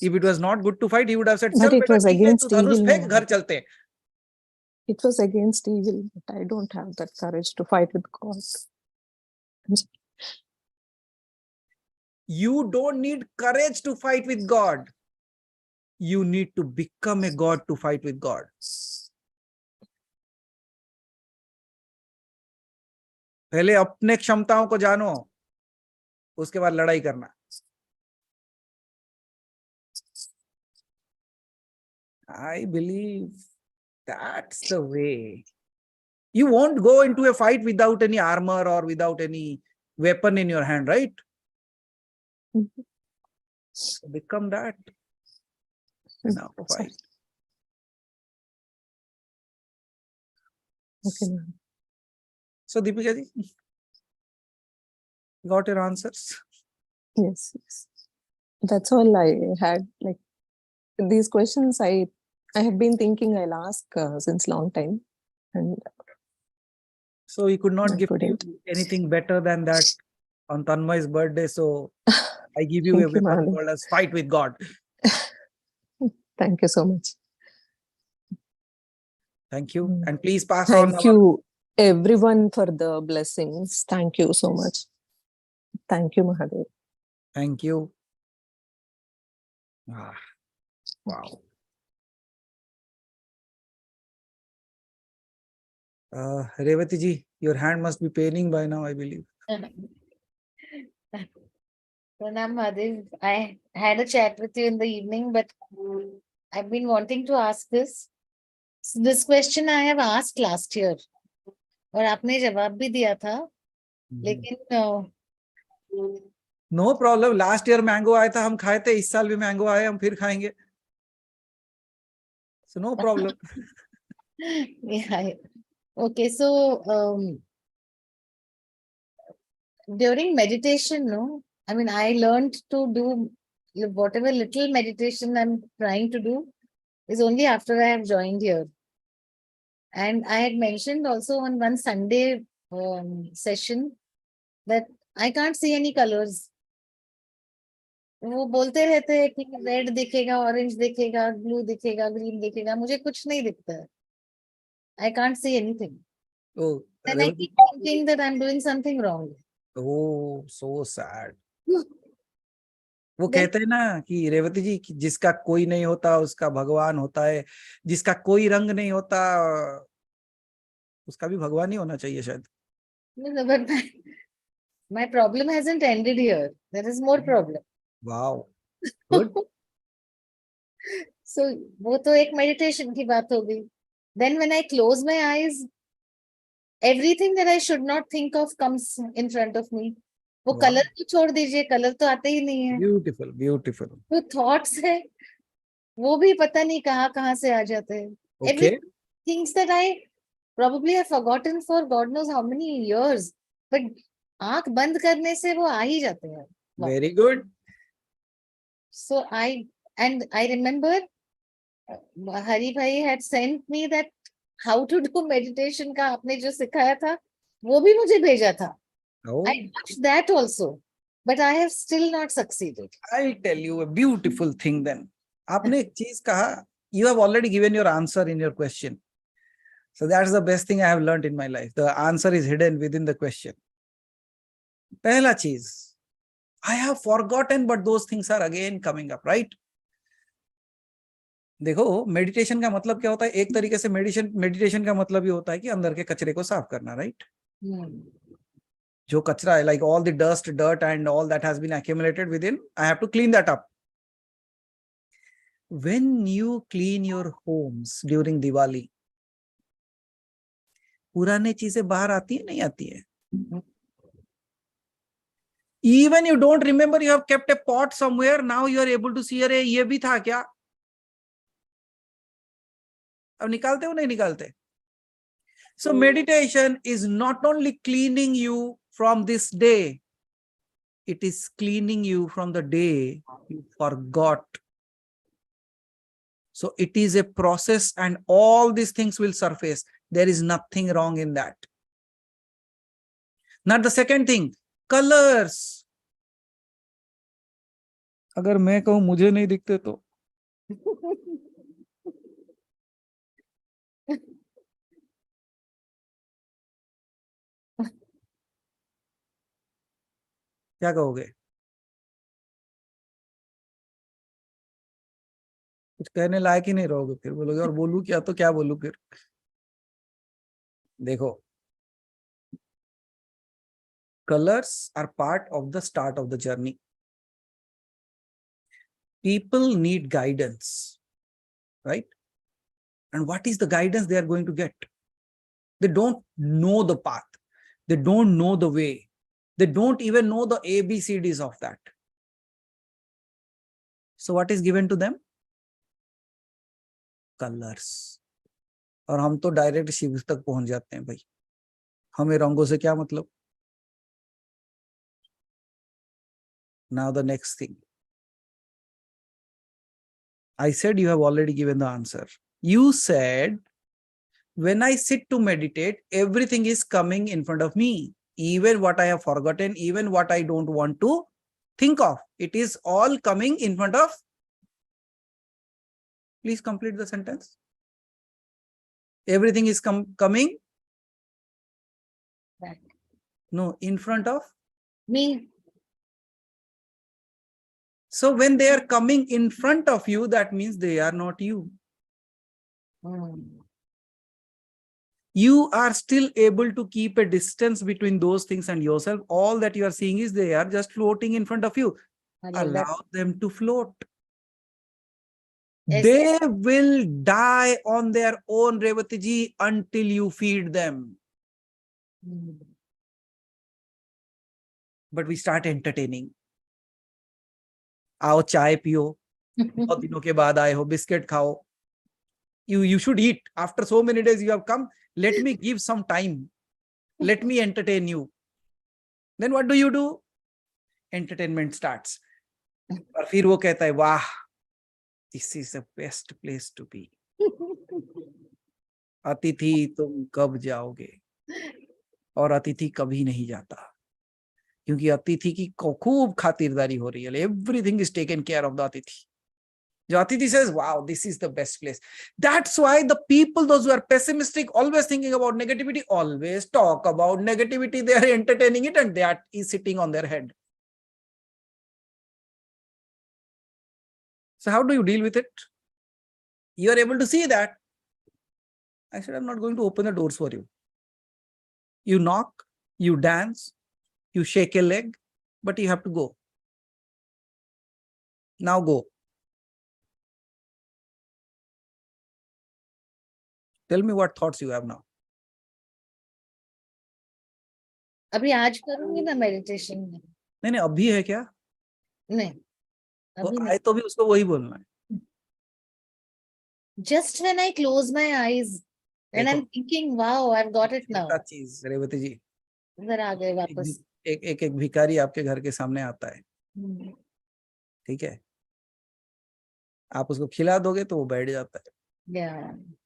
If it was not good to fight, he would have said, But चल it बेटा was ठीक है, against तू धनुष evil, फेंक, no? घर चलते हैं. It was against evil, but I don't have that courage to fight with God. You don't need courage to fight with God. You need to become a God to fight with God. पहले अपने क्षमताओं को जानो, उसके बाद लड़ाई करना. I believe that's the way. You won't go into a fight without any armor or without any weapon in your hand, right? become that. Now, Sorry. fine. Okay, ma'am. So, Deepika ji, got your answers? Yes, yes. That's all I had. Like these questions, I have been thinking I'll ask since long time, and So, we could not I give you couldn't. anything better than that on Tanmay's birthday. So, I give you a Thank you, weapon Mahadev. called as Fight with God. Thank you so much. Thank you. Mm. And please pass on Thank our you, everyone, for the blessings. Thank you so much. Thank you, Mahadev. Thank you. Ah, wow. Revati ji, your hand must be paining by now, I believe. Pranam Mahadev, I had a chat with you in the evening, but I've been wanting to ask this. So this question I have asked last year, और आपने जवाब भी दिया था, लेकिन no problem. Last year mango आया था, हम खाए थे. इस साल भी मैंगो आए, हम फिर खाएंगे. So no problem. yeah. Okay, so during meditation, no, I mean, I learned to do whatever little meditation I'm trying to do is only after I have joined here. And I had mentioned also on one Sunday session that I can't see any colors. वो बोलते रहते हैं कि red दिखेगा, orange दिखेगा, blue दिखेगा, green दिखेगा, मुझे कुछ नहीं दिखता है. I can't see anything. Oh, And I Revati, keep thinking that I'm doing something wrong. oh, so sad. वो Then- कहते हैं ना कि रेवती जी कि जिसका कोई नहीं होता उसका भगवान होता है, जिसका कोई रंग नहीं होता उसका भी भगवान ही होना चाहिए शायद. No, but my problem hasn't ended here. There is more problem. Wow. Good. So वो तो एक meditation की बात हो गई. Then when I close my eyes, everything that I should not think of comes in front of me. वो Wow. Colour तो छोड़ दीजिए, कलर तो आते ही नहीं है. Beautiful, beautiful. वो थॉट्स है, वो भी पता नहीं कहाँ से आ जाते हैं. Okay. Every things that I probably have forgotten for God knows how many years, but आंख बंद करने से वो आ ही जाते हैं. Very good. So I remember Hari Bhai had sent me that how to do meditation का आपने जो सिखाया था, वो भी मुझे भेजा था. Oh, I watched that also, but I have still not succeeded. I'll tell you a beautiful thing then. आपने एक चीज कहा, you have already given your answer in your question. So that's the best thing I have learned in my life. The answer is hidden within the question. पहला चीज, I have forgotten, but those things are again coming up, right? देखो, meditation का मतलब क्या होता है? एक तरीके से मेडिटेशन का मतलब ये होता है कि अंदर के कचरे को साफ करना, राइट? जो कचरा है, like all the dust, dirt and all that has been accumulated within, I have to clean that up. When you clean your homes during Diwali, पुरानी चीजें बाहर आती है, नहीं आती है? Even you don't remember you have kept a pot somewhere, now you are able to see, अरे ये भी था क्या? अब निकालते हो नहीं निकालते? So meditation is not only cleaning you from this day, it is cleaning you from the day you forgot. So it is a process and all these things will surface. There is nothing wrong in that. Now the second thing, colors. अगर मैं कहूं मुझे नहीं दिखते तो क्या कहोगे? कुछ कहने लायक ही नहीं रहोगे, फिर बोलोगे और बोलूं क्या, तो क्या बोलूं फिर? देखो, colors are part of the start of the journey. People need guidance, right? And what is the guidance they are going to get? They don't know the path. They don't know the way. They don't even know the ABCDs of that. So what is given to them? Colors. और हम तो direct Shiv तक पहुंच जाते हैं भाई, हमें रंगों से क्या मतलब. Now the next thing. I said you have already given the answer. You said, when I sit to meditate, everything is coming in front of me. Even what I have forgotten, even what I don't want to think of. It is all coming in front of. Please complete the sentence. Everything is coming. Back. No, in front of. Me. So when they are coming in front of you, that means they are not you. You are still able to keep a distance between those things and yourself. All that you are seeing is they are just floating in front of you. Allow them to float. Yes. They will die on their own, Revati ji, until you feed them. But we start entertaining. आओ चाय पियो, बहुत दिनों के बाद आए हो, biscuit खाओ. You should eat. After so many days you have come, let me give some time. Let me entertain you. Then what do? Entertainment starts. और फिर वो कहता है, वाह, this is the best place to be. अतिथि तुम कब जाओगे? और अतिथि कभी नहीं जाता, क्योंकि अतिथि की खूब खातिरदारी हो रही है. Everything is taken care of the अतिथि. The Atiti says, wow, this is the best place. That's why the people, those who are pessimistic, always thinking about negativity, always talk about negativity. They are entertaining it and that is sitting on their head. So how do you deal with it? You are able to see that. I said, I'm not going to open the doors for you. You knock, you dance, you shake a leg, but you have to go. Now go. Tell me what thoughts you have now. अभी आज करूंगी ना meditation में. नहीं, अभी है क्या? नहीं, अभी नहीं. तो भी उसको वही बोलना है. Just when I close my eyes and I'm thinking, wow, I've got it now. चीज रेवती जी, इधर आ गए वापस. एक भिखारी आपके घर के सामने आता है, ठीक है, आप उसको खिला दोगे तो वो बैठ जाता है.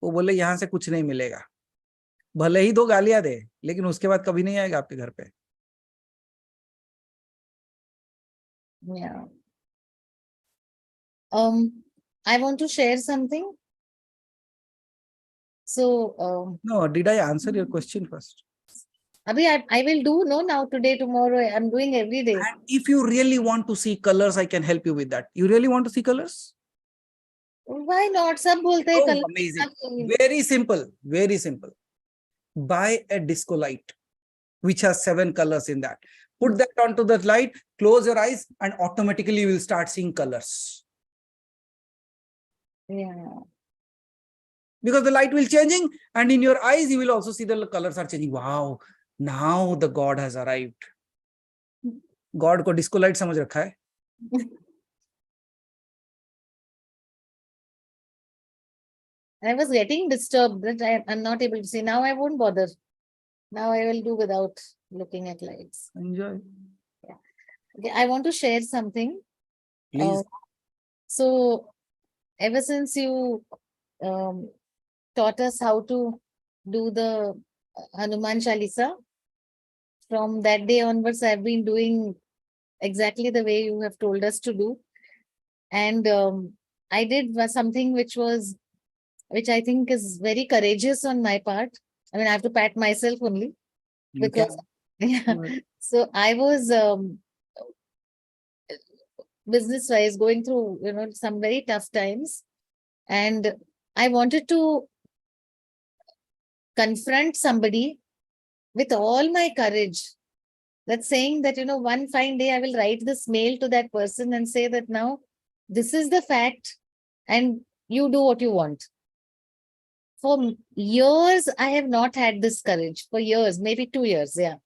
वो बोले यहाँ से कुछ नहीं मिलेगा, भले ही 2 गालियां दे, लेकिन उसके बाद कभी नहीं आएगा आपके घर पे. I want to share something. So no, did I answer your question first? Abhi I will do now, today, tomorrow. I'm doing every day. And if you really want to see colors, I can help you with that. You really want to see colors? Why not? Sab bolte hai color. Amazing. Very simple. Very simple. Buy a disco light which has 7 colors in that. Put that onto the light, close your eyes, and automatically you will start seeing colors. Because the light will changing, and in your eyes you will also see the colors are changing. Wow, now the God has arrived. God को disco light समझ रखा है. I was getting disturbed that I'm not able to see. Now I won't bother. Now I will do without looking at lights. Enjoy. Okay, I want to share something. Please. So ever since you taught us how to do the Hanuman Chalisa, from that day onwards, I've been doing exactly the way you have told us to do. And I did something which I think is very courageous on my part. I mean, I have to pat myself only because so I was business-wise going through, some very tough times, and I wanted to confront somebody with all my courage. That's saying that, one fine day I will write this mail to that person and say that now this is the fact and you do what you want. For years, I have not had this courage. For years, maybe 2 years, yeah.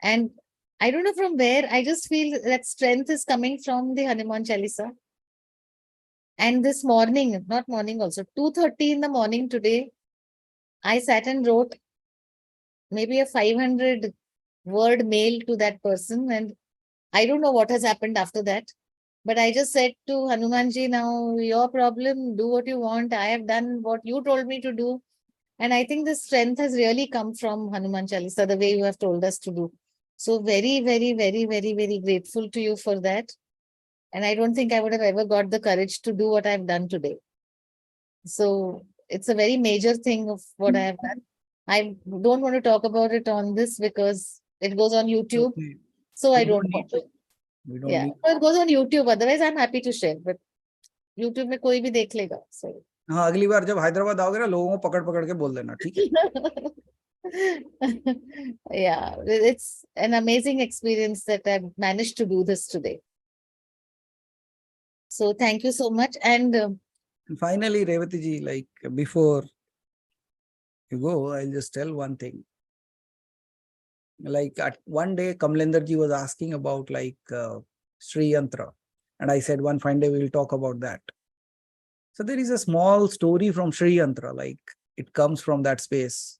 And I don't know from where. I just feel that strength is coming from the Hanuman Chalisa. And this morning, not morning also, 2:30 in the morning today, I sat and wrote maybe a 500 word mail to that person. And I don't know what has happened after that. But I just said to Hanumanji, now your problem, do what you want. I have done what you told me to do. And I think the strength has really come from Hanuman Chalisa, the way you have told us to do. So very, very, very, very, very grateful to you for that. And I don't think I would have ever got the courage to do what I've done today. So it's a very major thing of what I have done. I don't want to talk about it on this because it goes on YouTube. Okay. So I We don't need want to. to. We don't Yeah, need. so it goes on YouTube. Otherwise, I'm happy to share. But YouTube में कोई भी देख लेगा. So. हाँ, अगली बार जब हैदराबाद आओगे ना, लोगों को पकड़ पकड़ के बोल देना, ठीक है? Yeah, it's an amazing experience that I've managed to do this today. So thank you so much. And Finally, Revati ji, like before you go, I'll just tell one thing. Like at one day, Kamlender ji was asking about like Sri Yantra, and I said one fine day we'll talk about that. So there is a small story from Sri Yantra, like it comes from that space.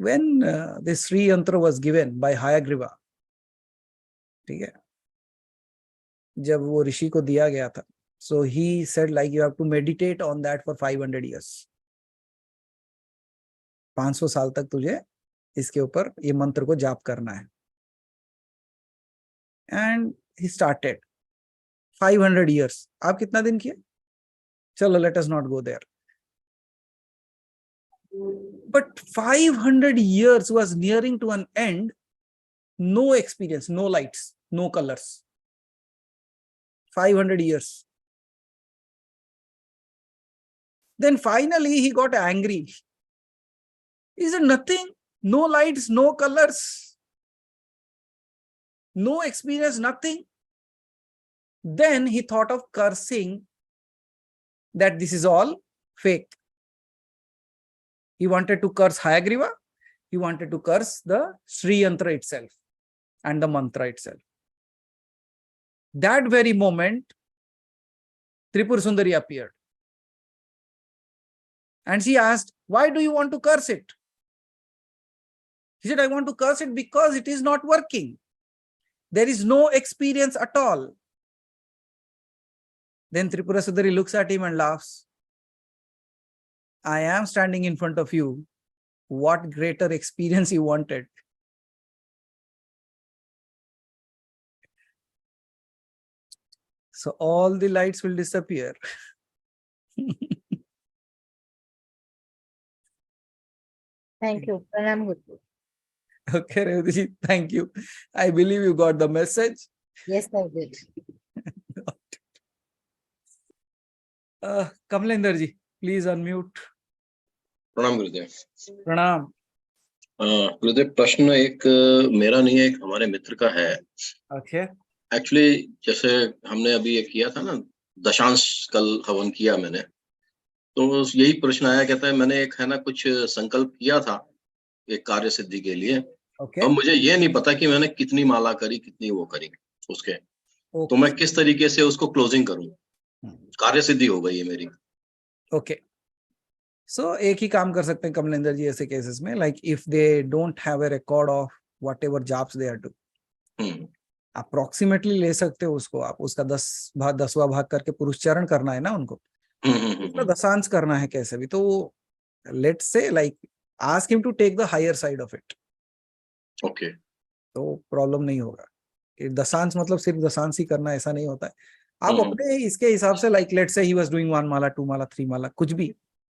When this Sri Yantra was given by Hayagriva, ठीक है, जब वो ऋषि को दिया गया था, so he said like you have to meditate on that for 500 years. 500 साल तक तुझे इसके ऊपर ये मंत्र को जाप करना है. And he started 500 years. आप कितना दिन किए? चलो, let us not go there. But 500 years was nearing to an end. No experience, no lights, no colors. 500 years. Then finally he got angry. Is it nothing? No lights, no colors, no experience, nothing. Then he thought of cursing that this is all fake. He wanted to curse Hayagriva. He wanted to curse the Sri Yantra itself and the mantra itself. That very moment, Tripura Sundari appeared. And she asked, why do you want to curse it? He said, I want to curse it because it is not working. There is no experience at all. Then Tripura Sundari looks at him and laughs. I am standing in front of you. What greater experience you wanted? So all the lights will disappear. thank you. Pranam Guru. Okay, Revati ji, thank you. I believe you got the message. Yes, I did. Kamlender ji, please unmute. प्रणाम गुरुदेव. Pranam. गुरुदेव, प्रश्न एक मेरा नहीं है, एक हमारे मित्र का है. Okay. एक्चुअली जैसे हमने अभी ये किया था ना, दशांश कल हवन किया मैंने, तो यही प्रश्न आया, कहता है मैंने एक है ना कुछ संकल्प किया था एक कार्य सिद्धि के लिए. Okay. अब मुझे ये नहीं पता कि मैंने कितनी माला करी, कितनी वो करी उसके. Okay. तो मैं किस तरीके से उसको क्लोजिंग करूं. कार्य सिद्धि हो गई है मेरी. Okay. So एक ही काम कर सकते हैं कमलेंदर जी ऐसे केसेस में, like if they don't have a record of whatever jobs they are doing, approximately ले सकते हो उसको आप, उसका 10वां भाग करके पुरुषचरण करना है ना उनको, उसका दशांश करना है कैसे भी, तो let's say like ask him to take the higher side of it. Okay. तो प्रॉब्लम नहीं होगा. दशांश मतलब सिर्फ दशांश ही करना ऐसा नहीं होता है. आप अपने इसके हिसाब से like let's say he was doing 1 माला 2 माला 3 माला, कुछ भी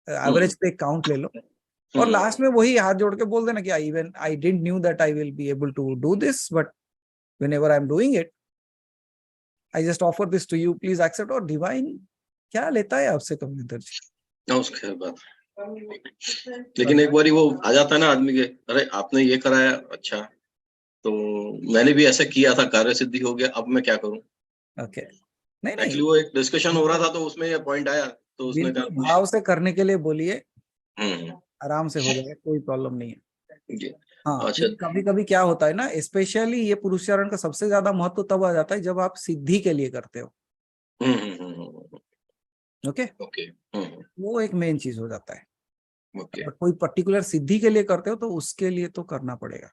एवरेज पे काउंट ले लो और लास्ट में वही हाथ जोड़ के बोल देना कि I didn't knew that I will be able to do this, but whenever I'm doing it, I just offer this to you, please accept. और डिवाइन क्या लेता है आपसे कमलेंदर जी? उसके बाद लेकिन एक बारी वो आ जाता है ना आदमी के, अरे आपने ये कराया, अच्छा तो मैंने भी ऐसा किया था, कार्य सिद्धि हो गया, अब मैं क्या करूं. ओके. नहीं एक्चुअली वो एक डिस्कशन हो रहा था तो उसमें ये पॉइंट आया, तो उसने कहा भाव से करने के लिए बोलिए, हम्म आराम से हो जाएगा, कोई प्रॉब्लम नहीं है. हाँ, अच्छा। कभी कभी क्या होता है ना, स्पेशली ये पुरुषारण का सबसे ज्यादा महत्व तब आ जाता है जब आप सिद्धि के लिए करते हो। Okay, okay. वो एक मेन चीज हो जाता है। ओके। अगर कोई पर्टिकुलर सिद्धि के लिए करते हो तो उसके लिए तो करना पड़ेगा।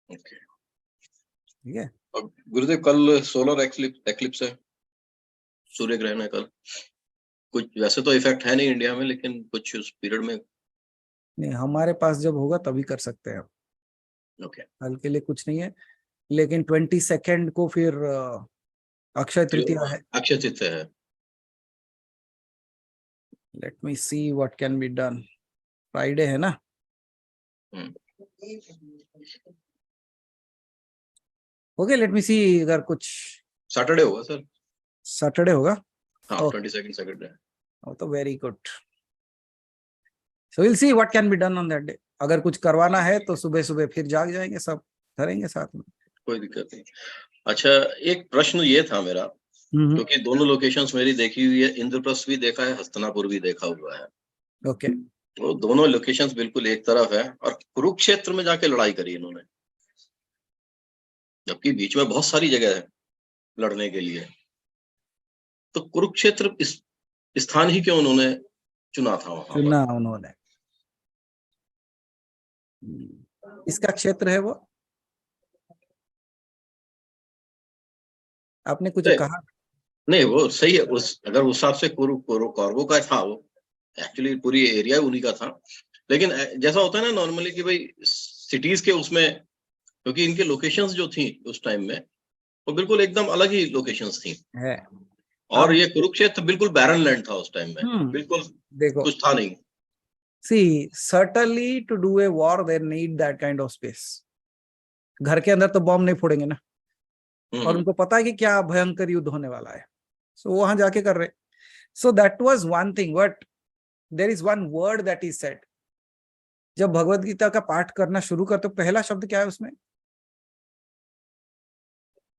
ओके। ठीक है। अब गुरुदेव कल सोलर एक्लिप्स है, सूर्य ग्रहण है कल। कुछ वैसे तो इफेक्ट है नहीं इंडिया में, लेकिन कुछ उस पीरियड में। नहीं, हमारे पास जब होगा तभी कर सकते हैं। ओके। कल के लिए कुछ नहीं है, लेकिन 22 को फिर अक्षय तृतीया है। अक्षय तृतीया है। Let me see what can be done. Friday है ना। ओके, लेट मी सी अगर कुछ। सैटरडे होगा सर। सैटरडे होगा। हाँ, Oh. 22 सैटरडे। तो very good. So will see what can be done on that day. अगर कुछ करवाना है तो सुबह सुबह फिर जाग जाएंगे, सब करेंगे साथ में। कोई दिक्कत नहीं। अच्छा, एक प्रश्न ये था मेरा, क्योंकि दोनों लोकेशंस मेरी देखी हुई है, इंद्रप्रस्थ भी देखा है, हस्तिनापुर भी देखा हुआ है। ओके। वो दोनों लोकेशंस बिल्कुल एक तरफ है, और कुरुक्षेत्र में जाके लड़ाई करी इन्होंने, जबकि बीच में बहुत सारी जगह है लड़ने के लिए। तो कुरुक्षेत्र इस स्थान ही क्यों उन्होंने चुना था वहां चुना पर? उन्होंने। इसका क्षेत्र है वो। आपने कुछ नहीं, कहा। नहीं, वो सही है। उस अगर उस हिसाब से कौरवों का था वो, एक्चुअली पूरी एरिया उन्हीं का था। लेकिन जैसा होता है ना नॉर्मली कि भाई सिटीज के उसमें, क्योंकि इनके लोकेशंस जो थी उस टाइम में वो बिल्कुल एकदम अलग ही लोकेशंस थी। है। और अब ये कुरुक्षेत्र बिल्कुल बैरन लैंड था उस टाइम में, बिल्कुल देखो, कुछ था नहीं। see, certainly to do a war they need that kind of space. घर के अंदर तो बॉम्ब नहीं फोड़ेंगे ना, और उनको पता है कि क्या भयंकर युद्ध होने वाला है, सो वहां जाके कर रहे। So that was one thing, but there is one word that is said. जब भगवत गीता का पाठ करना शुरू करते हो, पहला शब्द क्या है उसमें?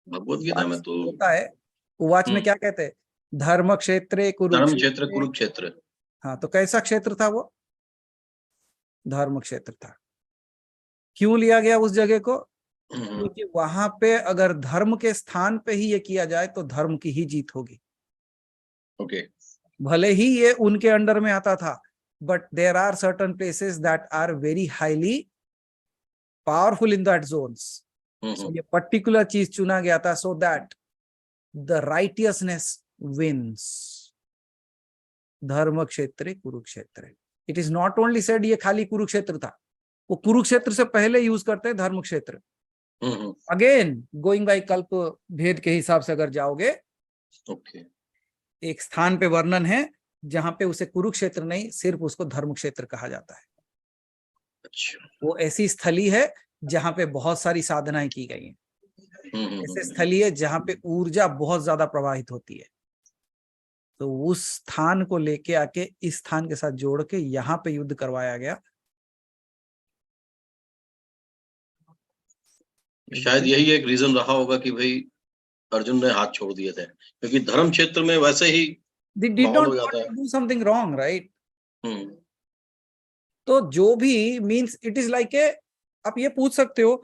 भगवत गीता में तो होता है उवाच में क्या कहते हैं? धर्म क्षेत्रे धर्म क्षेत्र कुरुक्षेत्रे। कुरुक्षेत्र। हाँ, तो कैसा क्षेत्र था वो? धर्म क्षेत्र था। क्यों लिया गया उस जगह को? क्योंकि वहां पे अगर धर्म के स्थान पे ही ये किया जाए तो धर्म की ही जीत होगी। ओके। भले ही ये उनके अंडर में आता था, but there are certain places that are very highly powerful in that zones. So ये पर्टिकुलर चीज चुना गया था so that the righteousness wins. धर्म क्षेत्र Kurukshetra. It is not only said ये खाली कुरुक्षेत्र था, वो कुरुक्षेत्र से पहले यूज करते हैं धर्म क्षेत्र। अगेन गोइंग बाय कल्प भेद के हिसाब से अगर जाओगे, ओके, एक स्थान पे वर्णन है जहां पे उसे कुरुक्षेत्र नहीं, सिर्फ उसको धर्म क्षेत्र कहा जाता है। अच्छा। वो ऐसी स्थली है जहां पे बहुत सारी साधनाएं की गई हैं। ऐसे स्थली है जहां पे ऊर्जा बहुत ज्यादा प्रवाहित होती है। तो उस स्थान को लेके आके इस स्थान के साथ जोड़ के यहाँ पे युद्ध करवाया गया। शायद यही एक रीजन रहा होगा कि भाई अर्जुन ने हाथ छोड़ दिए थे, क्योंकि धर्म क्षेत्र में वैसे ही They did माहौल not हो want जाता to है। do something wrong, right? हम्म। तो जो भी means it is like a, आप ये पूछ सकते हो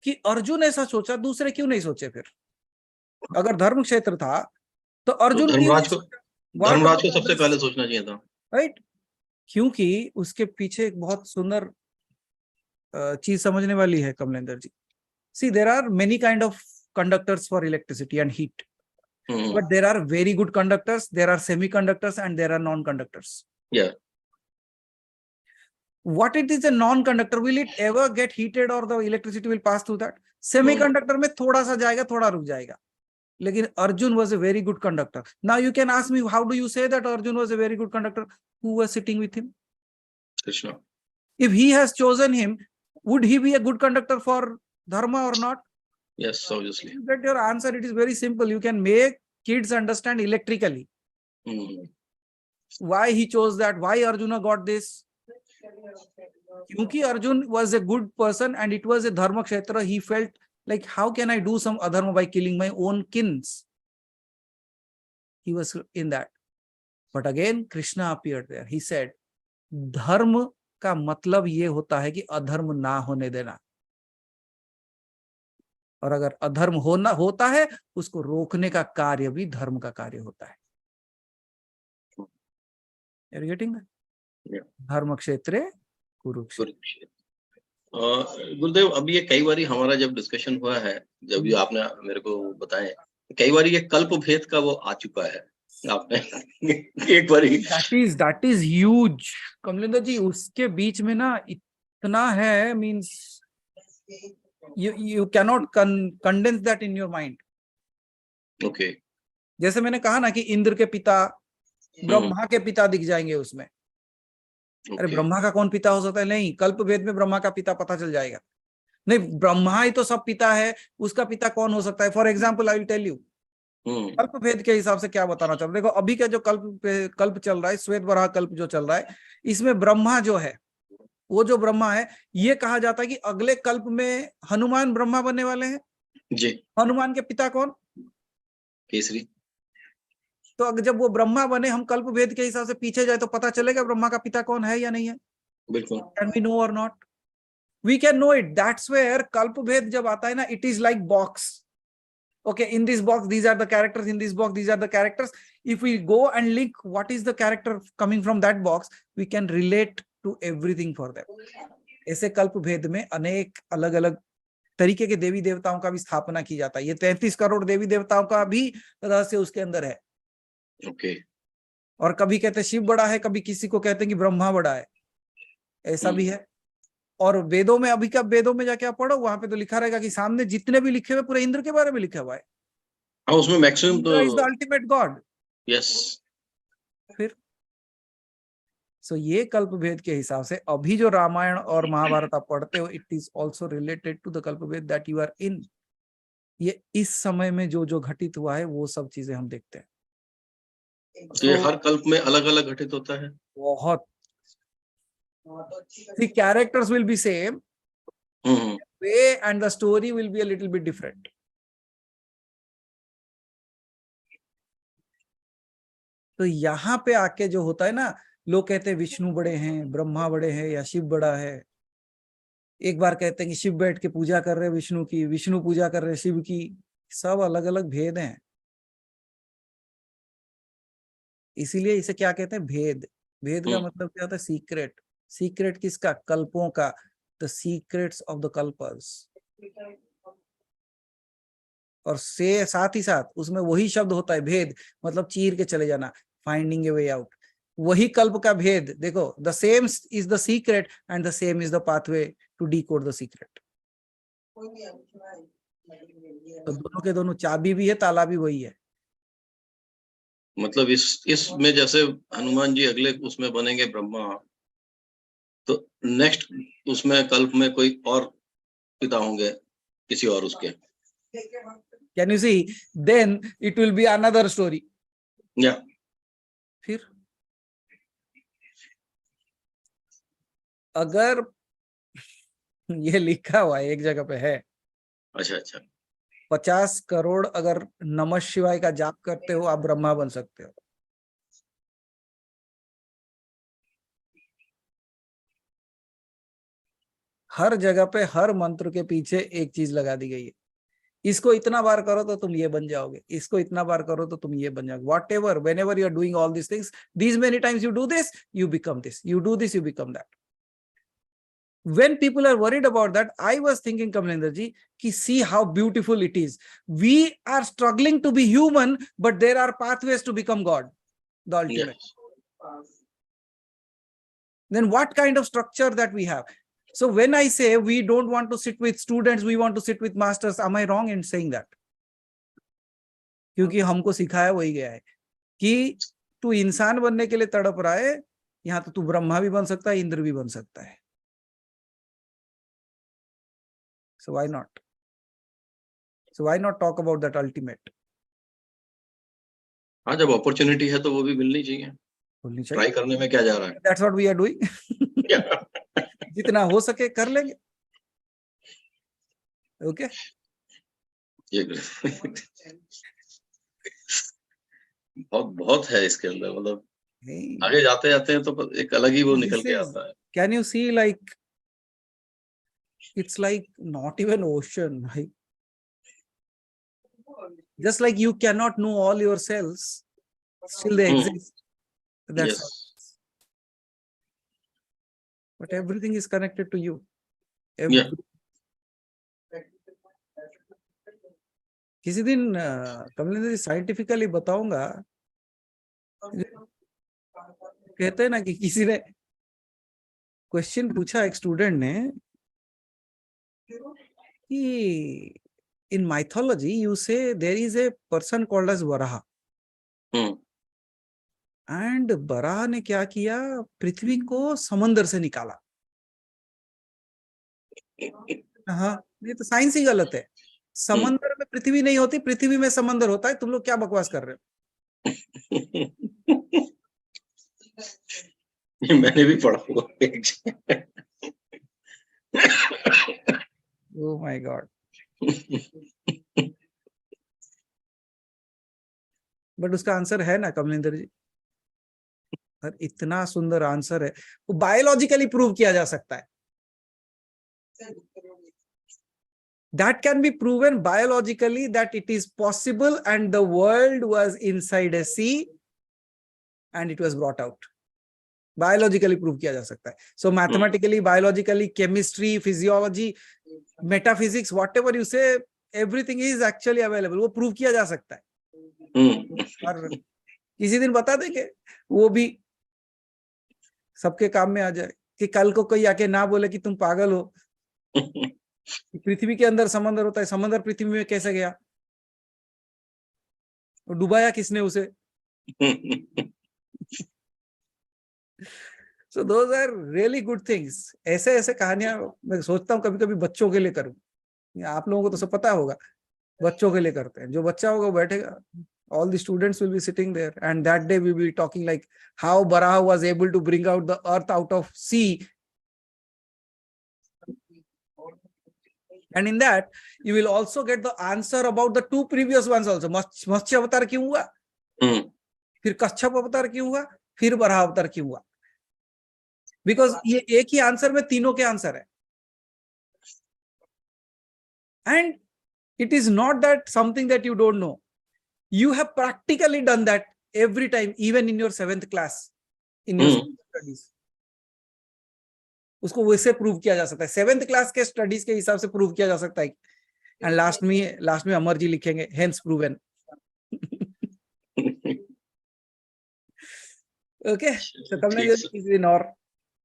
कि अर्जुन ऐसा सोचा, दूसरे क्यों नहीं सोचे? फिर अगर धर्म क्षेत्र था तो अर्जुन क्यों नहीं सोचा? धर्मराज को सबसे पहले सोचना चाहिए था, राइट? क्योंकि उसके पीछे एक बहुत सुंदर चीज समझने वाली है Kamalendra ji. See, there are many kind of conductors for electricity and heat, but there are very good conductors, there are semiconductors, and there are non-conductors. Yeah. What it is a non-conductor? Will it ever get heated or the electricity will pass through that? Semiconductor में थोड़ा सा जाएगा, थोड़ा रुक जाएगा। लेकिन Arjun was a very good conductor. Now you can ask me, how do you say that Arjun was a very good conductor? Who was sitting with him? Krishna. If he has chosen him, would he be a good conductor for dharma or not? Yes, obviously. You get your answer. It is very simple. You can make kids understand electrically. Why he chose that? Why Arjuna got this? Kyunki Arjun was a good person and it was a dharma kshetra. He felt like, how can I do some adharma by killing my own kins? He was in that. But again, Krishna appeared there. He said, Dharma का मतलब ये होता है कि अधर्म ना होने देना, और अगर अधर्म होता है उसको रोकने का कार्य भी धर्म का कार्य होता है। Are you getting that? Yeah. धर्म क्षेत्रे कुरुक्षेत्र। कुरुक्षेत्र। गुरुदेव, अब ये कई बारी हमारा जब डिस्कशन हुआ है, जब भी आपने मेरे को बताए, कई बारी ये कल्प भेद का वो आ चुका है आपने एक बारी। दैट इज ह्यूज कमलेंद्र जी, उसके बीच में ना इतना है, means you cannot condense that in your mind. Okay. जैसे मैंने कहा ना कि इंद्र के पिता ब्रह्मा के पिता दिख जाएंगे उसमें। अरे ब्रह्मा का कौन पिता हो सकता है? नहीं, कल्प भेद में ब्रह्मा का पिता पता चल जाएगा। नहीं, ब्रह्मा ही तो सब पिता है, उसका पिता कौन हो सकता है? For example I will tell you, कल्प भेद के हिसाब से क्या बताना चाहता हूं। देखो अभी का जो कल्प चल रहा है, श्वेत वराह कल्प जो चल रहा है, इसमें ब्रह्मा जो है, वो जो ब्रह्मा है, ये कहा जाता है कि अगले कल्प में हनुमान ब्रह्मा बनने वाले हैं जी। हनुमान के पिता कौन? केसरी। तो अगर जब वो ब्रह्मा बने, हम कल्प भेद के हिसाब से पीछे जाए तो पता चलेगा ब्रह्मा का पिता कौन है या नहीं है। बिल्कुल। कैन वी नो और not? We can know it. That's where कल्प भेद जब आता है ना, it is like box. Okay, in this box these are the characters, in this box these are the characters. If we go and link what is the character coming from that box, we can relate to everything for them. ऐसे कल्प भेद में अनेक अलग अलग तरीके के देवी देवताओं का भी स्थापना की जाता है। ये 33 करोड़ देवी देवताओं का भी रहस्य उसके अंदर है। ओके। और कभी कहते हैं शिव बड़ा है, कभी किसी को कहते हैं कि ब्रह्मा बड़ा है, ऐसा भी है। और वेदों में, अभी का वेदों में जाके आप पढ़ो, वहां पे तो लिखा रहेगा कि सामने जितने भी लिखे हुए पूरे इंद्र के बारे में लिखा हुआ है। हाँ, उसमें मैक्सिमम तो is the ultimate God. Yes. फिर सो ये कल्प भेद के हिसाब से अभी जो रामायण और महाभारत आप पढ़ते हो, it is also related to the कल्प भेद दैट यू आर इन। ये इस समय में जो जो घटित हुआ है वो सब चीजें हम देखते हैं। तो ये हर कल्प में अलग अलग घटित होता है। बहुत। The characters will be same, way and the story will be a little bit different. तो यहाँ पे आके जो होता है ना, लोग कहते हैं विष्णु बड़े हैं, ब्रह्मा बड़े हैं, या शिव बड़ा है। एक बार कहते हैं कि शिव बैठ के पूजा कर रहे हैं विष्णु की, विष्णु पूजा कर रहे हैं शिव की। सब अलग अलग भेद हैं, इसीलिए इसे क्या कहते हैं? भेद। भेद का मतलब क्या होता है? सीक्रेट। सीक्रेट किसका? कल्पों का। द सीक्रेट्स ऑफ द कल्पर्स। और से साथ ही साथ उसमें वही शब्द होता है भेद, मतलब चीर के चले जाना, फाइंडिंग ए वे आउट। वही कल्प का भेद। देखो, the same is the secret and the same is the pathway to decode the secret. तो दोनों के दोनों चाबी भी है, ताला भी वही है। मतलब इसमें जैसे हनुमान जी अगले उसमें बनेंगे ब्रह्मा, तो नेक्स्ट उसमें कल्प में कोई और पिता होंगे किसी और उसके। Can you see? Then it will be another story. या फिर अगर ये लिखा हुआ है एक जगह पे है, अच्छा 50 करोड़ अगर नमः शिवाय का जाप करते हो, आप ब्रह्मा बन सकते हो। हर जगह पे हर मंत्र के पीछे एक चीज लगा दी गई है, इसको इतना बार करो तो तुम ये बन जाओगे, इसको इतना बार करो तो तुम ये बन जाओगे। Whatever, whenever you are doing all this things, these many times you do this, you become this, you do this, you become that. When people are worried about that, I was thinking, Kamlendra ji, ki see how beautiful it is. We are struggling to be human, but there are pathways to become God, the ultimate. yes. Then what kind of structure that we have? So when I say we don't want to sit with students, we want to sit with masters, am I wrong in saying that? क्योंकि हमको सिखाया वही गया है कि तू इंसान बनने के लिए तड़प रहा है, यहाँ तो तू ब्रह्मा भी बन सकता है, इंद्र भी बन सकता है। So why not? So why not talk about that ultimate? हाँ, जब अपॉर्चुनिटी है तो वो भी मिलनी चाहिए। बोलनी चाहिए। ट्राई करने में क्या जा रहा है? That's what we are doing. जितना हो सके कर लेंगे। ओके बहुत है इसके अंदर, मतलब Hey, आगे जाते जाते हैं तो एक अलग ही वो this निकल के is- आता है. can you see, like it's like not even ocean, like just like you cannot know all your cells, still they Hmm. exist. That's Yes. how. But everything is connected to you. Yeah. किसी दिन कमलेंद्र जी scientifically बताऊंगा. कहते हैं ना कि किसी ने question पूछा एक स्टूडेंट ने कि in mythology you say there is a person called as Varaha, Hmm. and Varaha ने क्या किया, पृथ्वी को समंदर से निकाला. हाँ, ये तो साइंस ही गलत है. समंदर में पृथ्वी नहीं होती, पृथ्वी में समंदर होता है. तुम लोग क्या बकवास कर रहे ये मैंने भी पढ़ा हुआ एक जगह. हो. Oh my God. बट उसका आंसर है ना कमलेंद्र जी, और इतना सुंदर आंसर है, वो बायोलॉजिकली प्रूव किया जा सकता है. That can be proven biologically that it is possible, and the world was inside a sea and it was brought out. Biologically prove किया जा सकता है. So mathematically, biologically, chemistry, physiology, metaphysics, whatever you say, everything is actually available. वो prove किया जा सकता है. और किसी दिन बता देंगे, वो भी सबके काम में आ जाए, कि कल को कोई आके ना बोले कि तुम पागल हो. पृथ्वी के अंदर समंदर होता है, समंदर पृथ्वी में कैसे गया, और डुबाया किसने उसे. So those are really good things. ऐसे ऐसे कहानियां मैं सोचता हूँ कभी कभी बच्चों के लिए करूं. आप लोगों को तो सब पता होगा, बच्चों के लिए करते हैं. जो बच्चा होगा वो बैठेगा, all the students will be sitting there, and that day we will be talking like how Varaha was able to bring out the earth out of sea. And in that you will also get the answer about the two previous ones also. मत्स्य अवतार क्यों हुआ, फिर कच्छप अवतार क्यों हुआ, फिर वराह अवतार क्यों हुआ. बिकॉज ये एक ही आंसर में तीनों के आंसर है. And it is not that something that you don't know. You have practically done that every time, even in your 7th class in your studies. उसको वैसे प्रूव किया जा सकता है. 7th क्लास के स्टडीज के हिसाब से प्रूव किया जा सकता है. एंड लास्ट में अमर जी लिखेंगे हेंस प्रूवन. ओके, तो किसी दिन और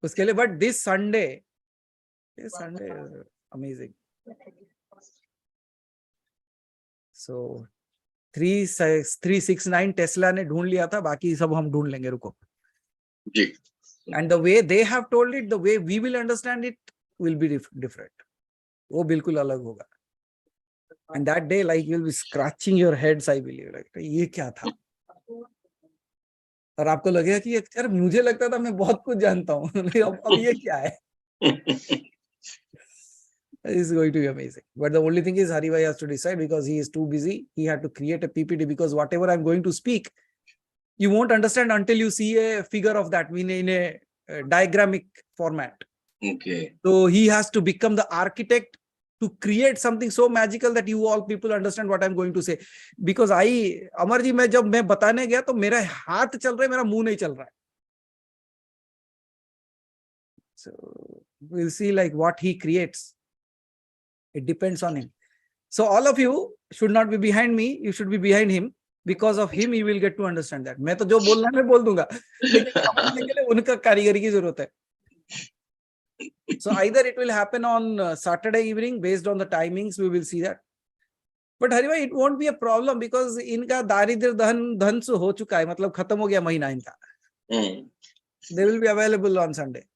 उसके लिए. But this Sunday amazing. So 369 Tesla ने ढूंढ लिया था, बाकी सब हम ढूंढ लेंगे, रुको. जी. And the way they have told it, the way we will understand it will be different. वो बिल्कुल अलग होगा. And that day, like, you'll be scratching your heads, I believe, like, ये क्या था. और आपको लगेगा कि यार मुझे लगता था मैं बहुत कुछ जानता हूँ, अब ये क्या है. It's going to be amazing. But the only thing is Hari Bhai has to decide, because he is too busy. He had to create a PPT, because whatever I'm going to speak, you won't understand until you see a figure of that in a diagrammic format. Okay. So he has to become the architect to create something so magical that you all people understand what I'm going to say. Because Amar ji, जब मैं बताने गया तो मेरा हाथ चल रहा है, मेरा मुंह नहीं चल रहा है. So we'll see like what he creates. It depends on him. So all of you should not be behind me. You should be behind him. Because of him, you will get to understand that. मैं तो जो बोलना है मैं बोल दूंगा, लेकिन समझने के लिए उनका कारीगरी की जरूरत है. So either it will happen on Saturday evening, based on the timings, we will see that. But Hari bhai, it won't be a problem, because इनका दारिद्र धन हो चुका है, मतलब खत्म हो गया महीना इनका. They will be available on Sunday.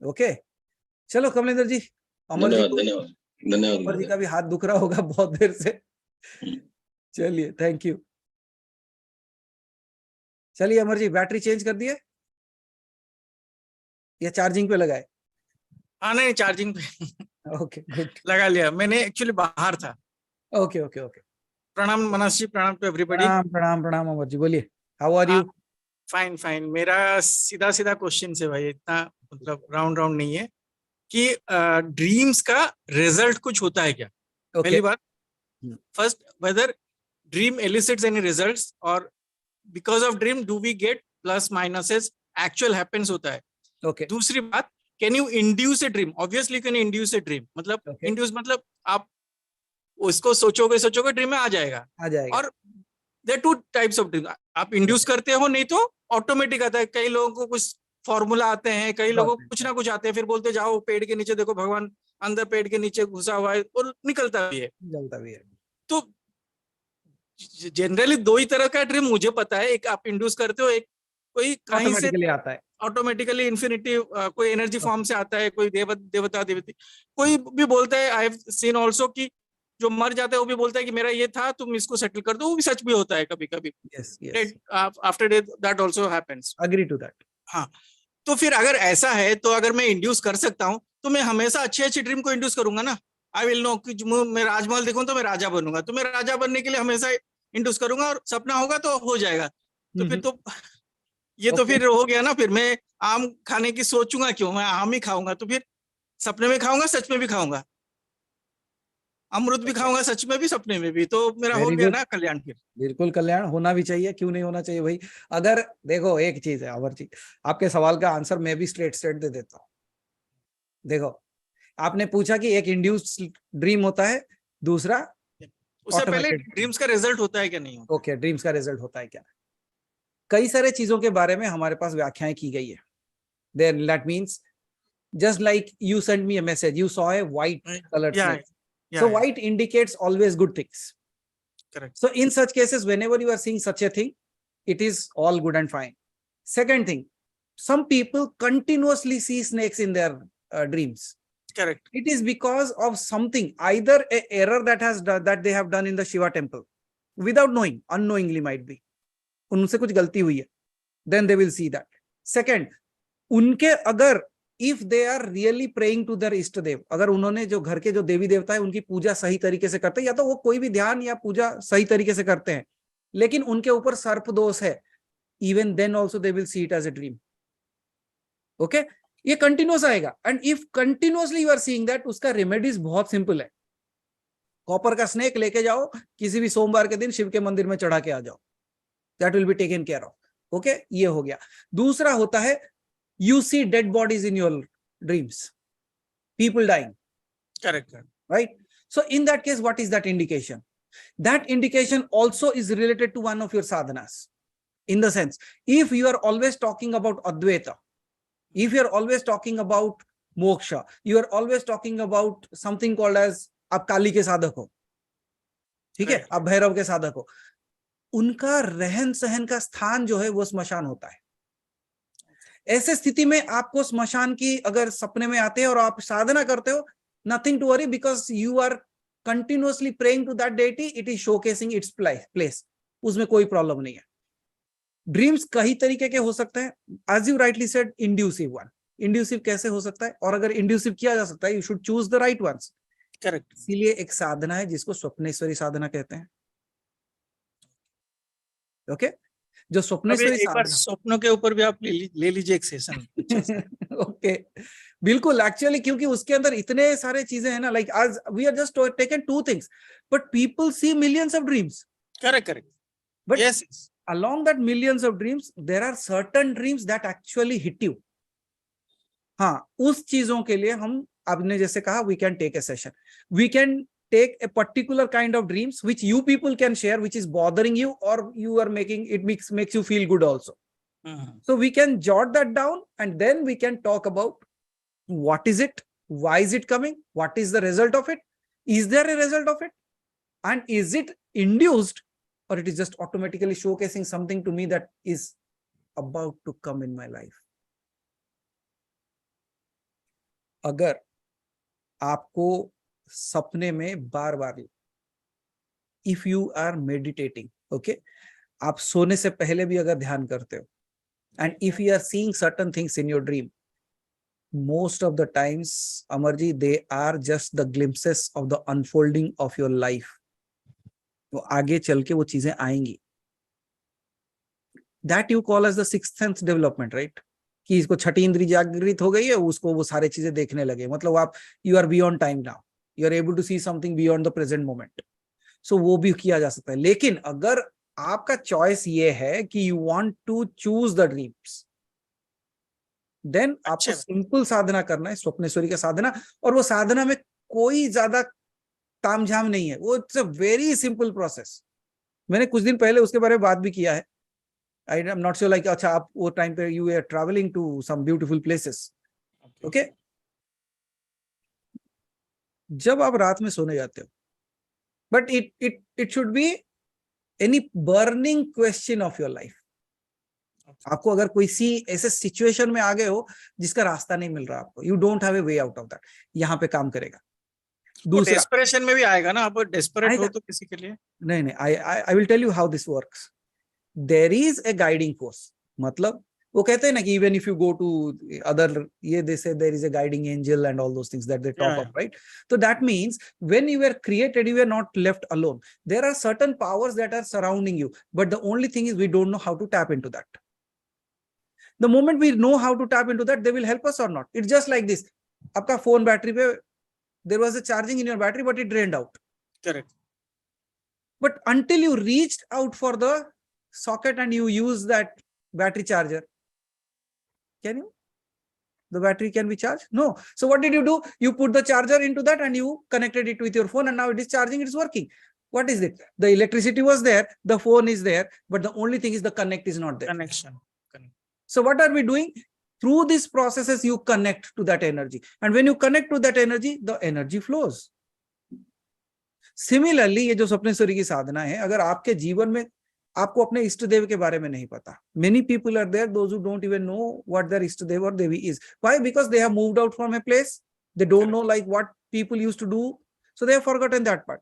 Okay. चलो कमलेंद्र जी, अमर जी का भी हाथ दुख रहा होगा बहुत देर से. चलिए, थैंक यू. चलिए अमर जी, बैटरी चेंज कर दिए या चार्जिंग पे लगाए? नहीं, चार्जिंग पे. Okay, good. लगा लिया मैंने, एक्चुअली बाहर था. Okay okay okay. प्रणाम मनस जी, प्रणाम टू एवरीबॉडी. प्रणाम प्रणाम प्रणाम अमर जी, बोलिए. How are you? Fine fine. मेरा सीधा सीधा क्वेश्चन से भाई, इतना मतलब राउंड राउंड नहीं है कि ड्रीम्स का रिजल्ट कुछ होता है क्या? पहली बात। First, whether dream elicits any results, और because of dream do we get plus minuses, actual happens होता है। Okay. दूसरी बात, can you induce a dream? Obviously can induce a dream, मतलब Okay. इंड्यूस मतलब आप उसको सोचोगे सोचोगे ड्रीम में आ जाएगा। आ जाएगा। और there two types of dream, आप इंड्यूस करते हो, नहीं तो ऑटोमेटिक आता है। कई लोगों को कुछ फॉर्मूला आते हैं, कई लोगों को कुछ ना कुछ आते हैं, फिर बोलते जाओ पेड़ के नीचे देखो, भगवान अंदर पेड़ के नीचे घुसा हुआ है, और निकलता भी है। जलता भी है। तो जनरली दो ही तरह का ड्रीम मुझे पता है, एक आप इंड्यूस करते हो, एक कोई कहीं से ऑटोमेटिकली आता है। ऑटोमेटिकली इन्फिनिटी कोई एनर्जी फॉर्म से आता है, कोई देवता देवती। कोई भी बोलता है, आई हैव सीन आल्सो, कि जो मर जाता है वो भी बोलता है कि मेरा ये था, तुम इसको सेटल कर दो। वो भी सच भी होता है कभी कभी। Yes, yes. After death that also happens. Agree to that. हाँ, तो फिर अगर ऐसा है, तो अगर मैं इंड्यूस कर सकता हूँ, तो मैं हमेशा अच्छी अच्छी ड्रीम को इंड्यूस करूंगा ना। आई विल नो कि मैं राजमहल देखूं तो मैं राजा बनूंगा, तो मैं राजा बनने के लिए हमेशा इंड्यूस करूंगा, और सपना होगा तो हो जाएगा। तो फिर तो ये तो फिर हो गया ना। फिर मैं आम खाने की सोचूंगा क्यों, मैं आम ही खाऊंगा। तो फिर सपने में खाऊंगा, सच में भी खाऊंगा, अमृत भी खाऊंगा, सच में भी सपने में भी। तो मेरा हो Very गया good. ना कल्याण। फिर बिल्कुल कल्याण होना भी चाहिए, क्यों नहीं होना चाहिए भाई। अगर देखो एक चीज है अमर जी, आपके सवाल का आंसर मैं भी स्ट्रेट दे देता हूँ। देखो, आपने पूछा कि एक इंड्यूस ड्रीम होता है, दूसरा उससे पहले automated. ड्रीम्स का रिजल्ट होता है क्या? नहीं होता? ओके, ड्रीम्स का रिजल्ट होता है क्या? कई सारे चीजों के बारे में हमारे पास व्याख्याएं की गई है। Then that means just like you sent me a message, you saw a white colored Yeah, snake. yeah, So yeah. white indicates always good things. Correct. So in such cases, whenever you are seeing such a thing, it is all good and fine. Second thing, some people continuously see snakes in their dreams. Correct. It is because of something, either a error that they have done in the Shiva temple without knowing, unknowingly might be. उनसे कुछ गलती हुई है, then they will see that. Second, उनके अगर if they are really praying to their इष्ट देव, अगर उन्होंने जो घर के जो देवी देवता है उनकी पूजा सही तरीके से करते हैं, या तो वो कोई भी ध्यान या पूजा सही तरीके से करते हैं, लेकिन उनके ऊपर सर्प दोष है, even then also they will see it as a dream. Okay? ये कंटिन्यूस आएगा। And if continuously you are seeing that, उसका रेमेडीज बहुत सिंपल है। कॉपर का स्नेक लेके जाओ, किसी भी सोमवार के दिन शिव के मंदिर में चढ़ा के आ जाओ, that will be taken care of. Okay, ये हो गया। दूसरा होता है, you see dead bodies in your dreams, people dying. Correct. Right? So in that case, what is that indication? That indication also is related to one of your sadhanas, in the sense, if you are always talking about Advaita, if you are always talking about moksha, you are always talking about something called as आप काली के साधक हो, ठीक है, आप भैरव के साधक हो, उनका रहन सहन का स्थान जो है वो स्मशान होता है। ऐसे स्थिति में आपको स्मशान की अगर सपने में आते हैं और आप साधना करते हो, nothing to worry, because you are continuously praying to that deity, it is showcasing its place, उसमें कोई प्रॉब्लम नहीं है। ड्रीम्स कई तरीके के हो सकते हैं, as you rightly said, inducive one. Inducive कैसे हो सकता है, और अगर इंड्यूसिव किया जा सकता है, you should choose the right ones. Correct. इसीलिए एक साधना है जिसको स्वप्नेश्वरी साधना कहते हैं। ओके, जो स्वप्नेश्वरी साधना, स्वप्नों के ऊपर भी आप ले लीजिए एक सेशन। ओके, बिल्कुल। एक्चुअली क्योंकि उसके अंदर इतने सारे चीजें हैं ना, लाइक आज we are just taken two things, but people see millions of dreams. Correct correct. But yes, along that millions of dreams, there are certain dreams that actually hit you. हाँ, उस चीजों के लिए हम, आपने जैसे कहा, we can take a session, we can take a particular kind of dreams which you people can share, which is bothering you, or you are making it makes you feel good also. So we can jot that down, and then we can talk about what is it, why is it coming, what is the result of it, is there a result of it, and is it induced, or it is just automatically showcasing something to me that is about to come in my life. अगर आपको सपने में बार बार, if you are meditating, okay, आप सोने से पहले भी अगर ध्यान करते हो, and if you are seeing certain things in your dream, most of the times, Amarji, they are just the glimpses of the unfolding of your life. वो आगे चल के वो चीजें आएंगी। That you call as the sixth sense development, right? कि इसको छठी इंद्री जागृत हो गई है, उसको वो सारे चीजें देखने लगे, मतलब आप you are beyond time now, you are able to see something beyond the present moment. So वो भी किया जा सकता है। लेकिन अगर आपका चॉइस ये है कि you want to choose the dreams, then आपको सिंपल साधना करना है, स्वप्नेश्वरी का साधना। और वो साधना में कोई ज्यादा तामझाम नहीं है, वो it's a very simple process. मैंने कुछ दिन पहले उसके बारे में बात भी किया है। I am not sure like, अच्छा आप वो टाइम पे you are travelling to some beautiful places, okay? जब आप रात में सोने जाते हो, but it should be any burning question of your life. आपको अगर कोई सी ऐसे सिचुएशन में आ गए हो जिसका रास्ता नहीं मिल रहा आपको, you don't have a way out of that, यहाँ पे काम करेगा। दूसरा डेस्परेशन में भी आएगा ना, आप डेस्परेट हो तो किसी के लिए नहीं, I will tell you how this works. There is a guiding force, मतलब वो कहते हैं ना कि even if you go to other, ये they say there is a guiding angel and all those things that they talk of, right? तो that means when you are created, you are not left alone. There are certain powers that are surrounding you, but the only thing is we don't know how to tap into that. The moment we know how to tap into that, they will help us or not. It's just like this. आपका phone battery पे, there was a charging in your battery, but it drained out. Correct. But until you reached out for the socket and you use that battery charger, can you? The battery can be charged? No. So what did you do? You put the charger into that and you connected it with your phone, and now it is charging, it is working. What is it? The electricity was there, the phone is there, but the only thing is the connect is not there. Connection. So what are we doing? Through these processes, you connect to that energy. And when you connect to that energy, the energy flows. Similarly, ये जो स्वप्नेश्वरी की साधना है, अगर आपके जीवन में आपको अपने इष्ट देव के बारे में नहीं पता, many people are there, those who don't even know what their इष्ट देव or devi is. Why? Because they have moved out from a place. They don't know like what people used to do. So they have forgotten that part.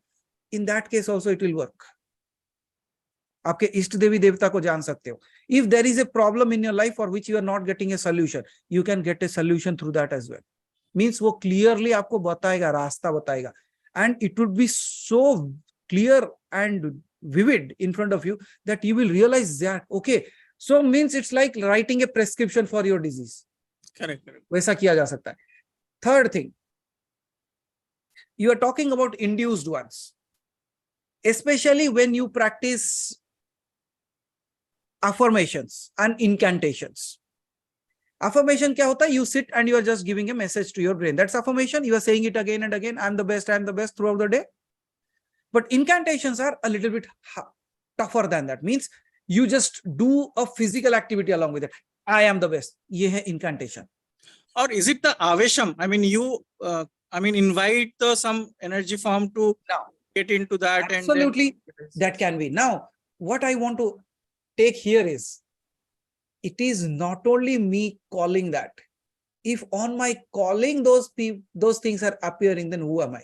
In that case also it will work. आपके इष्ट देवी देवता को जान सकते हो. If there is a problem in your life for which you are not getting a solution, you can get a solution through that as well. Means वो clearly आपको बताएगा, रास्ता बताएगा. And it would be so clear and vivid in front of you that you will realize that, okay, so means it's like writing a prescription for your disease. Correct. वैसा किया जा सकता है. Third thing, you are talking about induced ones, especially when you practice affirmations and incantations. Affirmation क्या होता है? You sit and you are just giving a message to your brain. That's affirmation. You are saying it again and again. I'm the best throughout the day. But incantations are a little bit tougher than that. Means you just do a physical activity along with it. I am the best. ये है incantation. Or is it the avesham? I mean, you invite some energy form to get into that. Absolutely, that can be. Now, what I want to take here is, it is not only me calling that. If on my calling those things are appearing, then who am I?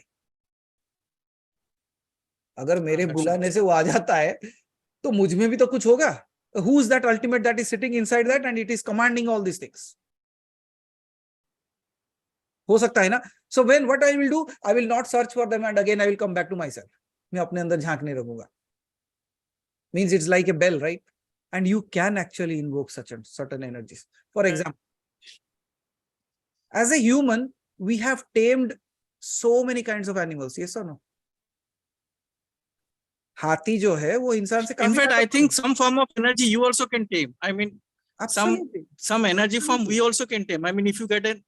अगर मेरे बुलाने से वो आ जाता है, तो मुझ में भी तो कुछ होगा. Who is that ultimate that is sitting inside that and it is commanding all these things? हो सकता है ना? So what I will do, I will not search for them and again I will come back to myself. मैं अपने अंदर झांकने लगूंगा. Means it's like a bell, right? And you can actually invoke certain energies. For example, as a human, we have tamed so many kinds of animals. Yes or no? हाथी जो है वो इंसान से In fact, I think some form of energy you also can tame. I mean, some energy form we also can tame. I mean, if you get a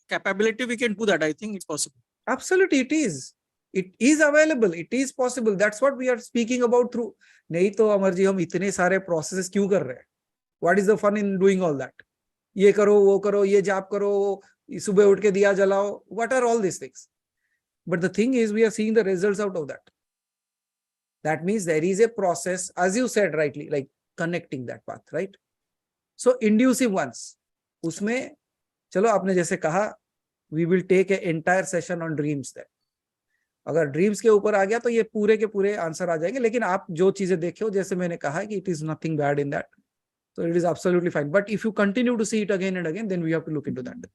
capability, we can do that. I think it's possible. Absolutely, it is. It is available. It is possible. That's what we are speaking about through. नहीं तो अमर जी हम इतने सारे processes क्यों कर रहे हैं? What is the fun in doing all that? ये करो, वो करो, ये जाप करो, सुबह उठ के दिया जलाओ. What are all these things? But the thing is, we are seeing the results out of that. That means there is a process, as you said rightly, like connecting that path, right? So inducive ones, उसमें चलो आपने जैसे कहा, we will take an entire session on dreams there. अगर dreams के ऊपर आ गया तो ये पूरे के पूरे आंसर आ जाएंगे. लेकिन आप जो चीजें देखे हो, जैसे मैंने कहा कि it is nothing bad in that, so it is absolutely fine. But if you continue to see it again and again, then we have to look into that.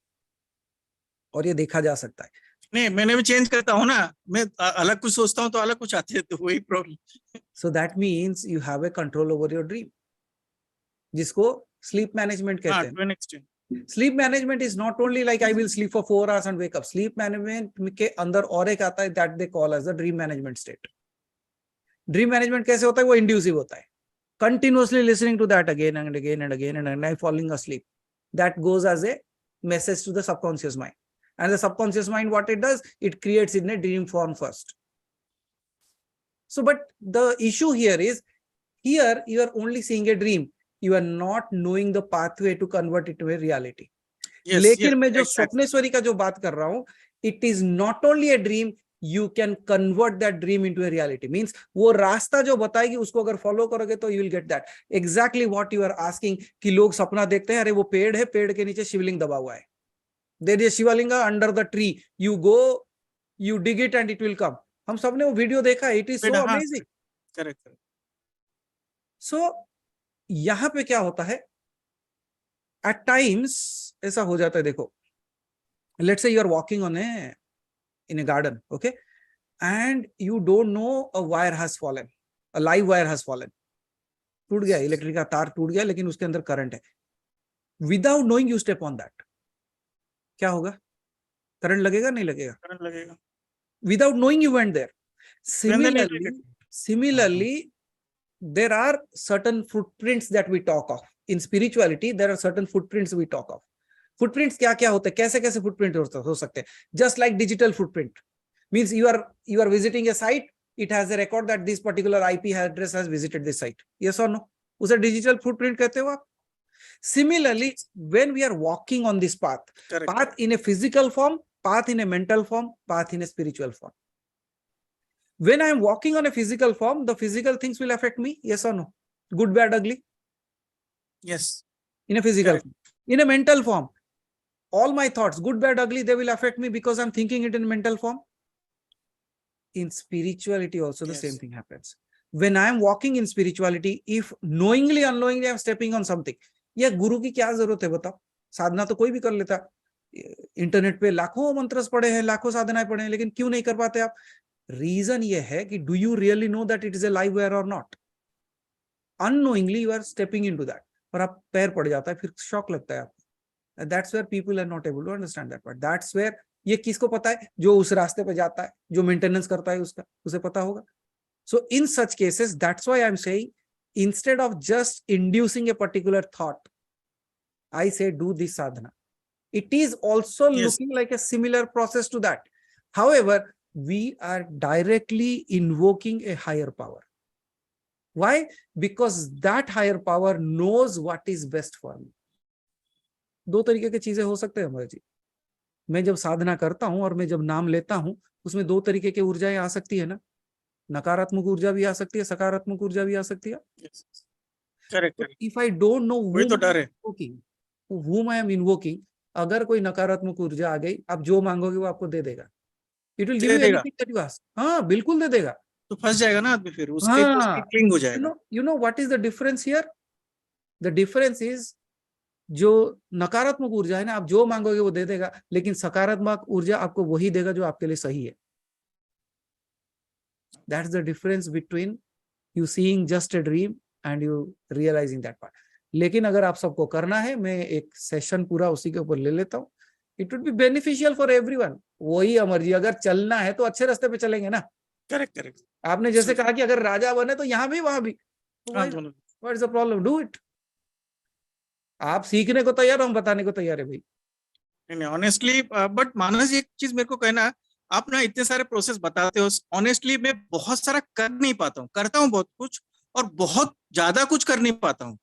और ये देखा जा सकता है. नहीं, मैंने भी चेंज करता हूँ ना, मैं अलग कुछ सोचता हूँ तो अलग कुछ आते हैं, तो वही problem. So that means you have a control over your dream. जिसको स्लीप मैनेजमेंट कहते हाँ, हैं। to an extent. Sleep management is not only like I will sleep for 4 hours and wake up. Sleep management के अंदर और एक आता है that they call as the dream management state. Dream management कैसे होता है? वो इंड्यूसिव होता है, continuously listening to that again and again and again and again, falling asleep. That goes as a message to the subconscious mind. And the subconscious mind, what it does, it creates in a dream form first. So, but the issue here is, here you are only seeing a dream. You are not knowing the pathway to convert it to a reality. Yes, लेकिन yes, मैं जो exactly. स्वप्नेश्वरी का जो बात कर रहा हूं, it is not only a dream, you can convert that dream into a reality. Means वो रास्ता जो बताएगी उसको अगर फॉलो करोगे तो you will get that. Exactly what you are asking, कि लोग सपना देखते हैं, अरे वो पेड़ है, पेड़ के नीचे शिवलिंग दबा हुआ है, there is Shivalinga under the tree, you go, you dig it and it will come. हम सबने वो वीडियो देखा, it is so amazing. Correct. So यहाँ पे क्या होता है, at times ऐसा हो जाता है, देखो, let's say you are walking on in a garden, okay, and you don't know a wire has fallen, a live wire has fallen, टूट गया, इलेक्ट्रिक का तार टूट गया, लेकिन उसके अंदर करंट है, without knowing you step on that, क्या होगा? करंट लगेगा, नहीं लगेगा? करंट लगेगा। Without knowing you went there. Similarly, there are certain footprints that we talk of. In spirituality, there are certain footprints we talk of. Footprints क्या क्या होते हैं, कैसे कैसे footprint हो सकते हैं? Just like digital footprint means you are visiting a site, it has a record that this particular IP address has visited this site. Yes or no? उसे digital footprint कहते हो आप? Similarly, when we are walking on this path, path in a physical form, path in a mental form, path in a spiritual form. When I am walking on a physical form, the physical things will affect me. Yes or no? Good, bad, ugly. Yes. In a physical form. In a mental form, all my thoughts, good, bad, ugly, they will affect me because I'm thinking it in mental form. In spirituality also the same thing happens. When I am walking in spirituality, if knowingly, unknowingly I'm stepping on something, या गुरु की क्या जरूरत है बताओ? साधना तो कोई भी कर लेता, इंटरनेट पे लाखों मंत्र पढ़े हैं, लाखों साधनाएं पढ़े हैं, लेकिन क्यों नहीं कर पाते आप? रीजन ये है कि do you really know that it is a live wire or not? Unknowingly you are stepping into that, और आप पैर पड़ जाता है, फिर शॉक लगता है आपको। That's where people are not able to understand that part. That's where, ये किसको पता है? जो उस रास्ते पे जाता है, जो मेंटेनेंस करता है उसका, उसे पता होगा। So in such cases, that's why I am saying, instead of just inducing a particular thought, I say do this sadhana. It is also looking like a similar process to that. However, we are directly invoking a higher power. Why? Because that higher power knows what is best for me. दो तरीके की चीजें हो सकते हैं हमारे जी। मैं जब साधना करता हूं और मैं जब नाम लेता हूं, उसमें दो तरीके की ऊर्जाएं आ सकती है ना। नकारात्मक ऊर्जा भी आ सकती है, सकारात्मक ऊर्जा भी आ सकती है। Correct. If I don't know वही तो डर है, whom I am invoking, अगर कोई नकारात्मक ऊर्जा आ गई, आप जो मांगोगे वो आपको दे देगा। It will give you anything that you ask. हाँ, बिल्कुल दे देगा। तो फंस जाएगा ना आदमी, फिर उसके क्लिंग हो जाएगा। You know what is the difference here? The difference is, जो नकारात्मक ऊर्जा है ना, आप जो मांगोगे वो दे देगा, लेकिन सकारात्मक ऊर्जा आपको वही देगा जो आपके लिए सही है। That's the difference between you seeing just a dream and you realizing that part. लेकिन अगर आप सबको करना है, मैं एक सेशन पूरा उसी के ऊपर ले लेता हूँ। It would be beneficial for everyone. वही अमर जी, अगर चलना है तो अच्छे रास्ते पे चलेंगे ना। करेक्ट। आपने जैसे कहा कि अगर राजा बने तो यहाँ भी वहां भी, what is the problem? Do it. आप सीखने को तैयार हो, हम बताने को तैयार है भाई। नहीं, ऑनेस्टली, बट मानस एक चीज मेरे को कहना, आप ना इतने सारे प्रोसेस बताते हो, ऑनेस्टली मैं बहुत सारा कर नहीं पाता हूँ, करता हूँ बहुत कुछ और बहुत ज्यादा कुछ कर नहीं पाता हूँ।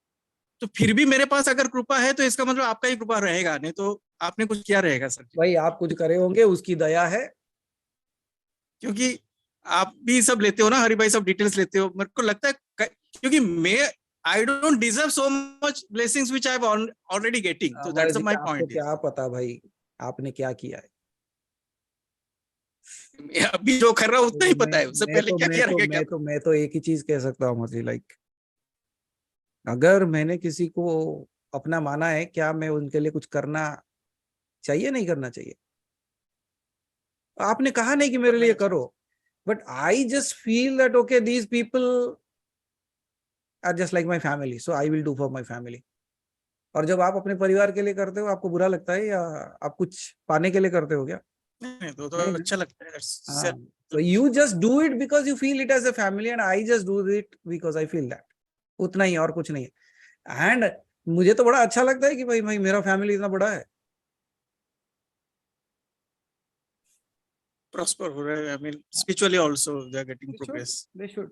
तो फिर भी मेरे पास अगर कृपा है तो इसका मतलब आपका ही कृपा रहेगा, नहीं तो आपने कुछ किया रहेगा सर। भाई आप कुछ करे होंगे, उसकी दया है, क्योंकि आप भी सब लेते हो ना, हरि भाई सब डिटेल्स लेते हो। मेरे को लगता है क्योंकि मैं I don't deserve so much blessings which I'm already getting. So that's my point. क्या पता भाई आपने क्या किया है? अभी जो कर रहा हूँ उतना ही पता है, उससे पहले क्या किया रहेगा। मैं तो एक ही चीज कह सकता हूँ मुझे, लाइक अगर मैंने किसी को अपना माना है, क्या मैं उनके लिए कुछ करना चाहिए, नहीं करना चाहिए? आपने कहा नहीं कि मेरे लिए करो, but I just feel that okay, these people are just like my family, so I will do for my family. और जब आप अपने परिवार के लिए करते हो आपको बुरा लगता है, या आप कुछ पाने के लिए करते हो क्या? नहीं तो नहीं ना? अच्छा लगता है हाँ, so you just do it because you feel it as a family, and I just do it because I feel that, उतना ही, और कुछ नहीं है। एंड मुझे तो बड़ा अच्छा लगता है कि भाई मेरा फैमिली इतना बड़ा है। प्रॉस्पर हो रहा है, I mean spiritually also they are getting progress. They should.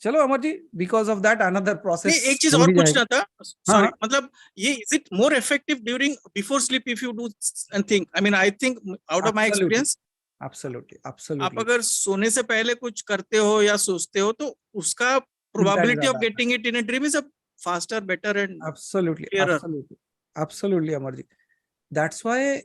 चलो Amar ji, because of that another process. नहीं, एक चीज और पूछना था, सॉरी, हाँ। मतलब ये is it more effective during before sleep if you do and think, I mean I think out of my experience, absolutely आप एब्सोल्युटली अगर सोने से पहले कुछ करते हो या सोचते हो तो उसका probability of getting it in a dream is a faster, better and absolutely clearer. absolutely absolutely Amar ji, that's why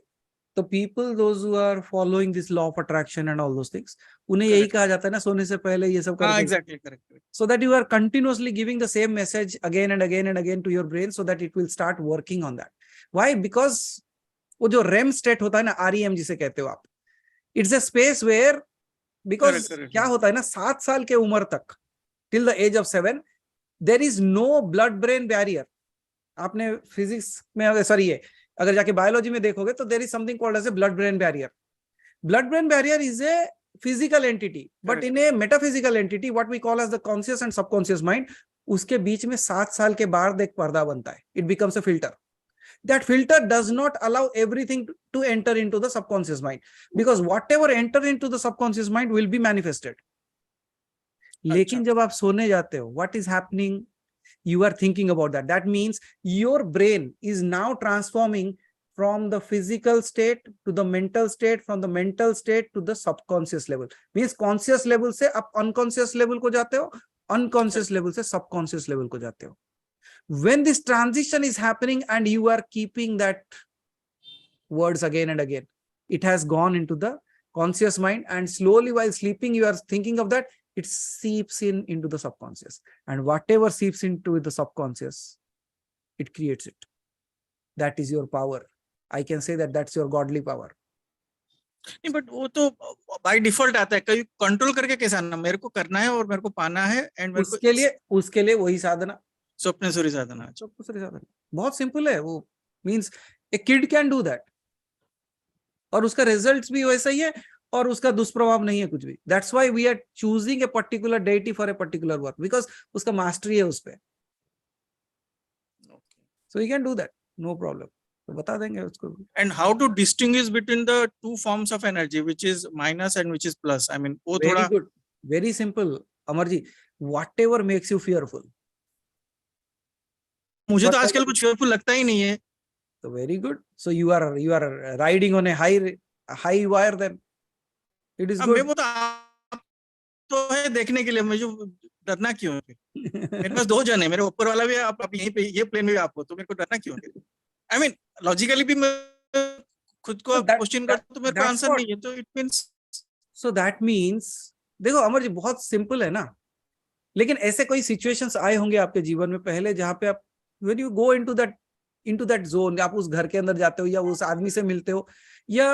the people, those who are following this law of attraction and all those things, उन्हें यही Correct. कहा जाता है ना, सोने से पहले ये सब हाँ, करके, exactly, correct. so that you are continuously giving the same message again and again and again to your brain, so that it will start working on that. Why? Because वो जो REM state होता है ना, REM जिसे कहते हो आप, it's a space where, because Correct. क्या होता है ना, 7 साल के उम्र तक, till the age of 7, there is no blood brain barrier. आपने फिजिक्स में, सॉरी, ये अगर जाके बायोलॉजी में देखोगे तो there is something called as a blood brain barrier. Blood brain barrier is a physical entity, but in a metaphysical entity what we call as the conscious and subconscious mind, उसके बीच में 7 साल के बाद एक पर्दा बनता है, it becomes a filter. That filter does not allow everything to enter into the subconscious mind, because whatever enter into the subconscious mind will be manifested. लेकिन जब आप सोने जाते हो, what is happening? You are thinking about that. That means your brain is now transforming from the physical state to the mental state, from the mental state to the subconscious level. Means conscious level से आप unconscious level को जाते हो, unconscious level से subconscious level को जाते हो. When this transition is happening and you are keeping that words again and again, it has gone into the conscious mind, and slowly while sleeping you are thinking of that, it seeps in into the subconscious, and whatever seeps into the subconscious, it creates it. That is your power. I can say that that's your godly power. नहीं, but वो तो by default आता है, कहीं control करके कैसे आना, मेरे को करना है और मेरे को पाना है, एंड उसके लिए वही साधना, स्वप्नेश्वरी साधना। स्वप्नेश्वरी साधना बहुत सिंपल है। वो means A kid can do that, और उसका रिजल्ट्स भी वैसा ही है, और उसका दुष्प्रभाव नहीं है कुछ भी। That's why we are choosing a particular deity for a particular work, because उसका मास्टरी है उस पे, so you can do that, no problem. तो बता देंगे उसको। And how to distinguish between the two forms of energy, which is minus and which is plus, I mean वो थोड़ा very good, very simple Amar ji, whatever makes you fearful. मुझे तो आजकल कुछ फियरफुल लगता ही नहीं है। तो very good, so you are riding on a high wire, then it is good. वो तो है देखने के लिए, मुझे डरना क्यों है? मेरे पास 2 जन है, मेरे ऊपर वाला भी है, आप यहीं पे ये प्लेन में आप हो, तो मेरे को डरना क्यों है? आई मीन लॉजिकली भी मैं खुद को क्वेश्चन करता तो मेरे को आंसर नहीं है, तो it means, so that means, देखो अमर जी बहुत सिंपल है ना, लेकिन ऐसे कोई सिचुएशंस आए होंगे आपके जीवन में पहले, जहां पे आप when you go into that zone, आप उस घर के अंदर जाते हो या उस आदमी से मिलते हो या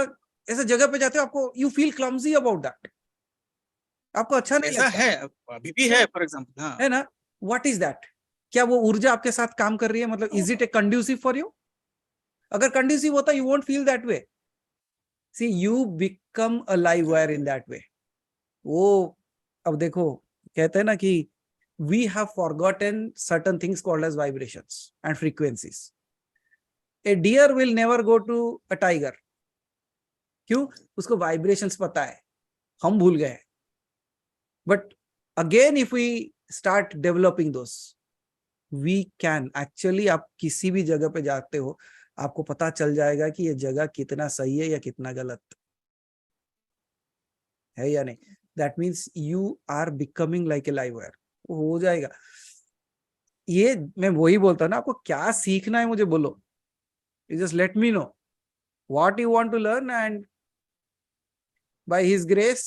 ऐसे जगह पे जाते हो, आपको you feel clumsy about that, आपको अच्छा नहीं ऐसा है, अभी भी है फॉर एग्जांपल, हाँ है ना? What is that? क्या वो ऊर्जा आपके साथ काम कर रही है? मतलब is it a conducive for you? अगर कंड्यूसिव होता you won't feel that way. See you become a live wire in that way. वो अब देखो, कहते हैं ना कि we have forgotten certain things called as vibrations and frequencies. A deer will never go to a tiger, क्यों? उसको vibrations पता है, हम भूल गए। But again if we start developing those, we can actually, आप किसी भी जगह पे जाते हो आपको पता चल जाएगा कि ये जगह कितना सही है या कितना गलत है या नहीं। That means you are becoming like a live wire, हो जाएगा। ये मैं वही बोलता हूँ ना, आपको क्या सीखना है मुझे बोलो, you just let me know what you want to learn, and by his grace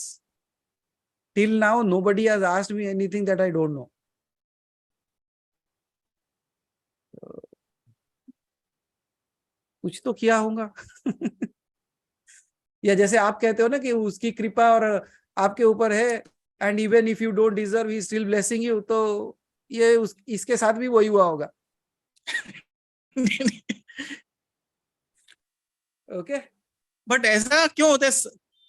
till now nobody has asked me anything that I don't know. कुछ तो किया होगा। या जैसे आप कहते हो ना कि उसकी कृपा और आपके ऊपर है, and even if you don't deserve he still blessing you, तो ये इसके साथ भी वही हुआ होगा. ओके. बट ऐसा क्यों होता है?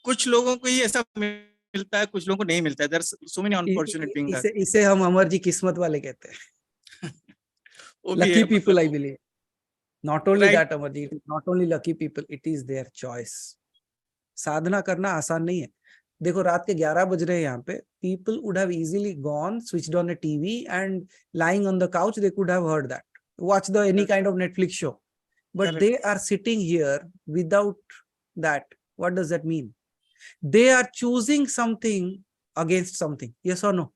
कुछ लोगों को ही ऐसा मिलता है, कुछ लोगों को नहीं मिलता है. There so many unfortunate being. इसे हम अमर जी किस्मत वाले कहते हैं. Lucky people, I believe. Not only Right. that, Amarji, not only lucky people, it is their choice. साधना करना आसान नहीं है. देखो रात के 11 बज रहे हैं यहाँ पे. People would have easily gone, switched on a TV and lying on the couch, they could have heard that. Watch the any kind of Netflix show. But Correct. they are sitting here without that. What does that mean? They are choosing something against something. Yes or no?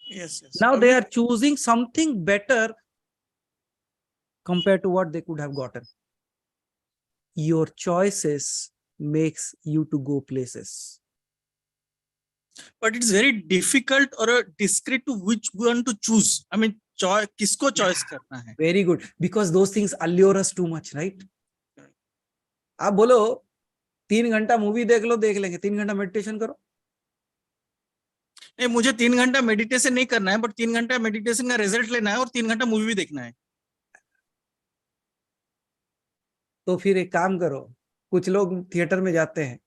Yes, yes. Now they are choosing something better compared to what they could have gotten. Your choices makes you to go places. But it's very difficult or discreet to which one to choose. I mean, किसको choice करना है? Very good. Because those things allure us too much, right? आप बोलो 3 घंटा movie देख लो, देख लेंगे. 3 घंटा मेडिटेशन करो. नहीं, मुझे 3 घंटा मेडिटेशन नहीं करना है, बट 3 घंटा मेडिटेशन का रिजल्ट लेना है और 3 घंटा मूवी भी देखना है. तो फिर एक काम करो. कुछ लोग थिएटर में जाते हैं,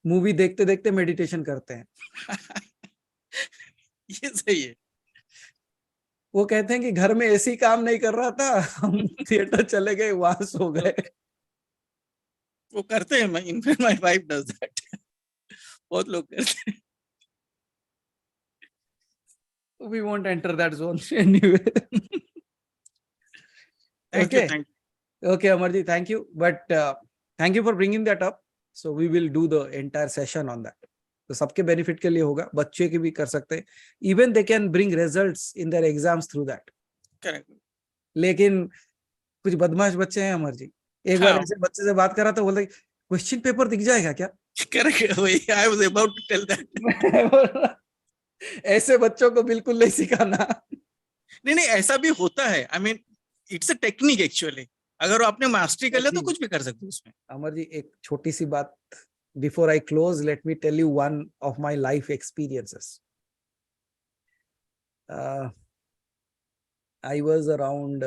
मूवी देखते देखते मेडिटेशन करते हैं. ये सही है. वो कहते हैं कि घर में एसी काम नहीं कर रहा था, हम थिएटर चले गए, वहां सो गए. वो करते हैं. In fact my wife does that. बहुत लोग करते हैं. We won't enter that zone anyway. Okay. Thank you. Okay, Amarji, thank you. But thank you for bringing that up. So we will do the entire session on that. तो सबके benefit के लिए होगा. बच्चे के भी कर सकते हैं. Even they can bring results in their exams through that. Correct. लेकिन कुछ बदमाश बच्चे हैं अमर जी. एक बार ऐसे बच्चे से बात करा तो बोलते क्वेश्चन पेपर दिख जाएगा क्या? Correct. I was about to tell that. ऐसे बच्चों को बिल्कुल नहीं सिखाना. नहीं, ऐसा भी होता है. I mean, it's a technique actually. अगर आपने मास्टरी कर लिया तो कुछ भी कर सकते हो उसमें. अमर जी, एक छोटी सी बात. Before I close, let me tell you one of my life experiences. I was around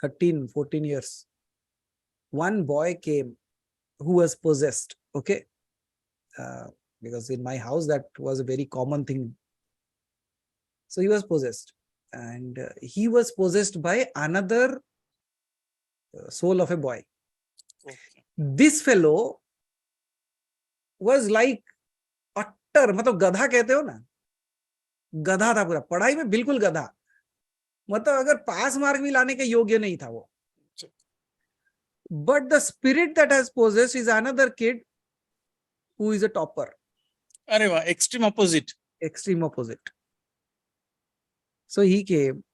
13, 14 years. One boy came who was possessed. Okay. Because in my house, that was a very common thing. So he was possessed. And he was possessed by another soul of a boy. Okay. This fellow was like utter, मतलब गधा कहते हो ना, गधा था पूरा. पढ़ाई में बिल्कुल गधा. मतलब अगर पास मार्क भी लाने के योग्य नहीं था वो. But the spirit that has possessed is another kid who is a topper. अरे वाह, extreme opposite. Extreme opposite. So he came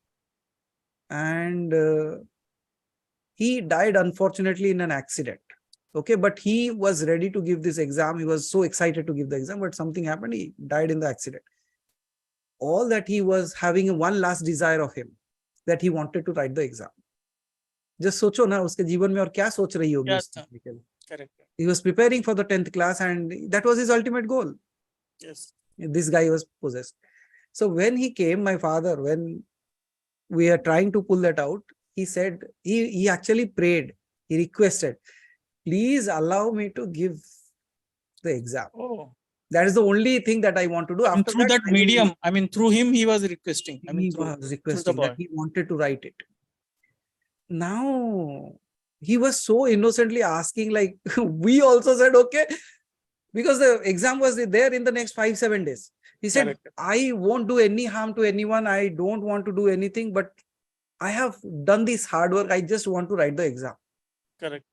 and he died unfortunately in an accident. Okay, but he was ready to give this exam. He was so excited to give the exam, but something happened. He died in the accident. All that he was having one last desire of him, that he wanted to write the exam. Just सोचो ना उसके जीवन में और क्या सोच रही होगी. Correct. He was preparing for the 10th class and that was his ultimate goal. Yes. This guy was possessed. So when he came, my father, when we are trying to pull that out, he said, he actually prayed, he requested, please allow me to give the exam. Oh. That is the only thing that I want to do. After Through that medium, I mean, through him, he was requesting. I mean, he was requesting that he wanted to write it. Now, he was so innocently asking, like, we also said, okay, because the exam was there in the next 5-7 days. He said, correct, I won't do any harm to anyone. I don't want to do anything, but I have done this hard work. I just want to write the exam. Correct.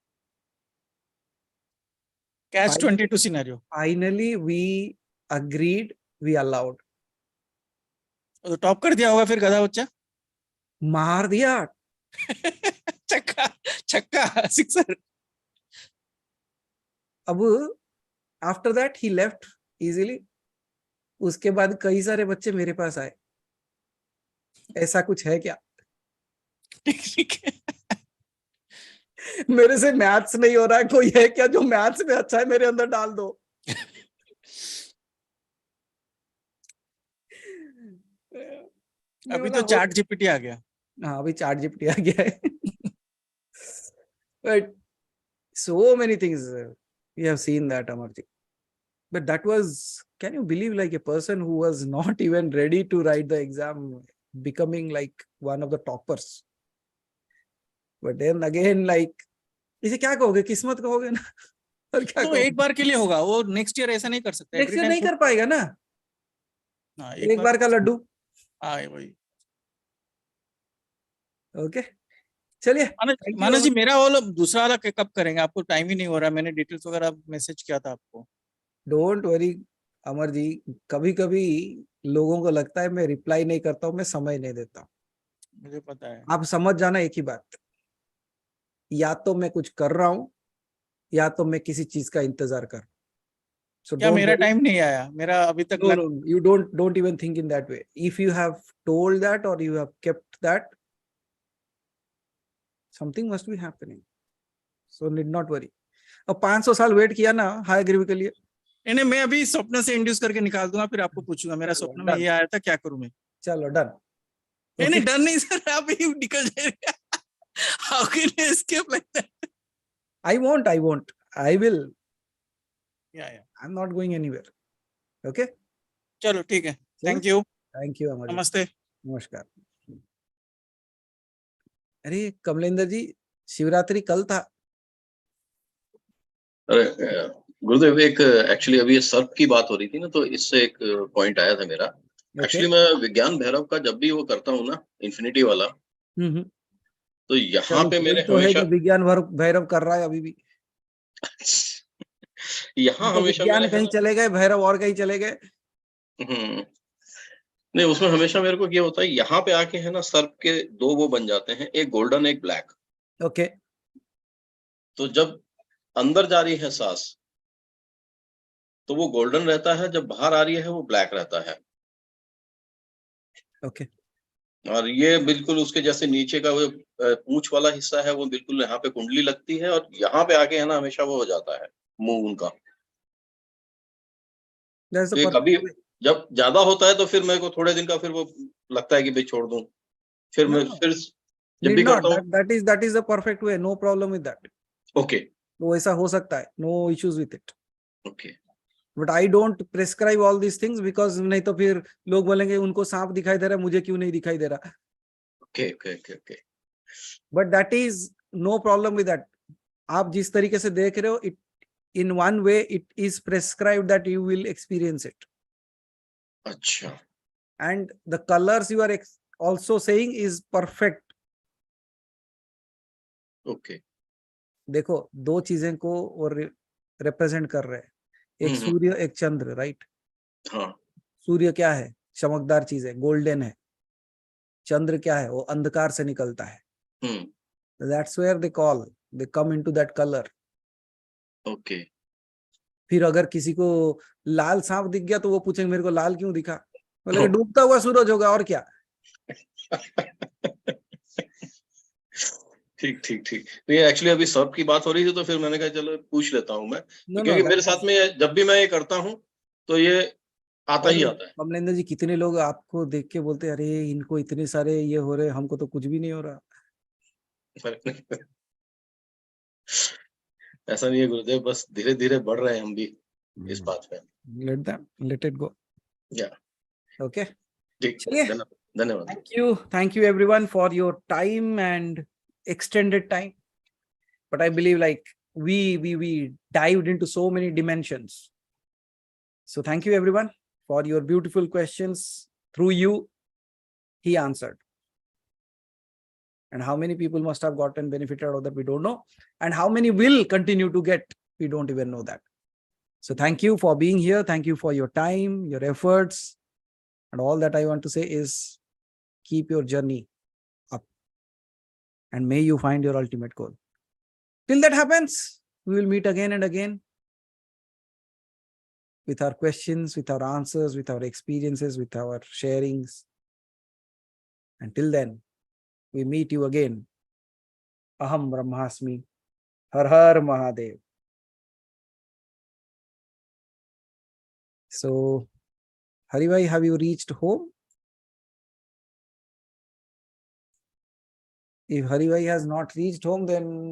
Catch-22 scenario. Finally, we agreed, we allowed. तो top कर दिया होगा फिर गधा बच्चा. मार दिया. छक्का सिक्सर. अब after that he left easily. उसके बाद कई सारे बच्चे मेरे पास आए. ऐसा कुछ है क्या? मेरे से मैथ्स नहीं हो रहा है, कोई है क्या जो मैथ्स में अच्छा है, मेरे अंदर डाल दो. अभी तो चैट जीपीटी आ गया. हाँ अभी चैट जीपीटी आ गया है. But so many things we have seen that, Amarji. But that was, can you believe, like a person who was not even ready to write the exam becoming like one of the toppers. But then again, like, इसे क्या कहोगे, किस्मत कहोगे ना. और क्या तो कहोगे, एक बार के लिए होगा, वो नेक्स्ट ईयर ऐसा नहीं कर सकता. नेक्स्ट ईयर नहीं कर पाएगा ना. हाँ, एक बार का लड्डू. हाँ वही. ओके चलिए. मानस जी, मेरा वाला दूसरा वाला कब करेंगे? आपको टाइम ही नहीं हो रहा. मैंने डिटेल्स वगैरह मैसेज किया था आपको. डोंट वरी अमर जी, कभी कभी लोगों को लगता है मैं रिप्लाई नहीं करता हूँ, मैं समय नहीं देता हूँ. मुझे पता है. आप समझ जाना एक ही बात, या तो मैं कुछ कर रहा हूँ या तो मैं किसी चीज का इंतजार कर. So क्या don't मेरा worry. टाइम नहीं आया? मेरा अभी तक No, you don't even think in that way. If you have told that or you have kept that, something must be happening. So need not worry. अब 500 साल वेट किया ना हाई ग्रीव के लिए. नहीं, मैं अभी स्वप्न से इंड्यूस करके निकाल दूंगा, फिर आपको पूछूंगा मेरा स्वप्न में ये आया था, क्या करूं मैं. चलो डन. नहीं डन नहीं सर, आप ही निकल जाएगा. How can you escape like that? I won't. I will. Yeah. I'm not going anywhere. Okay. चलो ठीक है. Thank you. Thank you, Amar. नमस्ते. नमस्कार. अरे कमलेंद्र जी, शिवरात्रि कल था. अरे गुरुदेव, एक एक्चुअली अभी सर्प की बात हो रही थी ना, तो इससे एक पॉइंट आया था मेरा. एक्चुअली मैं विज्ञान भैरव का जब भी वो करता हूँ ना, इन्फिनिटी वाला, तो यहाँ पे मेरे तो है हमेशा जो विज्ञान भैरव कर रहा है अभी भी. यहाँ तो हमेशा विज्ञान मेरे कहीं चले गए, भैरव और कहीं चले गए. नहीं, उसमें हमेशा मेरे को ये होता है, यहाँ पे आके है ना, सर्प के दो वो बन जाते हैं, एक गोल्डन एक ब्लैक. ओके. तो जब अंदर जा रही है सांस तो वो गोल्डन रहता है, जब बाहर आ रही है वो ब्लैक रहता है. ओके. और ये बिल्कुल उसके जैसे नीचे का वो पूंछ वाला हिस्सा है, वो बिल्कुल यहाँ पे कुंडली लगती है, और यहाँ पे आके है ना हमेशा वो हो जाता है मुंह उनका. तो ये कभी जब ज्यादा होता है तो फिर मेरे को थोड़े दिन का फिर वो लगता है कि भाई छोड़ दूं, फिर मैं फिर जब भी करता हूँ. that is the perfect way. No problem with that. Okay. वो ऐसा हो सकता है. No issues with it. Okay. But I don't prescribe all these things because नहीं तो फिर लोग बोलेंगे उनको सांप दिखाई दे रहा है, मुझे क्यों नहीं दिखाई दे रहा. Okay okay okay okay. But that is no problem with that. आप जिस तरीके से देख रहे हो, it in one way it is prescribed that you will experience it. अच्छा. And the colors you are also saying is perfect. Okay. देखो दो चीजें को वो रिप्रेजेंट कर रहे हैं, एक सूर्य एक चंद्र, राइट. हाँ. सूर्य क्या है, चमकदार चीज है, गोल्डन है. चंद्र क्या है, वो अंधकार से निकलता है. That's where they come into that color. Okay. फिर अगर किसी को लाल सांप दिख गया तो वो पूछेंगे मेरे को लाल क्यों दिखा. बोले डूबता हुआ सूरज होगा और क्या. ठीक ठीक ठीक. तो ये एक्चुअली अभी सर्प की बात हो रही थी, तो फिर मैंने कहा चलो पूछ लेता हूँ मैं, क्योंकि मेरे साथ में जब भी मैं ये करता हूँ तो ये आता ही आता है. कमलेंद्र जी, कितने लोग आपको देख के बोलते हैं अरे इनको इतने सारे ये हो रहे, हमको तो कुछ भी नहीं हो रहा. ऐसा नहीं है गुरुदेव, बस धीरे धीरे बढ़ रहे हैं हम भी इस बात पे. Let it go. Yeah. Okay. ठीक. धन्यवाद. Thank you everyone for your time and extended time. But I believe like we dived into so many dimensions. So thank you everyone for your beautiful questions. Through you, he answered. And how many people must have gotten benefited out of that, we don't know. And how many will continue to get, we don't even know that. So thank you for being here. Thank you for your time, your efforts. And all that I want to say is keep your journey up. And may you find your ultimate goal. Till that happens, we will meet again and again with our questions, with our answers, with our experiences, with our sharings. Until then, we meet you again. Aham Brahmasmi. Har Har Mahadev. So, Hari Bhai, have you reached home? If Hari Bhai has not reached home, then